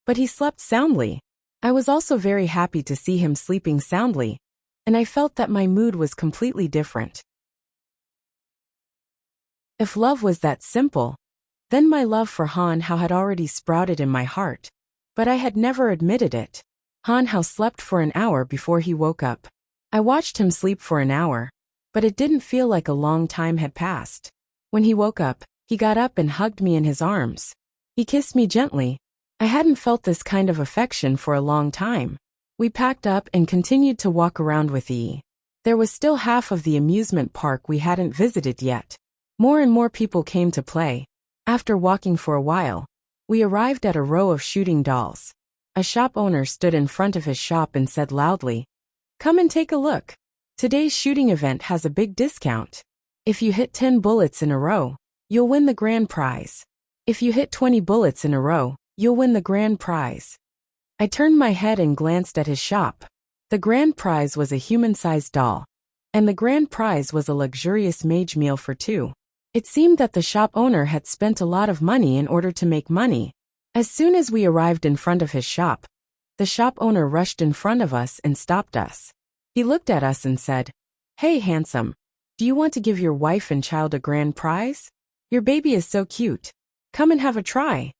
but he slept soundly. I was also very happy to see him sleeping soundly, and I felt that my mood was completely different. If love was that simple, then my love for Han Hao had already sprouted in my heart, but I had never admitted it. Han Hao slept for an hour before he woke up. I watched him sleep for an hour, but it didn't feel like a long time had passed. When he woke up, he got up and hugged me in his arms. He kissed me gently. I hadn't felt this kind of affection for a long time. We packed up and continued to walk around with Yi. There was still half of the amusement park we hadn't visited yet. More and more people came to play. After walking for a while, we arrived at a row of shooting dolls. A shop owner stood in front of his shop and said loudly, "Come and take a look. Today's shooting event has a big discount. If you hit 10 bullets in a row, you'll win the grand prize. If you hit 20 bullets in a row, you'll win the grand prize. I turned my head and glanced at his shop. The grand prize was a human-sized doll, and the grand prize was a luxurious mage meal for two. It seemed that the shop owner had spent a lot of money in order to make money. As soon as we arrived in front of his shop, the shop owner rushed in front of us and stopped us. He looked at us and said, "Hey, handsome, do you want to give your wife and child a grand prize? Your baby is so cute. Come and have a try."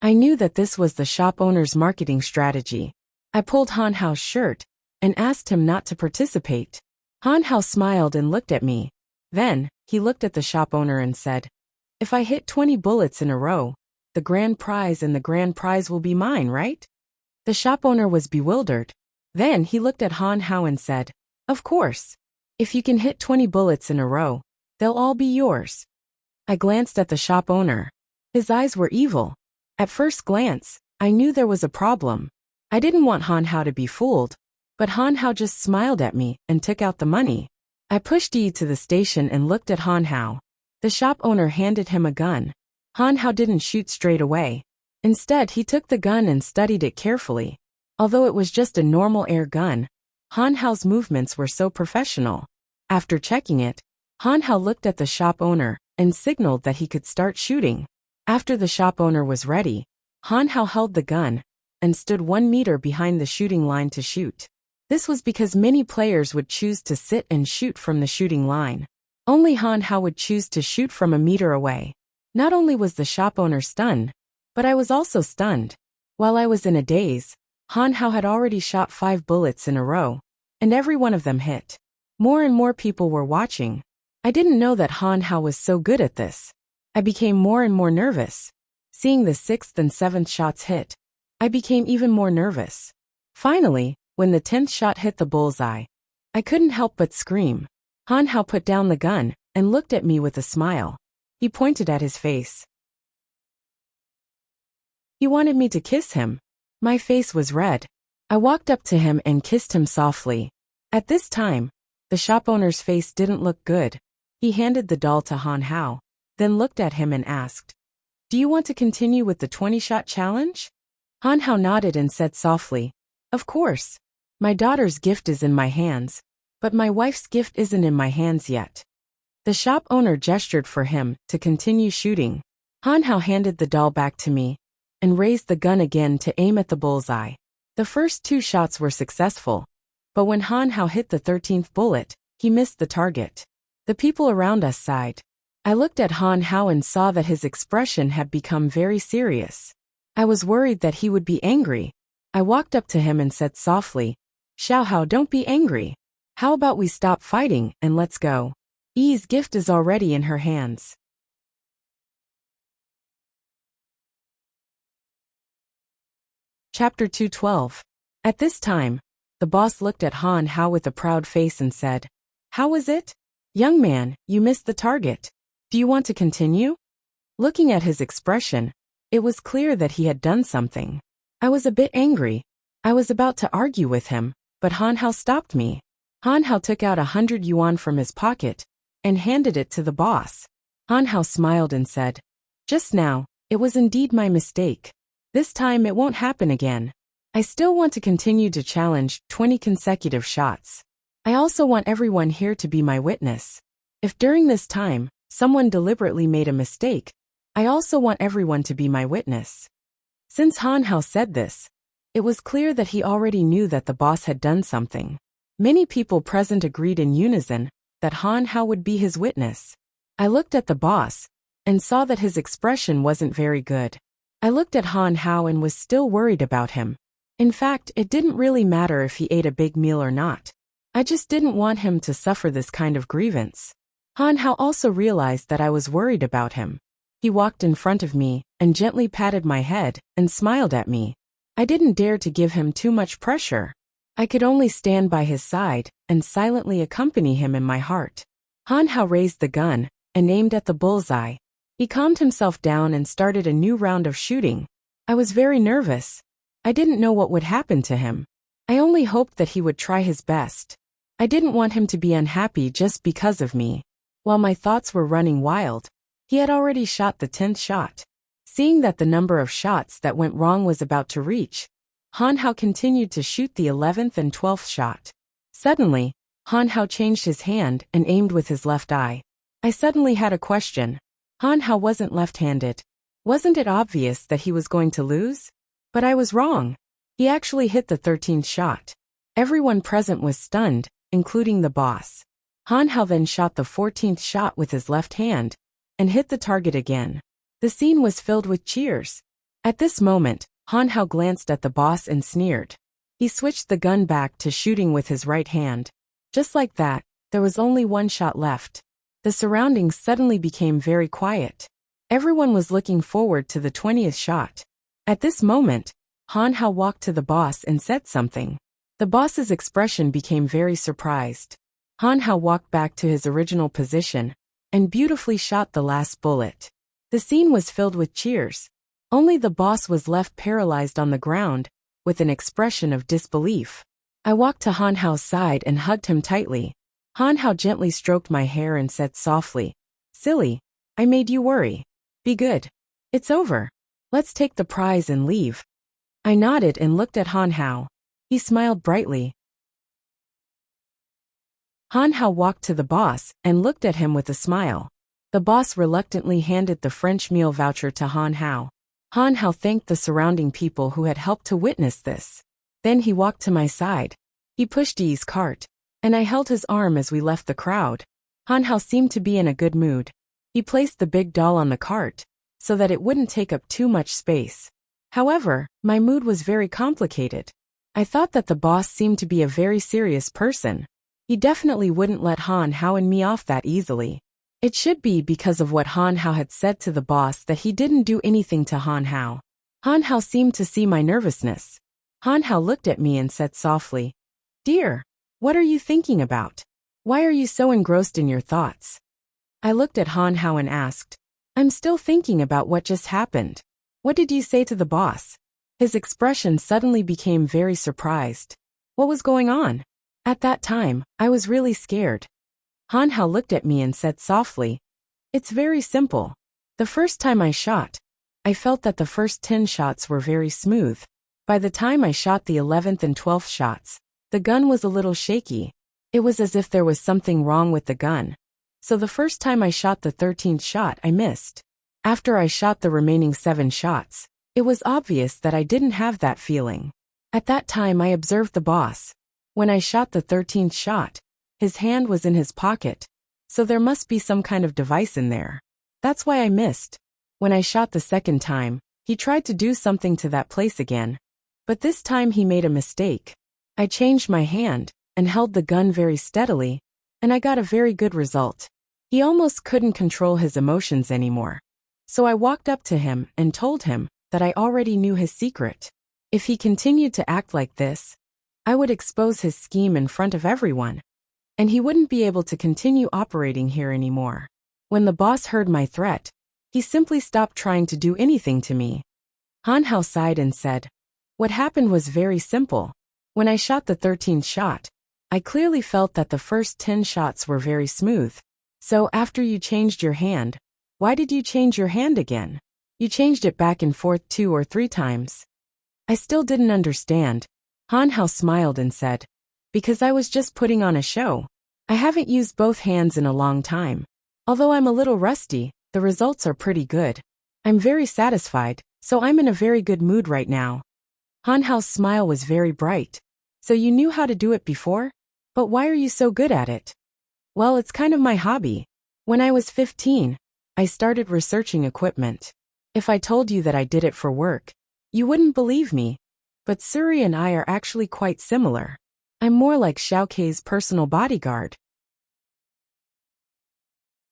I knew that this was the shop owner's marketing strategy. I pulled Han Hao's shirt and asked him not to participate. Han Hao smiled and looked at me. Then, he looked at the shop owner and said, "If I hit 20 bullets in a row, the grand prize and the grand prize will be mine, right?" The shop owner was bewildered. Then he looked at Han Hao and said, "Of course. If you can hit 20 bullets in a row, they'll all be yours." I glanced at the shop owner. His eyes were evil. At first glance, I knew there was a problem. I didn't want Han Hao to be fooled, but Han Hao just smiled at me and took out the money. I pushed Yi to the station and looked at Han Hao. The shop owner handed him a gun. Han Hao didn't shoot straight away. Instead, he took the gun and studied it carefully. Although it was just a normal air gun, Han Hao's movements were so professional. After checking it, Han Hao looked at the shop owner and signaled that he could start shooting. After the shop owner was ready, Han Hao held the gun and stood 1 meter behind the shooting line to shoot. This was because many players would choose to sit and shoot from the shooting line. Only Han Hao would choose to shoot from a meter away. Not only was the shop owner stunned, but I was also stunned. While I was in a daze, Han Hao had already shot 5 bullets in a row, and every one of them hit. More and more people were watching. I didn't know that Han Hao was so good at this. I became more and more nervous. Seeing the 6th and 7th shots hit, I became even more nervous. Finally, when the 10th shot hit the bullseye, I couldn't help but scream. Han Hao put down the gun and looked at me with a smile. He pointed at his face. He wanted me to kiss him. My face was red. I walked up to him and kissed him softly. At this time, the shop owner's face didn't look good. He handed the doll to Han Hao, then looked at him and asked, "Do you want to continue with the 20-shot challenge?" Han Hao nodded and said softly, "Of course. My daughter's gift is in my hands, but my wife's gift isn't in my hands yet." The shop owner gestured for him to continue shooting. Han Hao handed the doll back to me and raised the gun again to aim at the bullseye. The first 2 shots were successful, but when Han Hao hit the 13th bullet, he missed the target. The people around us sighed. I looked at Han Hao and saw that his expression had become very serious. I was worried that he would be angry. I walked up to him and said softly, "Xiao Hao, don't be angry. How about we stop fighting and let's go? Yi's gift is already in her hands." Chapter 212. At this time, the boss looked at Han Hao with a proud face and said, "How was it? Young man, you missed the target. Do you want to continue?" Looking at his expression, it was clear that he had done something. I was a bit angry. I was about to argue with him, but Han Hao stopped me. Han Hao took out 100 yuan from his pocket and handed it to the boss. Han Hao smiled and said, "Just now, it was indeed my mistake. This time it won't happen again. I still want to continue to challenge 20 consecutive shots. I also want everyone here to be my witness. If during this time, someone deliberately made a mistake, I also want everyone to be my witness." Since Han Hao said this, it was clear that he already knew that the boss had done something. Many people present agreed in unison that Han Hao would be his witness. I looked at the boss and saw that his expression wasn't very good. I looked at Han Hao and was still worried about him. In fact, it didn't really matter if he ate a big meal or not. I just didn't want him to suffer this kind of grievance. Han Hao also realized that I was worried about him. He walked in front of me and gently patted my head and smiled at me. I didn't dare to give him too much pressure. I could only stand by his side and silently accompany him in my heart. Han Hao raised the gun and aimed at the bullseye. He calmed himself down and started a new round of shooting. I was very nervous. I didn't know what would happen to him. I only hoped that he would try his best. I didn't want him to be unhappy just because of me. While my thoughts were running wild, he had already shot the 10th shot. Seeing that the number of shots that went wrong was about to reach, Han Hao continued to shoot the 11th and 12th shot. Suddenly, Han Hao changed his hand and aimed with his left eye. I suddenly had a question. Han Hao wasn't left-handed. Wasn't it obvious that he was going to lose? But I was wrong. He actually hit the 13th shot. Everyone present was stunned, including the boss. Han Hao then shot the 14th shot with his left hand and hit the target again. The scene was filled with cheers. At this moment, Han Hao glanced at the boss and sneered. He switched the gun back to shooting with his right hand. Just like that, there was only one shot left. The surroundings suddenly became very quiet. Everyone was looking forward to the 20th shot. At this moment, Han Hao walked to the boss and said something. The boss's expression became very surprised. Han Hao walked back to his original position and beautifully shot the last bullet. The scene was filled with cheers. Only the boss was left paralyzed on the ground, with an expression of disbelief. I walked to Han Hao's side and hugged him tightly. Han Hao gently stroked my hair and said softly, "Silly, I made you worry. Be good. It's over. Let's take the prize and leave." I nodded and looked at Han Hao. He smiled brightly. Han Hao walked to the boss and looked at him with a smile. The boss reluctantly handed the French meal voucher to Han Hao. Han Hao thanked the surrounding people who had helped to witness this. Then he walked to my side. He pushed Yi's cart, and I held his arm as we left the crowd. Han Hao seemed to be in a good mood. He placed the big doll on the cart, so that it wouldn't take up too much space. However, my mood was very complicated. I thought that the boss seemed to be a very serious person. He definitely wouldn't let Han Hao and me off that easily. It should be because of what Han Hao had said to the boss that he didn't do anything to Han Hao. Han Hao seemed to see my nervousness. Han Hao looked at me and said softly, "Dear, what are you thinking about? Why are you so engrossed in your thoughts?" I looked at Han Hao and asked, "I'm still thinking about what just happened. What did you say to the boss?" His expression suddenly became very surprised. What was going on? At that time, I was really scared. Han Hao looked at me and said softly, "It's very simple. The first time I shot, I felt that the first 10 shots were very smooth. By the time I shot the 11th and 12th shots, the gun was a little shaky. It was as if there was something wrong with the gun. So the first time I shot the 13th shot, I missed. After I shot the remaining 7 shots, it was obvious that I didn't have that feeling. At that time I observed the boss. When I shot the 13th shot, his hand was in his pocket, so there must be some kind of device in there. That's why I missed. When I shot the second time, he tried to do something to that place again. But this time he made a mistake. I changed my hand and held the gun very steadily, and I got a very good result. He almost couldn't control his emotions anymore. So I walked up to him and told him that I already knew his secret. If he continued to act like this, I would expose his scheme in front of everyone, and he wouldn't be able to continue operating here anymore. When the boss heard my threat, he simply stopped trying to do anything to me. Han Hao sighed and said, "What happened was very simple. When I shot the 13th shot, I clearly felt that the first 10 shots were very smooth. So after you changed your hand, why did you change your hand again? You changed it back and forth 2 or 3 times. I still didn't understand." Han Hao smiled and said, "Because I was just putting on a show. I haven't used both hands in a long time. Although I'm a little rusty, the results are pretty good. I'm very satisfied, so I'm in a very good mood right now." Han Hao's smile was very bright. "So you knew how to do it before? But why are you so good at it?" "Well, it's kind of my hobby. When I was 15, I started researching equipment. If I told you that I did it for work, you wouldn't believe me. But Suri and I are actually quite similar. I'm more like Xiao Kei's personal bodyguard."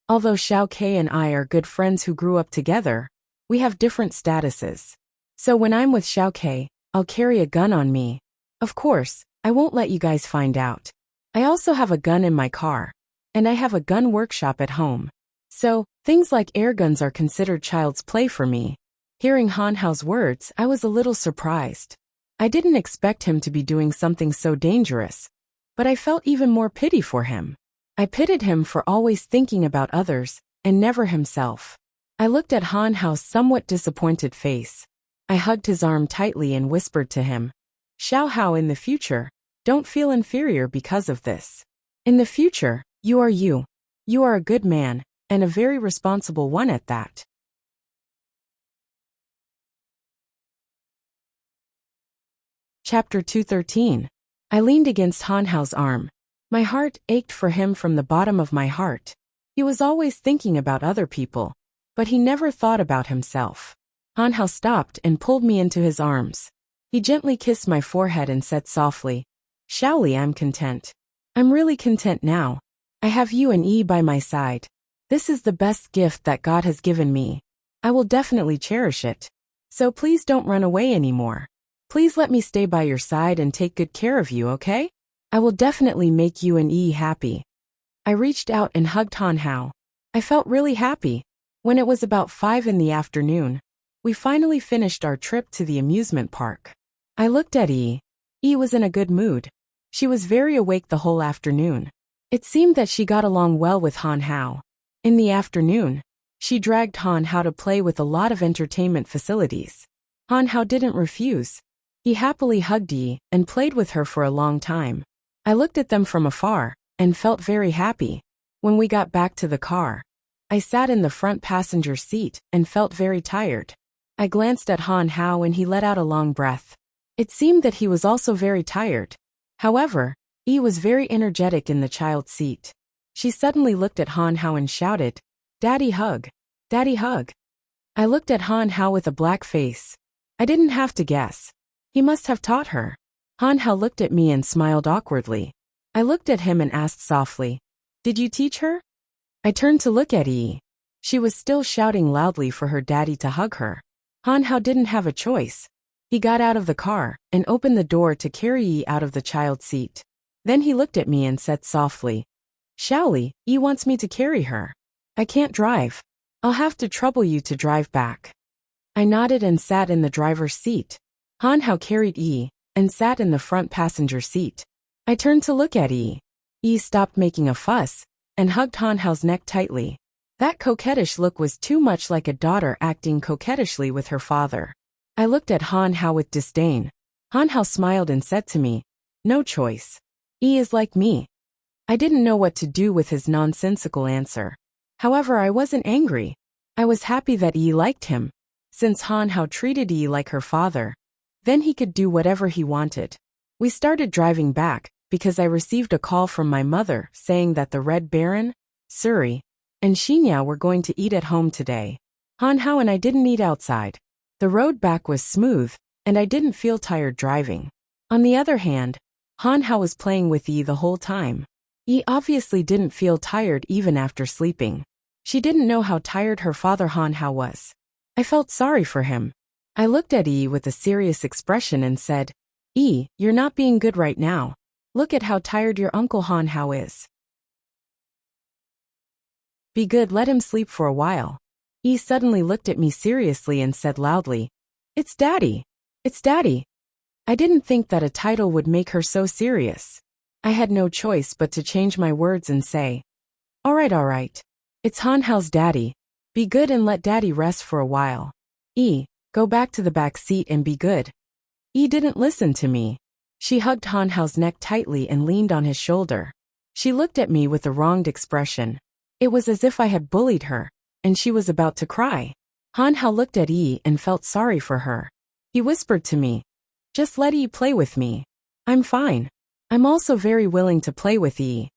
Although Xiao Kei and I are good friends who grew up together, we have different statuses. So when I'm with Xiao Kei, I'll carry a gun on me. Of course, I won't let you guys find out. I also have a gun in my car, and I have a gun workshop at home. So, things like air guns are considered child's play for me. Hearing Han Hao's words, I was a little surprised. I didn't expect him to be doing something so dangerous, but I felt even more pity for him. I pitied him for always thinking about others, and never himself. I looked at Han Hao's somewhat disappointed face. I hugged his arm tightly and whispered to him, Xiao Hao, in the future, don't feel inferior because of this. In the future, you are you. You are a good man, and a very responsible one at that. Chapter 213. I leaned against Han Hao's arm. My heart ached for him from the bottom of my heart. He was always thinking about other people, but he never thought about himself. Han Hao stopped and pulled me into his arms. He gently kissed my forehead and said softly, "Shaoli, I'm content. I'm really content now. I have you and Yi by my side. This is the best gift that God has given me. I will definitely cherish it. So please don't run away anymore. Please let me stay by your side and take good care of you, okay? I will definitely make you and Yi happy." I reached out and hugged Han Hao. I felt really happy. When it was about 5 in the afternoon, we finally finished our trip to the amusement park. I looked at Yi. Yi was in a good mood. She was very awake the whole afternoon. It seemed that she got along well with Han Hao. In the afternoon, she dragged Han Hao to play with a lot of entertainment facilities. Han Hao didn't refuse. He happily hugged Yi and played with her for a long time. I looked at them from afar and felt very happy. When we got back to the car, I sat in the front passenger seat and felt very tired. I glanced at Han Hao and he let out a long breath. It seemed that he was also very tired. However, Yi was very energetic in the child seat. She suddenly looked at Han Hao and shouted, "Daddy hug! Daddy hug!" I looked at Han Hao with a black face. I didn't have to guess. He must have taught her. Han Hao looked at me and smiled awkwardly. I looked at him and asked softly, "Did you teach her?" I turned to look at Yi. She was still shouting loudly for her daddy to hug her. Han Hao didn't have a choice. He got out of the car and opened the door to carry Yi out of the child seat. Then he looked at me and said softly, "Shaoli, Yi wants me to carry her. I can't drive. I'll have to trouble you to drive back." I nodded and sat in the driver's seat. Han Hao carried Yi and sat in the front passenger seat. I turned to look at Yi. Yi stopped making a fuss and hugged Han Hao's neck tightly. That coquettish look was too much like a daughter acting coquettishly with her father. I looked at Han Hao with disdain. Han Hao smiled and said to me, "No choice. Yi is like me." I didn't know what to do with his nonsensical answer. However, I wasn't angry. I was happy that Yi liked him. Since Han Hao treated Yi like her father, then he could do whatever he wanted. We started driving back because I received a call from my mother saying that the Red Baron, Suri, and Xinya were going to eat at home today. Han Hao and I didn't eat outside. The road back was smooth, and I didn't feel tired driving. On the other hand, Han Hao was playing with Yi the whole time. Yi obviously didn't feel tired even after sleeping. She didn't know how tired her father Han Hao was. I felt sorry for him. I looked at Yi with a serious expression and said, "Yi, you're not being good right now. Look at how tired your uncle Han Hao is. Be good, let him sleep for a while." Yi suddenly looked at me seriously and said loudly, "It's Daddy. It's Daddy." I didn't think that a title would make her so serious. I had no choice but to change my words and say, all right. It's Han Hao's Daddy. Be good and let Daddy rest for a while. Yi, go back to the back seat and be good." Yi didn't listen to me. She hugged Han Hao's neck tightly and leaned on his shoulder. She looked at me with a wronged expression. It was as if I had bullied her, and she was about to cry. Han Hao looked at Yi and felt sorry for her. He whispered to me, "Just let Yi play with me. I'm fine. I'm also very willing to play with Yi."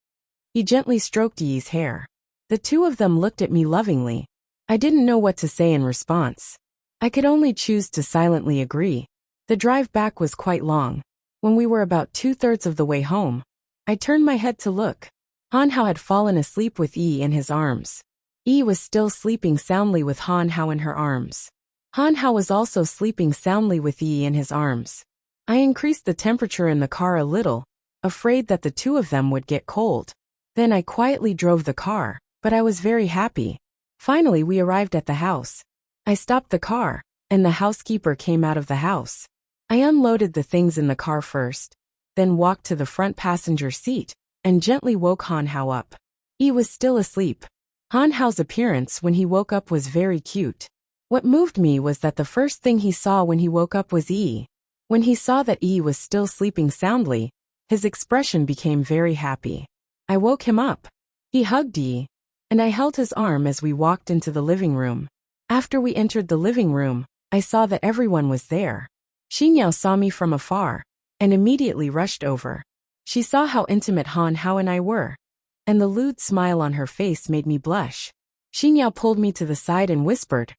He gently stroked Yi's hair. The two of them looked at me lovingly. I didn't know what to say in response. I could only choose to silently agree. The drive back was quite long. When we were about 2/3 of the way home, I turned my head to look. Han Hao had fallen asleep with Yi in his arms. Yi was still sleeping soundly with Han Hao in her arms. Han Hao was also sleeping soundly with Yi in his arms. I increased the temperature in the car a little, afraid that the two of them would get cold. Then I quietly drove the car, but I was very happy. Finally, we arrived at the house. I stopped the car, and the housekeeper came out of the house. I unloaded the things in the car first, then walked to the front passenger seat, and gently woke Han Hao up. Yi was still asleep. Han Hao's appearance when he woke up was very cute. What moved me was that the first thing he saw when he woke up was Yi. When he saw that Yi was still sleeping soundly, his expression became very happy. I woke him up. He hugged Yi, and I held his arm as we walked into the living room. After we entered the living room, I saw that everyone was there. Xinyao saw me from afar, and immediately rushed over. She saw how intimate Han Hao and I were, and the lewd smile on her face made me blush. Xinyao pulled me to the side and whispered,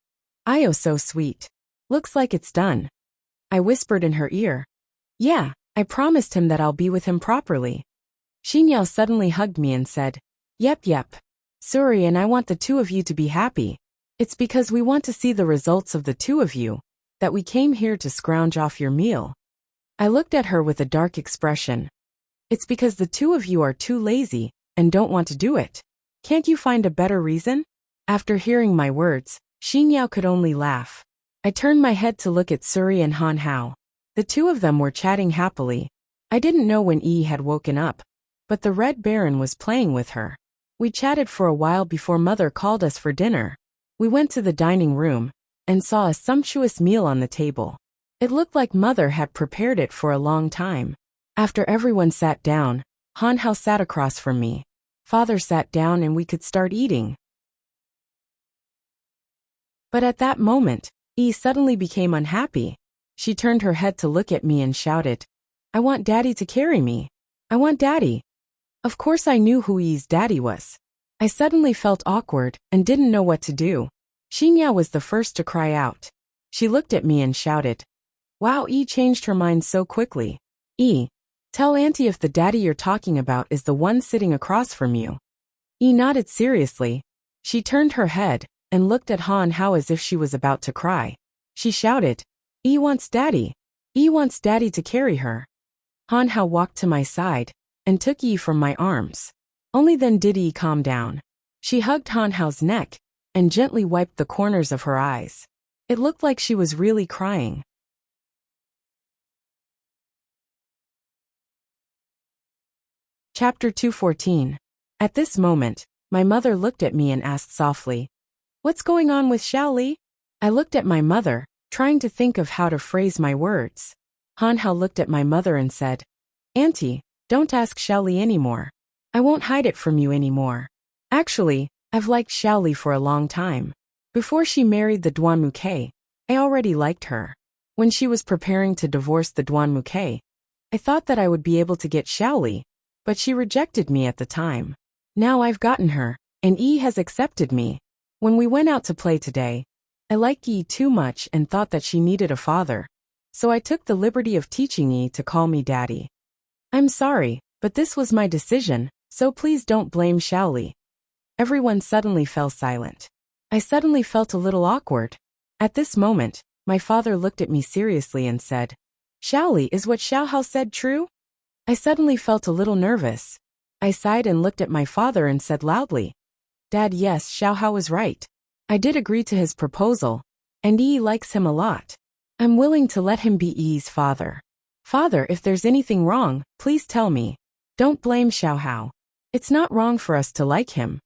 "Io, so sweet. Looks like it's done." I whispered in her ear, "Yeah, I promised him that I'll be with him properly." Xinyao suddenly hugged me and said, Yep. Suri and I want the two of you to be happy. It's because we want to see the results of the two of you that we came here to scrounge off your meal." I looked at her with a dark expression. "It's because the two of you are too lazy and don't want to do it. Can't you find a better reason?" After hearing my words, Xinyao could only laugh. I turned my head to look at Suri and Han Hao. The two of them were chatting happily. I didn't know when Yi had woken up, but the Red Baron was playing with her. We chatted for a while before Mother called us for dinner. We went to the dining room and saw a sumptuous meal on the table. It looked like Mother had prepared it for a long time. After everyone sat down, Han Hao sat across from me. Father sat down and we could start eating. But at that moment, Yi suddenly became unhappy. She turned her head to look at me and shouted, "I want Daddy to carry me. I want Daddy." Of course I knew who Yi's daddy was. I suddenly felt awkward and didn't know what to do. Xinyao was the first to cry out. She looked at me and shouted, "Wow, Yi changed her mind so quickly. Yi, tell Auntie if the daddy you're talking about is the one sitting across from you." Yi nodded seriously. She turned her head and looked at Han Hao as if she was about to cry. She shouted, "Yi wants Daddy. Yi wants Daddy to carry her." Han Hao walked to my side and took Yi from my arms. Only then did Yi calm down. She hugged Han Hao's neck and gently wiped the corners of her eyes. It looked like she was really crying. Chapter 214. At this moment, my mother looked at me and asked softly, "What's going on with Xiaoli?" I looked at my mother, trying to think of how to phrase my words. Han Hao looked at my mother and said, "Auntie, don't ask Xiaoli anymore. I won't hide it from you anymore. Actually, I've liked Xiaoli for a long time. Before she married the Duanmuke, I already liked her. When she was preparing to divorce the Duanmuke, I thought that I would be able to get Xiaoli, but she rejected me at the time. Now I've gotten her, and Yi has accepted me. When we went out to play today, I liked Yi too much and thought that she needed a father, so I took the liberty of teaching Yi to call me Daddy. I'm sorry, but this was my decision, so please don't blame Xiaoli." Everyone suddenly fell silent. I suddenly felt a little awkward. At this moment, my father looked at me seriously and said, "Xiaoli, is what Xiao Hao said true?" I suddenly felt a little nervous. I sighed and looked at my father and said loudly, "Dad, yes, Xiao Hao was right. I did agree to his proposal, and Yi likes him a lot. I'm willing to let him be Yi's father. Father, if there's anything wrong, please tell me. Don't blame Xiao Hao. It's not wrong for us to like him."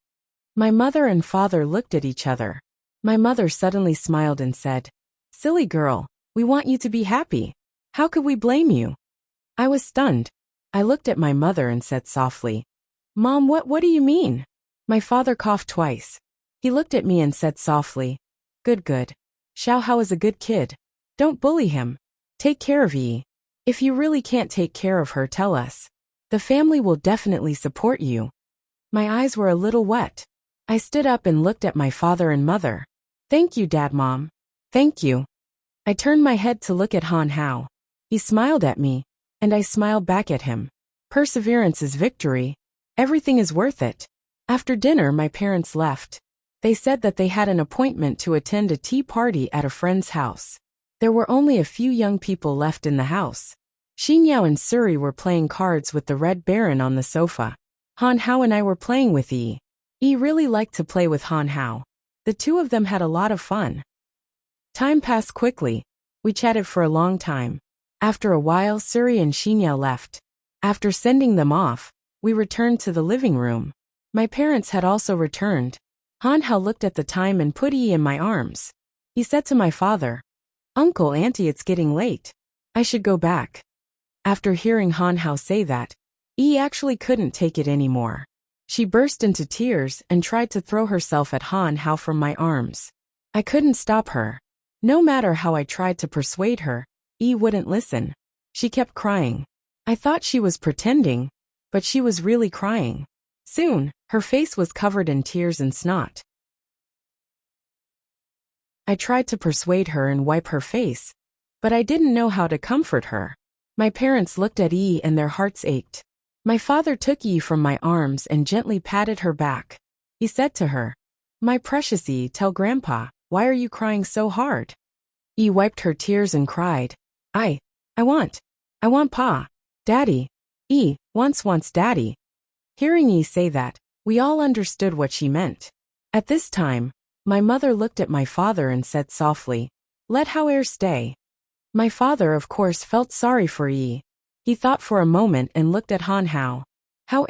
My mother and father looked at each other. My mother suddenly smiled and said, "Silly girl, we want you to be happy. How could we blame you?" I was stunned. I looked at my mother and said softly, "Mom, what do you mean?" My father coughed twice. He looked at me and said softly, Good. Xiao Hao is a good kid. Don't bully him. Take care of Yi. If you really can't take care of her, tell us. The family will definitely support you." My eyes were a little wet. I stood up and looked at my father and mother. "Thank you, Dad, Mom. Thank you." I turned my head to look at Han Hao. He smiled at me, and I smiled back at him. Perseverance is victory. Everything is worth it. After dinner, my parents left. They said that they had an appointment to attend a tea party at a friend's house. There were only a few young people left in the house. Xinyao and Suri were playing cards with the Red Baron on the sofa. Han Hao and I were playing with Yi. Yi really liked to play with Han Hao. The two of them had a lot of fun. Time passed quickly. We chatted for a long time. After a while, Suri and Xinyao left. After sending them off, we returned to the living room. My parents had also returned. Han Hao looked at the time and put Yi in my arms. He said to my father, "Uncle, Auntie, it's getting late. I should go back. After hearing Han Hao say that, Yi actually couldn't take it anymore. She burst into tears and tried to throw herself at Han Hao from my arms. I couldn't stop her. No matter how I tried to persuade her, Yi wouldn't listen. She kept crying. I thought she was pretending, but she was really crying. Soon, her face was covered in tears and snot. I tried to persuade her and wipe her face, but I didn't know how to comfort her. My parents looked at Yi and their hearts ached. My father took Yi from my arms and gently patted her back. He said to her, "My precious Yi, tell Grandpa, why are you crying so hard?" Yi wiped her tears and cried, I want Pa. Daddy. Yi wants Daddy." Hearing Yi say that, we all understood what she meant. At this time, my mother looked at my father and said softly, "Let Hao stay." My father of course felt sorry for Yi. He thought for a moment and looked at Han Hao. "Hao,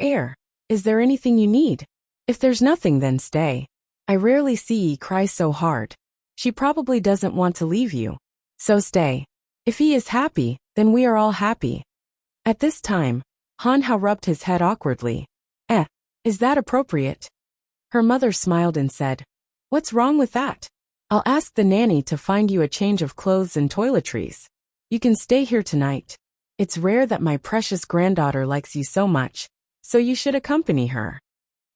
is there anything you need? If there's nothing, then stay. I rarely see Yi cry so hard. She probably doesn't want to leave you. So stay. If Yi is happy, then we are all happy." At this time, Han Hao rubbed his head awkwardly. Is that appropriate?" Her mother smiled and said, "What's wrong with that? I'll ask the nanny to find you a change of clothes and toiletries. You can stay here tonight. It's rare that my precious granddaughter likes you so much, so you should accompany her."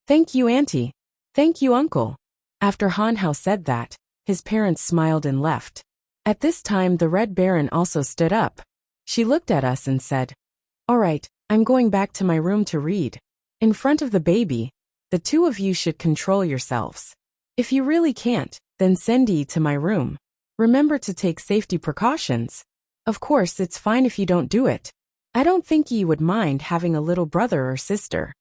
"Thank you, Auntie. Thank you, Uncle." After Han Hao said that, his parents smiled and left. At this time the Red Baron also stood up. She looked at us and said, "All right, I'm going back to my room to read. In front of the baby, the two of you should control yourselves. If you really can't, then send Yi to my room. Remember to take safety precautions. Of course, it's fine if you don't do it. I don't think Yi would mind having a little brother or sister."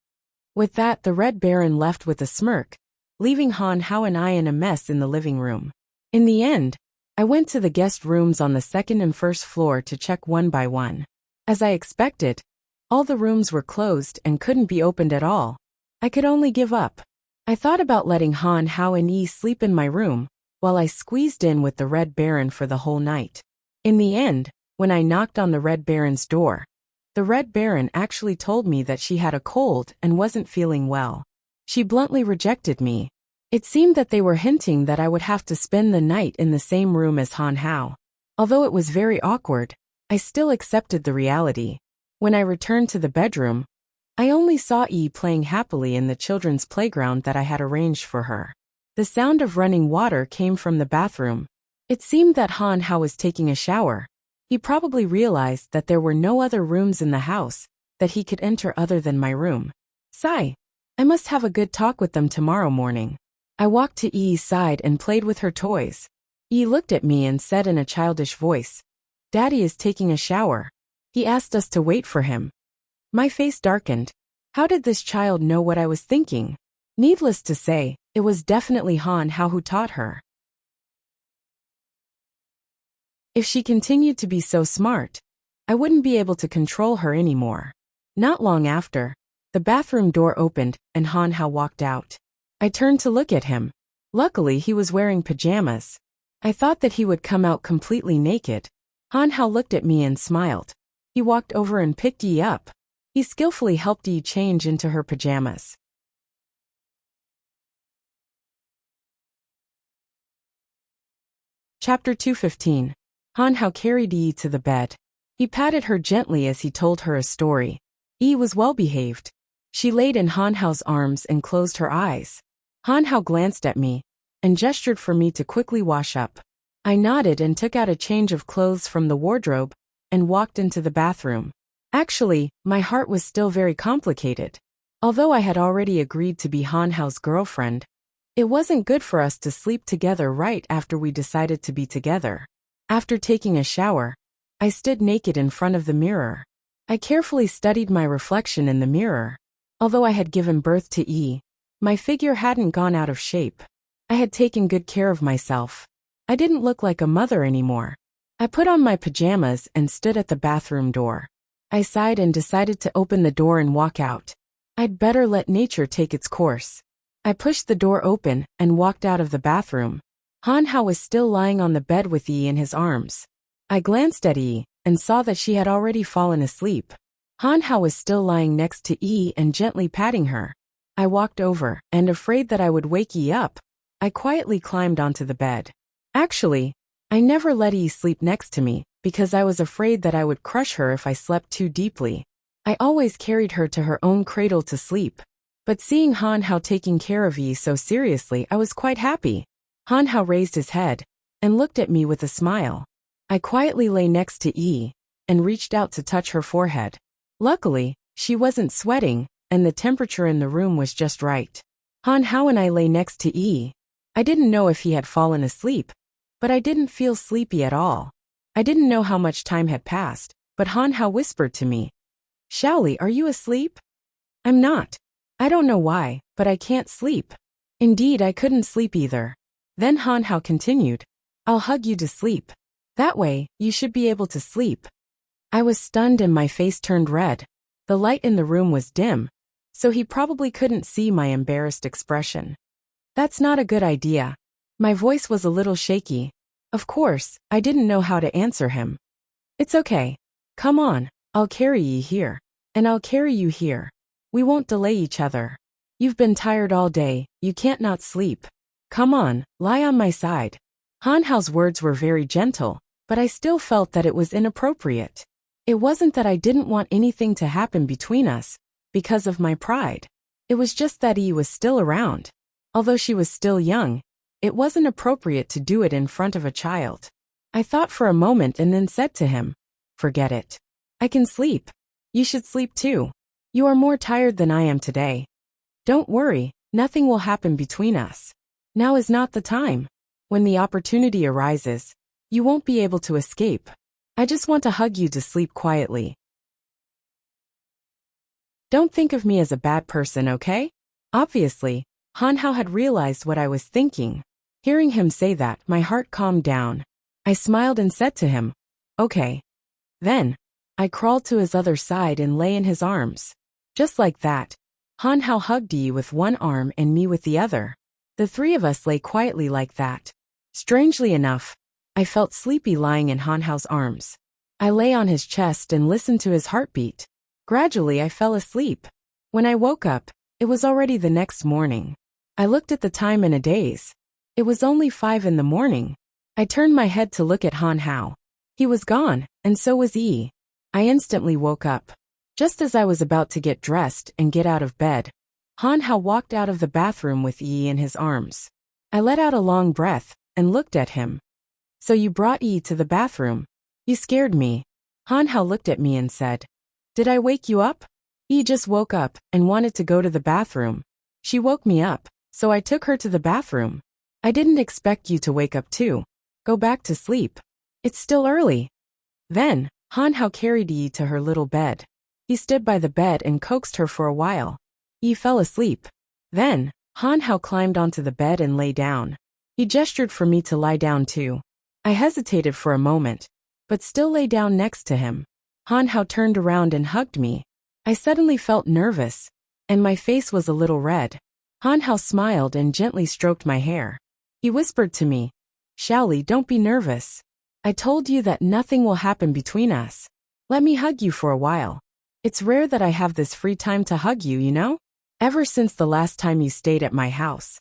With that, the Red Baron left with a smirk, leaving Han Hao and I in a mess in the living room. In the end, I went to the guest rooms on the second and first floor to check one by one. As I expected, all the rooms were closed and couldn't be opened at all. I could only give up. I thought about letting Han Hao and Yi sleep in my room, while I squeezed in with the Red Baron for the whole night. In the end, when I knocked on the Red Baron's door, the Red Baron actually told me that she had a cold and wasn't feeling well. She bluntly rejected me. It seemed that they were hinting that I would have to spend the night in the same room as Han Hao. Although it was very awkward, I still accepted the reality. When I returned to the bedroom, I only saw Yi playing happily in the children's playground that I had arranged for her. The sound of running water came from the bathroom. It seemed that Han Hao was taking a shower. He probably realized that there were no other rooms in the house that he could enter other than my room. Sigh. I must have a good talk with them tomorrow morning. I walked to Yi's side and played with her toys. Yi looked at me and said in a childish voice, "Daddy is taking a shower. He asked us to wait for him." My face darkened. How did this child know what I was thinking? Needless to say, it was definitely Han Hao who taught her. If she continued to be so smart, I wouldn't be able to control her anymore. Not long after, the bathroom door opened and Han Hao walked out. I turned to look at him. Luckily, he was wearing pajamas. I thought that he would come out completely naked. Han Hao looked at me and smiled. He walked over and picked Yi up. He skillfully helped Yi change into her pajamas. Chapter 215. Han Hao carried Yi to the bed. He patted her gently as he told her a story. Yi was well behaved. She laid in Han Hao's arms and closed her eyes. Han Hao glanced at me and gestured for me to quickly wash up. I nodded and took out a change of clothes from the wardrobe and walked into the bathroom. Actually, my heart was still very complicated. Although I had already agreed to be Han Hao's girlfriend, it wasn't good for us to sleep together right after we decided to be together. After taking a shower, I stood naked in front of the mirror. I carefully studied my reflection in the mirror. Although I had given birth to Yi, my figure hadn't gone out of shape. I had taken good care of myself. I didn't look like a mother anymore. I put on my pajamas and stood at the bathroom door. I sighed and decided to open the door and walk out. I'd better let nature take its course. I pushed the door open and walked out of the bathroom. Han Hao was still lying on the bed with Yi in his arms. I glanced at Yi and saw that she had already fallen asleep. Han Hao was still lying next to Yi and gently patting her. I walked over, and afraid that I would wake Yi up, I quietly climbed onto the bed. Actually, I never let Yi sleep next to me, because I was afraid that I would crush her if I slept too deeply. I always carried her to her own cradle to sleep. But seeing Han Hao taking care of Yi so seriously, I was quite happy. Han Hao raised his head and looked at me with a smile. I quietly lay next to Yi and reached out to touch her forehead. Luckily, she wasn't sweating, and the temperature in the room was just right. Han Hao and I lay next to Yi. I didn't know if he had fallen asleep, but I didn't feel sleepy at all. I didn't know how much time had passed, but Han Hao whispered to me, "Xiaoli, are you asleep?" "I'm not. I don't know why, but I can't sleep." Indeed, I couldn't sleep either. Then Han Hao continued, "I'll hug you to sleep. That way, you should be able to sleep." I was stunned and my face turned red. The light in the room was dim, so he probably couldn't see my embarrassed expression. "That's not a good idea." My voice was a little shaky. Of course, I didn't know how to answer him. "It's okay. Come on, I'll carry you here. And I'll carry you here. We won't delay each other. You've been tired all day, you can't not sleep. Come on, lie on my side." Han Hao's words were very gentle, but I still felt that it was inappropriate. It wasn't that I didn't want anything to happen between us, because of my pride. It was just that Yi was still around. Although she was still young, it wasn't appropriate to do it in front of a child. I thought for a moment and then said to him, "Forget it. I can sleep. You should sleep too. You are more tired than I am today. Don't worry, nothing will happen between us. Now is not the time. When the opportunity arises, you won't be able to escape. I just want to hug you to sleep quietly. Don't think of me as a bad person, okay?" Obviously, Han Hao had realized what I was thinking. Hearing him say that, my heart calmed down. I smiled and said to him, "Okay." Then, I crawled to his other side and lay in his arms. Just like that, Han Hao hugged Yi with one arm and me with the other. The three of us lay quietly like that. Strangely enough, I felt sleepy lying in Han Hao's arms. I lay on his chest and listened to his heartbeat. Gradually, I fell asleep. When I woke up, it was already the next morning. I looked at the time in a daze. It was only 5 in the morning. I turned my head to look at Han Hao. He was gone, and so was Yi. I instantly woke up. Just as I was about to get dressed and get out of bed, Han Hao walked out of the bathroom with Yi in his arms. I let out a long breath and looked at him. "So you brought Yi to the bathroom? You scared me." Han Hao looked at me and said, "Did I wake you up?" Yi just woke up and wanted to go to the bathroom. She woke me up, so I took her to the bathroom. I didn't expect you to wake up too. Go back to sleep. It's still early. Then, Han Hao carried Yi to her little bed. He stood by the bed and coaxed her for a while. Yi fell asleep. Then, Han Hao climbed onto the bed and lay down. He gestured for me to lie down too. I hesitated for a moment, but still lay down next to him. Han Hao turned around and hugged me. I suddenly felt nervous, and my face was a little red. Han Hao smiled and gently stroked my hair. He whispered to me, "Xiaoli, don't be nervous. I told you that nothing will happen between us. Let me hug you for a while. It's rare that I have this free time to hug you, you know? Ever since the last time you stayed at my house,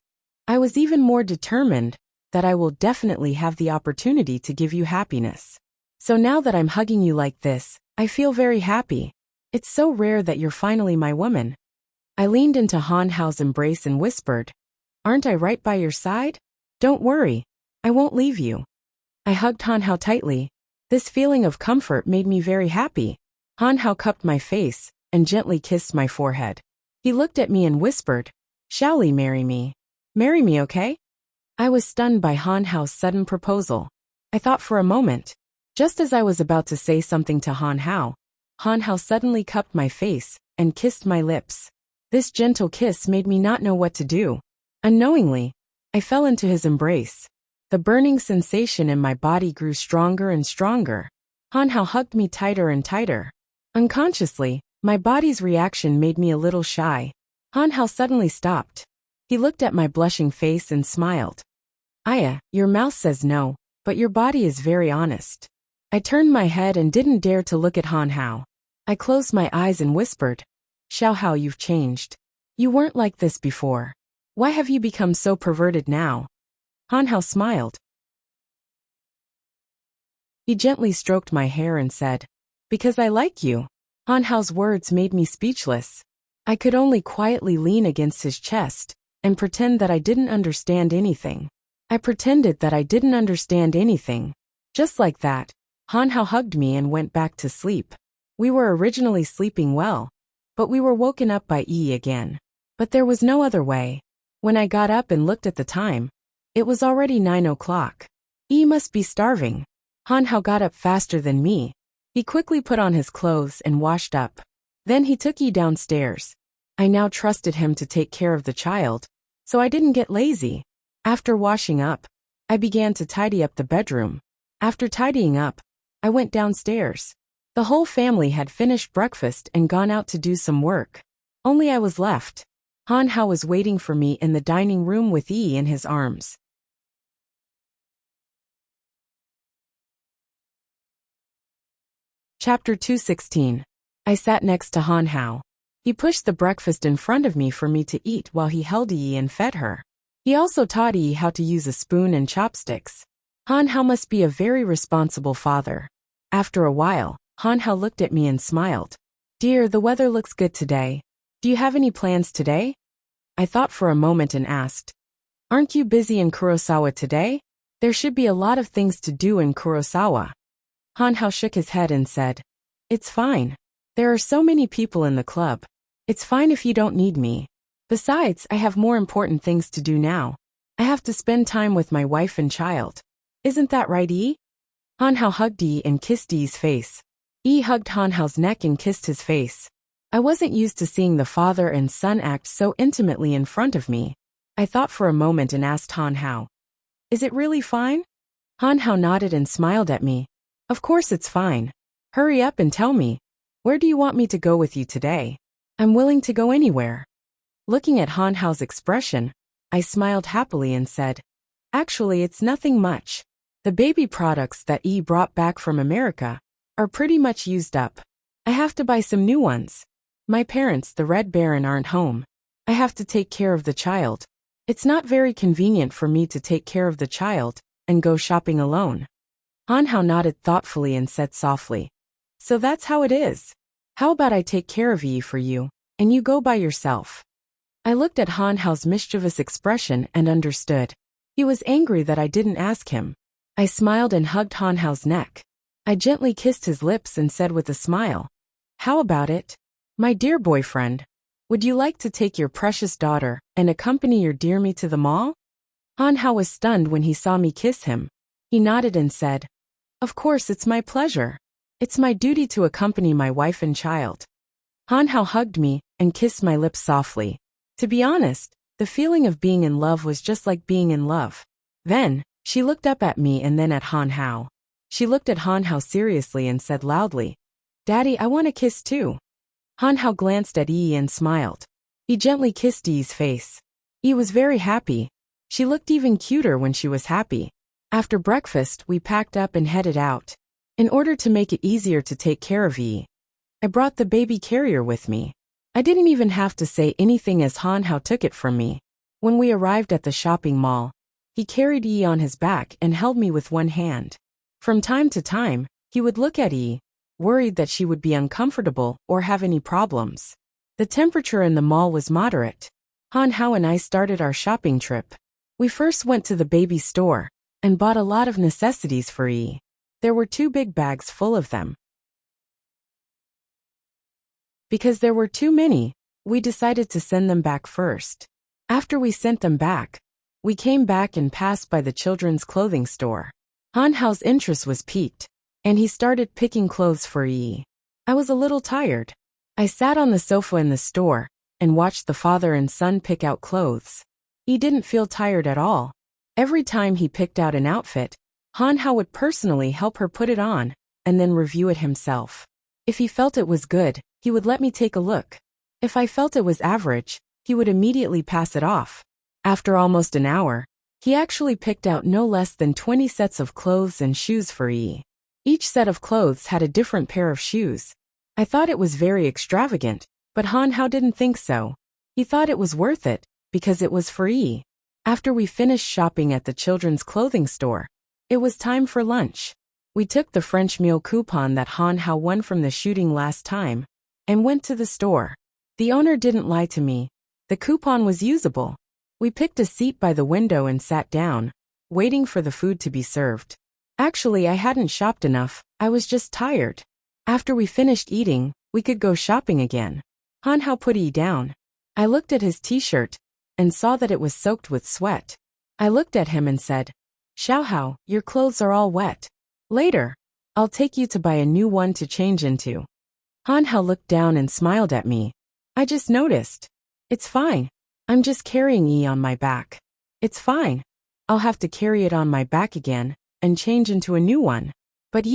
I was even more determined that I will definitely have the opportunity to give you happiness. So now that I'm hugging you like this, I feel very happy. It's so rare that you're finally my woman." I leaned into Han Hao's embrace and whispered, "Aren't I right by your side? Don't worry, I won't leave you." I hugged Han Hao tightly. This feeling of comfort made me very happy. Han Hao cupped my face and gently kissed my forehead. He looked at me and whispered, "Xiaoli, marry me. Marry me, okay?" I was stunned by Han Hao's sudden proposal. I thought for a moment. Just as I was about to say something to Han Hao suddenly cupped my face and kissed my lips. This gentle kiss made me not know what to do. Unknowingly, I fell into his embrace. The burning sensation in my body grew stronger and stronger. Han Hao hugged me tighter and tighter. Unconsciously, my body's reaction made me a little shy. Han Hao suddenly stopped. He looked at my blushing face and smiled. "Aya, your mouth says no, but your body is very honest. I turned my head and didn't dare to look at Han Hao. I closed my eyes and whispered, Xiao Hao, you've changed. You weren't like this before. Why have you become so perverted now? Han Hao smiled. He gently stroked my hair and said, Because I like you. Han Hao's words made me speechless. I could only quietly lean against his chest and pretend that I didn't understand anything. I pretended that I didn't understand anything. Just like that, Han Hao hugged me and went back to sleep. We were originally sleeping well, but we were woken up by Yi again. But there was no other way. When I got up and looked at the time, it was already 9 o'clock. Yi must be starving. Han Hao got up faster than me. He quickly put on his clothes and washed up. Then he took Yi downstairs. I now trusted him to take care of the child, so I didn't get lazy. After washing up, I began to tidy up the bedroom. After tidying up, I went downstairs. The whole family had finished breakfast and gone out to do some work. Only I was left. Han Hao was waiting for me in the dining room with Yi in his arms. Chapter 216. I sat next to Han Hao. He pushed the breakfast in front of me for me to eat while he held Yi and fed her. He also taught Yi how to use a spoon and chopsticks. Han Hao must be a very responsible father. After a while, Han Hao looked at me and smiled. Dear, the weather looks good today. Do you have any plans today? I thought for a moment and asked, Aren't you busy in Kurosawa today? There should be a lot of things to do in Kurosawa. Han Hao shook his head and said, It's fine. There are so many people in the club. It's fine if you don't need me. Besides, I have more important things to do now. I have to spend time with my wife and child. Isn't that right, Yi? Han Hao hugged Yi and kissed Yi's face. Yi hugged Han Hao's neck and kissed his face. I wasn't used to seeing the father and son act so intimately in front of me. I thought for a moment and asked Han Hao, Is it really fine? Han Hao nodded and smiled at me. Of course it's fine. Hurry up and tell me. Where do you want me to go with you today? I'm willing to go anywhere. Looking at Han Hao's expression, I smiled happily and said, Actually, it's nothing much. The baby products that Yi brought back from America are pretty much used up. I have to buy some new ones. My parents, the Red Baron, aren't home. I have to take care of the child. It's not very convenient for me to take care of the child and go shopping alone. Han Hao nodded thoughtfully and said softly, So that's how it is. How about I take care of Yi for you, and you go by yourself? I looked at Han Hao's mischievous expression and understood. He was angry that I didn't ask him. I smiled and hugged Han Hao's neck. I gently kissed his lips and said with a smile, How about it? My dear boyfriend, would you like to take your precious daughter and accompany your dear me to the mall? Han Hao was stunned when he saw me kiss him. He nodded and said, Of course, it's my pleasure. It's my duty to accompany my wife and child. Han Hao hugged me and kissed my lips softly. To be honest, the feeling of being in love was just like being in love. Then, she looked up at me and then at Han Hao. She looked at Han Hao seriously and said loudly, Daddy, I want a kiss too. Han Hao glanced at Yi and smiled. He gently kissed Yi's face. Yi was very happy. She looked even cuter when she was happy. After breakfast, we packed up and headed out. In order to make it easier to take care of Yi, I brought the baby carrier with me. I didn't even have to say anything as Han Hao took it from me. When we arrived at the shopping mall, he carried Yi on his back and held me with one hand. From time to time, he would look at Yi, worried that she would be uncomfortable or have any problems. The temperature in the mall was moderate. Han Hao and I started our shopping trip. We first went to the baby store and bought a lot of necessities for Yi. There were 2 big bags full of them. Because there were too many, we decided to send them back first. After we sent them back, we came back and passed by the children's clothing store. Han Hao's interest was piqued, and he started picking clothes for Yi. I was a little tired. I sat on the sofa in the store and watched the father and son pick out clothes. He didn't feel tired at all. Every time he picked out an outfit, Han Hao would personally help her put it on and then review it himself. If he felt it was good, he would let me take a look. If I felt it was average, he would immediately pass it off. After almost an hour, he actually picked out no less than 20 sets of clothes and shoes for Yi. Each set of clothes had a different pair of shoes. I thought it was very extravagant, but Han Hao didn't think so. He thought it was worth it, because it was free. After we finished shopping at the children's clothing store, it was time for lunch. We took the French meal coupon that Han Hao won from the shooting last time, and went to the store. The owner didn't lie to me. The coupon was usable. We picked a seat by the window and sat down, waiting for the food to be served. Actually, I hadn't shopped enough, I was just tired. After we finished eating, we could go shopping again. Han Hao put it down. I looked at his t-shirt, and saw that it was soaked with sweat. I looked at him and said, "Xiao Hao, your clothes are all wet. Later, I'll take you to buy a new one to change into." Han Hao looked down and smiled at me. I just noticed. "It's fine. I'm just carrying it on my back. It's fine. I'll have to carry it on my back again, and change into a new one. But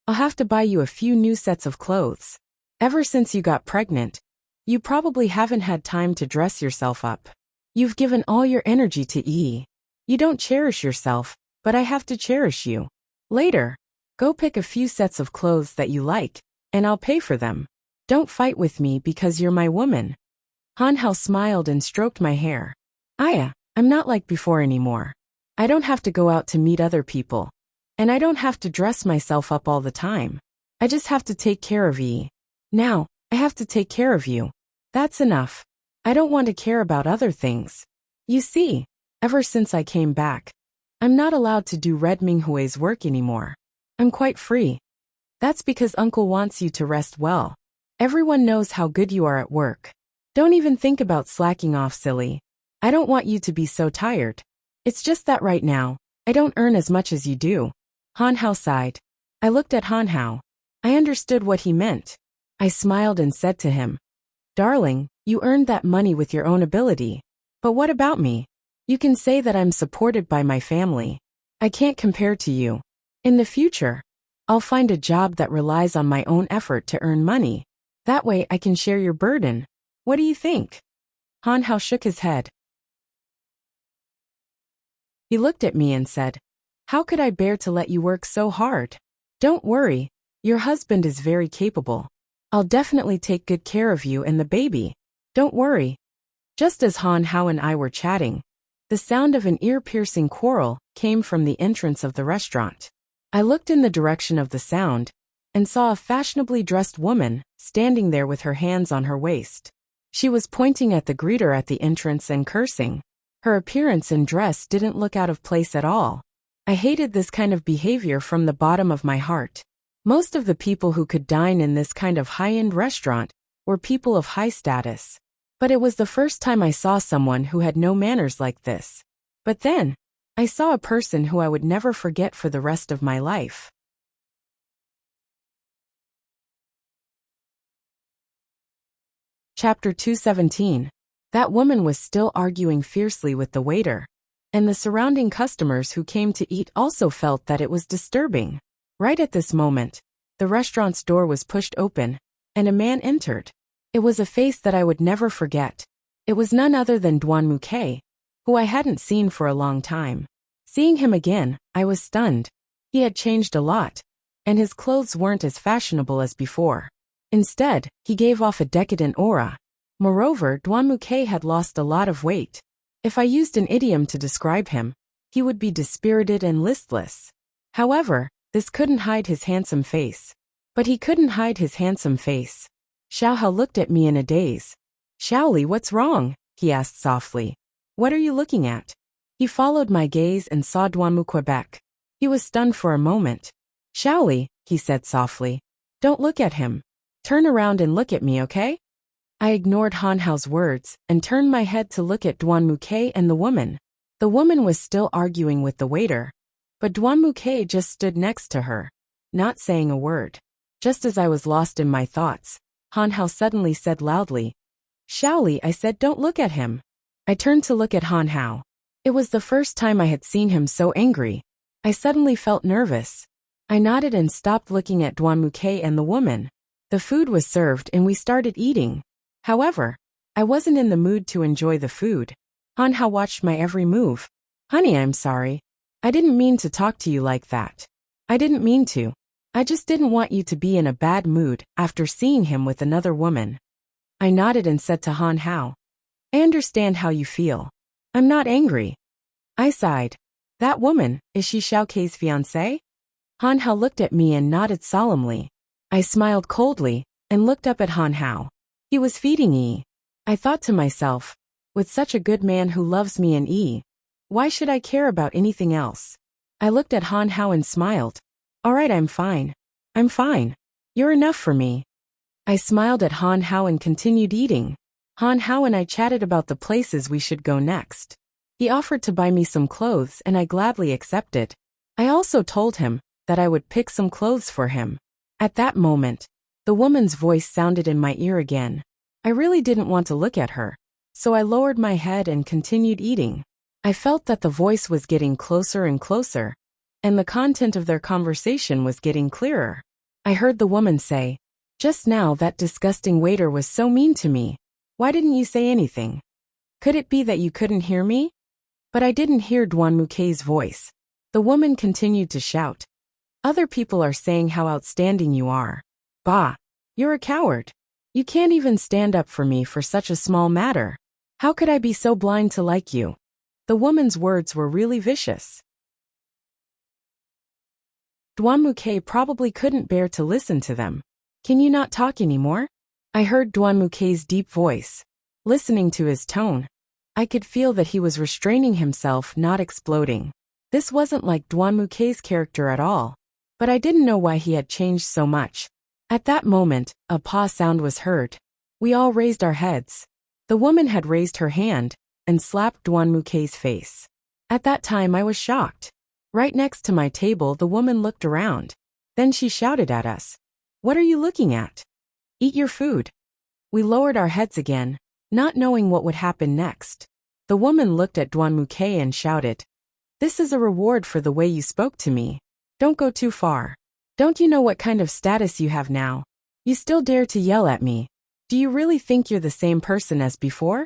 I'll have to buy you a few new sets of clothes. Ever since you got pregnant, you probably haven't had time to dress yourself up. You've given all your energy to E. You don't cherish yourself, but I have to cherish you. Later, go pick a few sets of clothes that you like, and I'll pay for them. Don't fight with me because you're my woman." Han Hao smiled and stroked my hair. I'm not like before anymore. I don't have to go out to meet other people. And I don't have to dress myself up all the time. I just have to take care of E. Now, I have to take care of you. That's enough. I don't want to care about other things. You see, ever since I came back, I'm not allowed to do Red Minghui's work anymore. I'm quite free. That's because Uncle wants you to rest well. Everyone knows how good you are at work. Don't even think about slacking off, silly. I don't want you to be so tired. It's just that right now, I don't earn as much as you do." Han Hao sighed. I looked at Han Hao. I understood what he meant. I smiled and said to him, "Darling, you earned that money with your own ability. But what about me? You can say that I'm supported by my family. I can't compare to you. In the future, I'll find a job that relies on my own effort to earn money. That way I can share your burden. What do you think?" Han Hao shook his head. He looked at me and said, "How could I bear to let you work so hard? Don't worry, your husband is very capable. I'll definitely take good care of you and the baby. Don't worry." Just as Han Hao and I were chatting, the sound of an ear-piercing quarrel came from the entrance of the restaurant. I looked in the direction of the sound, and saw a fashionably dressed woman standing there with her hands on her waist. She was pointing at the greeter at the entrance and cursing. Her appearance and dress didn't look out of place at all. I hated this kind of behavior from the bottom of my heart. Most of the people who could dine in this kind of high-end restaurant were people of high status. But it was the first time I saw someone who had no manners like this. But then, I saw a person who I would never forget for the rest of my life. Chapter 217. That woman was still arguing fiercely with the waiter, and the surrounding customers who came to eat also felt that it was disturbing. Right at this moment, the restaurant's door was pushed open, and a man entered. It was a face that I would never forget. It was none other than Duan Muke, who I hadn't seen for a long time. Seeing him again, I was stunned. He had changed a lot, and his clothes weren't as fashionable as before. Instead, he gave off a decadent aura. Moreover, Duan Muke had lost a lot of weight. If I used an idiom to describe him, he would be dispirited and listless. However, this couldn't hide his handsome face. But he couldn't hide his handsome face. Xiao Hao looked at me in a daze. "Xiaoli, what's wrong?" he asked softly. "What are you looking at?" He followed my gaze and saw Duan Muke back. He was stunned for a moment. "Xiaoli," he said softly, "don't look at him. Turn around and look at me, okay?" I ignored Han Hao's words and turned my head to look at Duan Muke and the woman. The woman was still arguing with the waiter, but Duan Muke just stood next to her, not saying a word. Just as I was lost in my thoughts, Han Hao suddenly said loudly, "Xiaoli, I said don't look at him." I turned to look at Han Hao. It was the first time I had seen him so angry. I suddenly felt nervous. I nodded and stopped looking at Duan Muke and the woman. The food was served and we started eating. However, I wasn't in the mood to enjoy the food. Han Hao watched my every move. "Honey, I'm sorry. I didn't mean to talk to you like that. I didn't mean to. I just didn't want you to be in a bad mood after seeing him with another woman. I nodded and said to Han Hao, I understand how you feel. I'm not angry. I sighed. That woman, is she Xiao Kei's fiancée? Han Hao looked at me and nodded solemnly. I smiled coldly and looked up at Han Hao. He was feeding Yi. I thought to myself, with such a good man who loves me and Yi, why should I care about anything else? I looked at Han Hao and smiled. All right, I'm fine. I'm fine. You're enough for me. I smiled at Han Hao and continued eating. Han Hao and I chatted about the places we should go next. He offered to buy me some clothes and I gladly accepted. I also told him that I would pick some clothes for him. At that moment, the woman's voice sounded in my ear again. I really didn't want to look at her, so I lowered my head and continued eating. I felt that the voice was getting closer and closer, and the content of their conversation was getting clearer. I heard the woman say, just now that disgusting waiter was so mean to me. Why didn't you say anything? Could it be that you couldn't hear me? But I didn't hear Duan Mukei's voice. The woman continued to shout. Other people are saying how outstanding you are. Bah, you're a coward. You can't even stand up for me for such a small matter. How could I be so blind to like you? The woman's words were really vicious. Duan Mukei probably couldn't bear to listen to them. Can you not talk anymore? I heard Duan Mukei's deep voice. Listening to his tone, I could feel that he was restraining himself, not exploding. This wasn't like Duan Mukei's character at all, but I didn't know why he had changed so much. At that moment, a paw sound was heard. We all raised our heads. The woman had raised her hand and slapped Duan Mukei's face. At that time I was shocked. Right next to my table the woman looked around. Then she shouted at us. What are you looking at? Eat your food. We lowered our heads again, not knowing what would happen next. The woman looked at Duan Mukei and shouted, This is a reward for the way you spoke to me. Don't go too far. Don't you know what kind of status you have now? You still dare to yell at me. Do you really think you're the same person as before?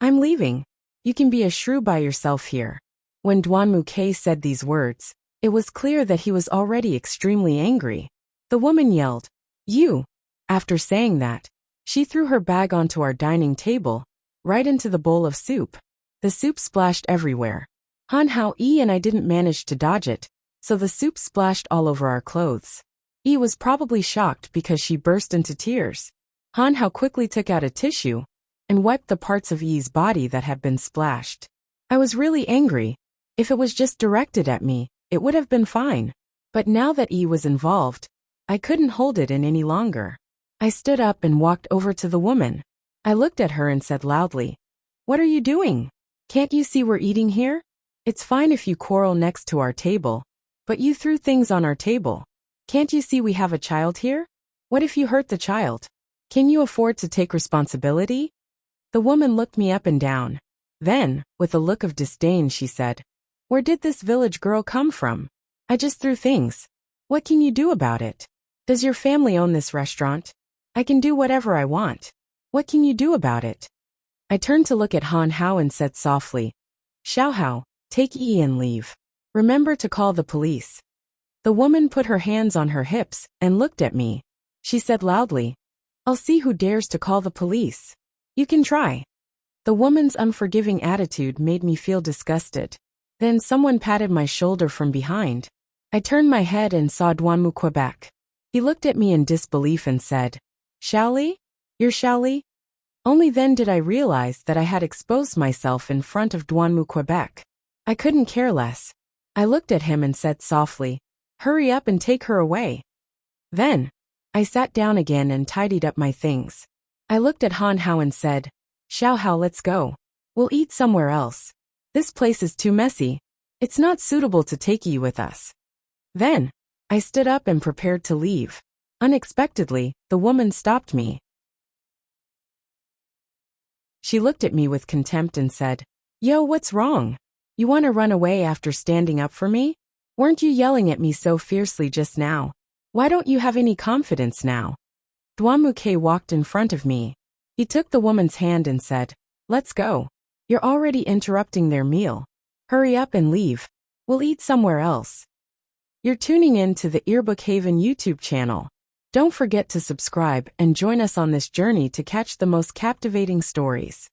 I'm leaving. You can be a shrew by yourself here. When Duan Mukei said these words, it was clear that he was already extremely angry. The woman yelled, You! After saying that, she threw her bag onto our dining table, right into the bowl of soup. The soup splashed everywhere. Han Hao, Yi and I didn't manage to dodge it, so the soup splashed all over our clothes. Yi was probably shocked because she burst into tears. Han Hao quickly took out a tissue and wiped the parts of Yi's body that had been splashed. I was really angry. If it was just directed at me, it would have been fine. But now that Yi was involved, I couldn't hold it in any longer. I stood up and walked over to the woman. I looked at her and said loudly, What are you doing? Can't you see we're eating here? It's fine if you quarrel next to our table, but you threw things on our table. Can't you see we have a child here? What if you hurt the child? Can you afford to take responsibility? The woman looked me up and down. Then, with a look of disdain, she said, Where did this village girl come from? I just threw things. What can you do about it? Does your family own this restaurant? I can do whatever I want. What can you do about it? I turned to look at Han Hao and said softly, Xiao Hao, take Yi and leave. Remember to call the police. The woman put her hands on her hips and looked at me. She said loudly, I'll see who dares to call the police. You can try. The woman's unforgiving attitude made me feel disgusted. Then someone patted my shoulder from behind. I turned my head and saw Duan Mukei. He looked at me in disbelief and said, Xiaoli? You're Xiaoli? Only then did I realize that I had exposed myself in front of Duan Mukei. I couldn't care less. I looked at him and said softly, Hurry up and take her away. Then, I sat down again and tidied up my things. I looked at Han Hao and said, Xiao Hao, let's go. We'll eat somewhere else. This place is too messy. It's not suitable to take you with us. Then, I stood up and prepared to leave. Unexpectedly, the woman stopped me. She looked at me with contempt and said, Yo, what's wrong? You want to run away after standing up for me? Weren't you yelling at me so fiercely just now? Why don't you have any confidence now? Duan Mukei walked in front of me. He took the woman's hand and said, Let's go. You're already interrupting their meal. Hurry up and leave. We'll eat somewhere else. You're tuning in to the Earbook Haven YouTube channel. Don't forget to subscribe and join us on this journey to catch the most captivating stories.